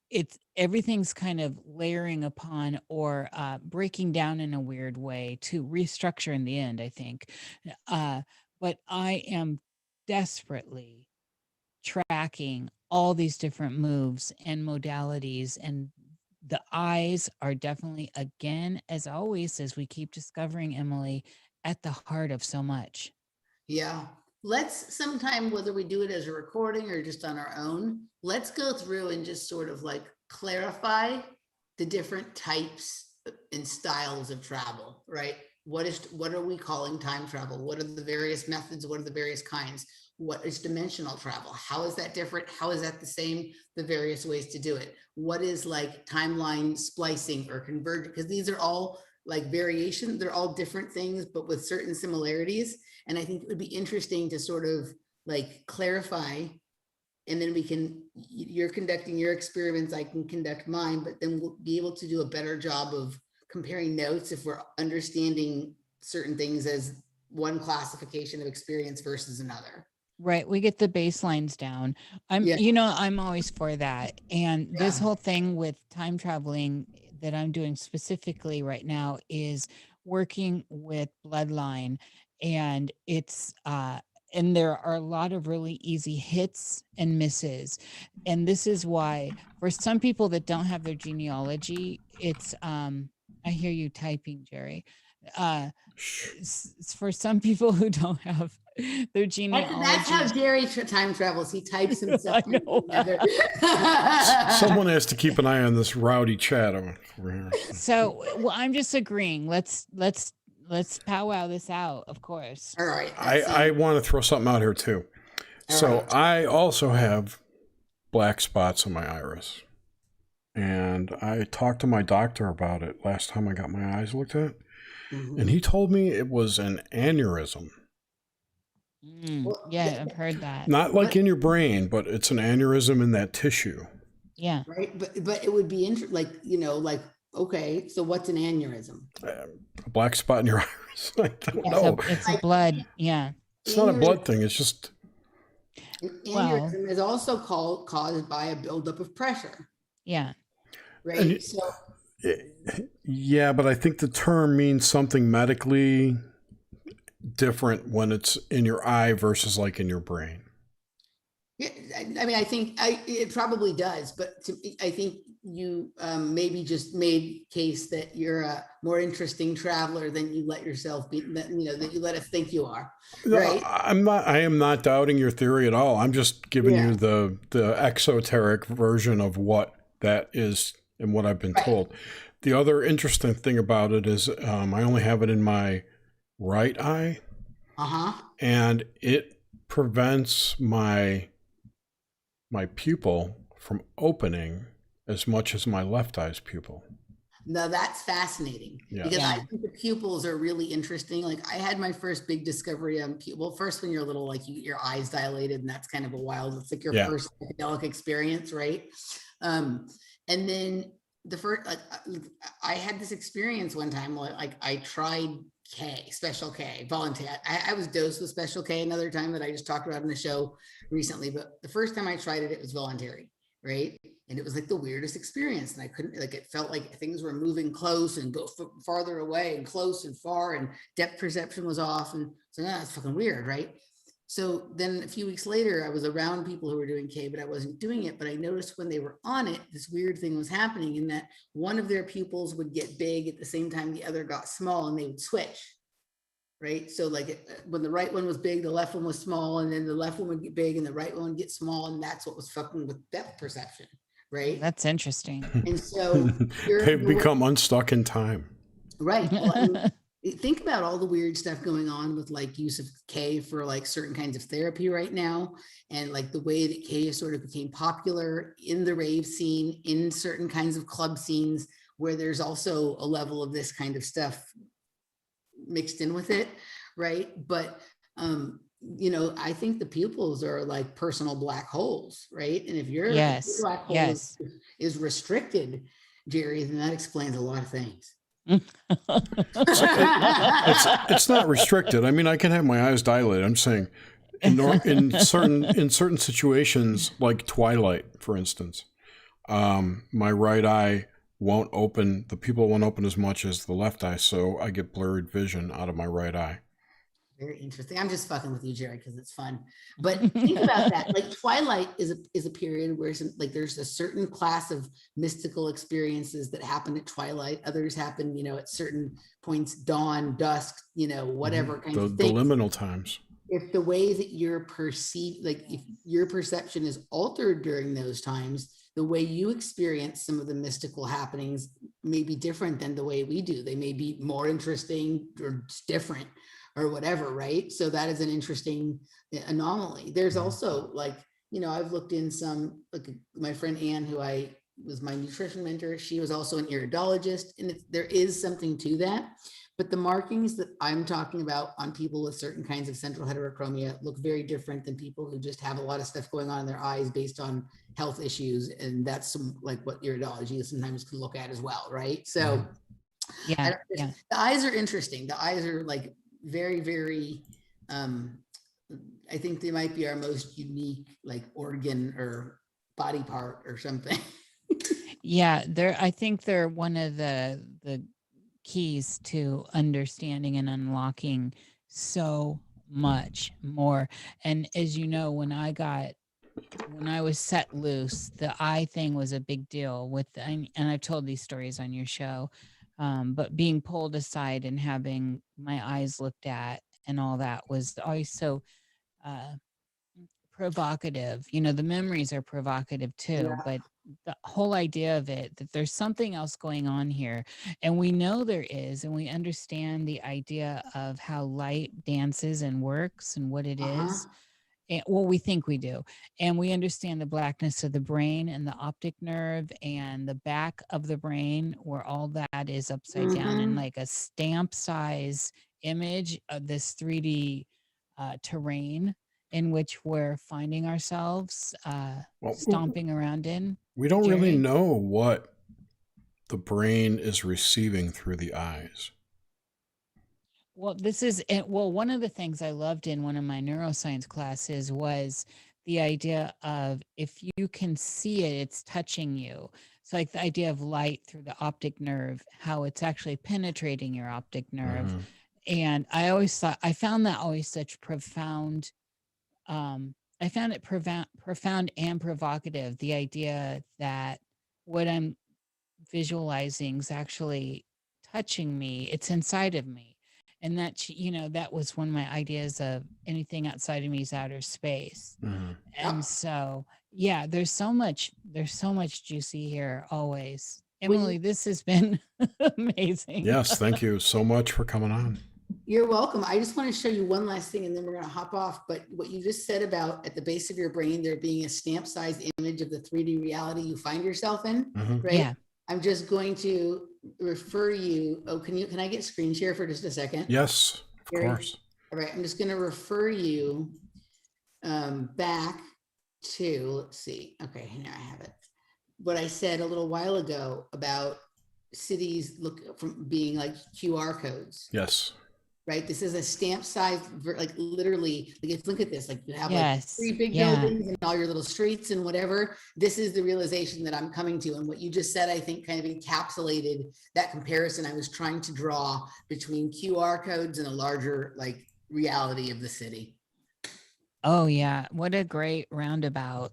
It's everything's kind of layering upon or breaking down in a weird way to restructure in the end, I think. But I am desperately tracking all these different moves and modalities, and the eyes are definitely, again, as always, as we keep discovering, Emily, at the heart of so much. Yeah. Let's sometime, whether we do it as a recording or just on our own, let's go through and just sort of like clarify the different types and styles of travel, right? What are we calling time travel? What are the various methods? What are the various kinds? What is dimensional travel? How is that different? How is that the same? The various ways to do it. What is like timeline splicing or convergence? Because these are all like variation. They're all different things, but with certain similarities. And I think it would be interesting to sort of like clarify, and then you're conducting your experiments, I can conduct mine, but then we'll be able to do a better job of comparing notes if we're understanding certain things as one classification of experience versus another. Right. We get the baselines down. I'm always for that. And this whole thing with time traveling that I'm doing specifically right now is working with bloodline. And it's, and there are a lot of really easy hits and misses. And this is why for some people that don't have their genealogy, it's, I hear you typing, Jerry. For some people who don't have their genealogy. That's how Jerry time travels. He types himself together. Someone has to keep an eye on this rowdy chat over here. So, well, I'm just agreeing. Let's powwow this out, of course. All right. I want to throw something out here too. So I also have black spots in my iris. And I talked to my doctor about it last time I got my eyes looked at. Mm-hmm. And he told me it was an aneurysm. Yeah, I've heard that. Not like in your brain, but it's an aneurysm in that tissue. Yeah. Right. But it would be interesting, okay, so what's an aneurysm? A black spot in your iris. I don't know. It's a blood. Yeah. It's not a blood thing. It's just. An aneurysm is also caused by a buildup of pressure. Yeah. Right. Yeah, but I think the term means something medically different when it's in your eye versus like in your brain. Yeah, I mean, I think it probably does, but I think you maybe just made case that you're a more interesting traveler than you let yourself be, that you let us think you are. Right? No, I am not doubting your theory at all. I'm just giving you the exoteric version of what that is and what I've been told. The other interesting thing about it is I only have it in my right eye. And it prevents my pupil from opening as much as my left eye's pupil. No, that's fascinating because I think the pupils are really interesting. Like I had my first big discovery on well, first when you're little, like your eyes dilated, and that's kind of a wild. It's like your first psychedelic experience, right? And then the first, I had this experience one time. Like I tried Special K, voluntary. I was dosed with Special K another time that I just talked about in the show recently, but the first time I tried it, it was voluntary, right? And it was like the weirdest experience. And I couldn't, like, it felt like things were moving close and go farther away and close and far, and depth perception was off. And so, yeah, it's fucking weird, right? So then a few weeks later, I was around people who were doing K, but I wasn't doing it. But I noticed when they were on it, this weird thing was happening in that one of their pupils would get big at the same time the other got small, and they would switch. Right. So like when the right one was big, the left one was small, and then the left one would get big and the right one would get small. And that's what was fucking with depth perception. Right. That's interesting. And so they've become unstuck in time. Right. Well, think about all the weird stuff going on with like use of K for like certain kinds of therapy right now. And like the way that K sort of became popular in the rave scene, in certain kinds of club scenes, where there's also a level of this kind of stuff mixed in with it, right? But you know, I think the pupils are like personal black holes, right? And if your black hole is restricted, Jerry, then that explains a lot of things. It's not restricted. I mean, I can have my eyes dilated. I'm saying in certain situations, like twilight, for instance, my right eye won't open, the pupil won't open as much as the left eye, so I get blurred vision out of my right eye. Very interesting. I'm just fucking with you, Jerry, because it's fun. But think about that. Like twilight is a period where like there's a certain class of mystical experiences that happen at twilight. Others happen, you know, at certain points, dawn, dusk, you know, whatever kind of thing. The liminal times. If the way that you're perceived, like if your perception is altered during those times, the way you experience some of the mystical happenings may be different than the way we do. They may be more interesting or different or whatever, right? So that is an interesting anomaly. There's also like, you know, I've looked in some, like my friend Anne, who was my nutrition mentor, she was also an iridologist, and there is something to that. But the markings that I'm talking about on people with certain kinds of central heterochromia look very different than people who just have a lot of stuff going on in their eyes based on health issues. And that's like what iridology sometimes can look at as well, right? So the eyes are interesting. The eyes are like very, very, I think they might be our most unique like organ or body part or something. I think they're one of the keys to understanding and unlocking so much more. And as you know, when I was set loose, the eye thing was a big deal and I've told these stories on your show, but being pulled aside and having my eyes looked at and all that was always so provocative. You know, the memories are provocative too, but the whole idea of it, that there's something else going on here, and we know there is, and we understand the idea of how light dances and works and what it is. And, well, we think we do, and we understand the blackness of the brain and the optic nerve and the back of the brain, where all that is upside down in like a stamp size image of this 3D terrain in which we're finding ourselves stomping around in. We don't really know what the brain is receiving through the eyes. Well, one of the things I loved in one of my neuroscience classes was the idea of if you can see it, it's touching you. So like the idea of light through the optic nerve, how it's actually penetrating your optic nerve. And I found that always such profound, I found it profound and provocative, the idea that what I'm visualizing is actually touching me. It's inside of me. And that, you know, that was one of my ideas of anything outside of me is outer space. And so, yeah, there's so much juicy here always. Emily, this has been amazing. Yes, thank you so much for coming on. You're welcome. I just want to show you one last thing and then we're going to hop off. But what you just said about at the base of your brain, there being a stamp-sized image of the 3D reality you find yourself in, right? Yeah. I'm just going to refer you. Oh, can I get screen share for just a second? Yes, of Gary? course. All right, I'm just going to refer you back to, let's see. Okay, now I have it. What I said a little while ago about cities look from being like QR codes, Yes. right? This is a stamp size, like literally, like if look at this, like you have like Yes. 3 big Yeah. buildings and all your little streets and whatever. This is the realization that I'm coming to. And what you just said, I think kind of encapsulated that comparison I was trying to draw between QR codes and a larger like reality of the city. Oh yeah. What a great roundabout.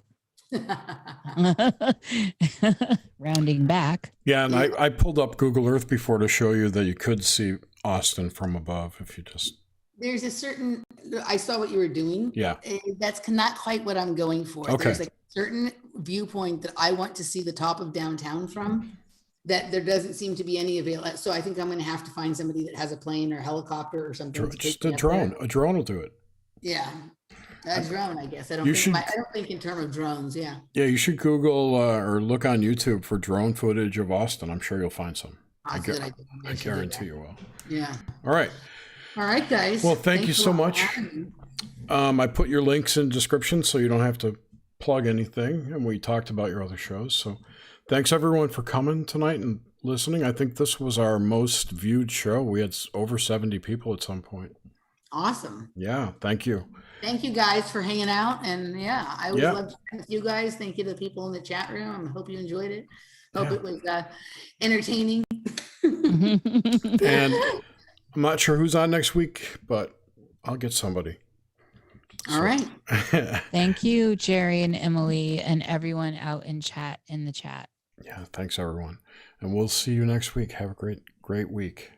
Rounding back. Yeah, and I pulled up Google Earth before to show you that you could see Austin from above if you just. There's a certain, I saw what you were doing. Yeah. That's not quite what I'm going for. Okay. There's a certain viewpoint that I want to see the top of downtown from, that there doesn't seem to be any available. So I think I'm going to have to find somebody that has a plane or helicopter or something. Just a drone. A drone will do it. Yeah. A drone, I guess. I don't think in terms of drones. Yeah. Yeah, you should Google or look on YouTube for drone footage of Austin. I'm sure you'll find some. I guarantee you will. Yeah. All right. All right, guys. Well, thank you so much. I put your links in description so you don't have to plug anything. And we talked about your other shows. So thanks everyone for coming tonight and listening. I think this was our most viewed show. We had over 70 people at some point. Awesome. Yeah. Thank you. Thank you guys for hanging out. And yeah, I would love to chat with you guys. Thank you to the people in the chat room. I hope you enjoyed it. Hope it was entertaining. And I'm not sure who's on next week, but I'll get somebody. All right. Thank you, Jerry and Emily and everyone out in the chat. Yeah. Thanks everyone. And we'll see you next week. Have a great week.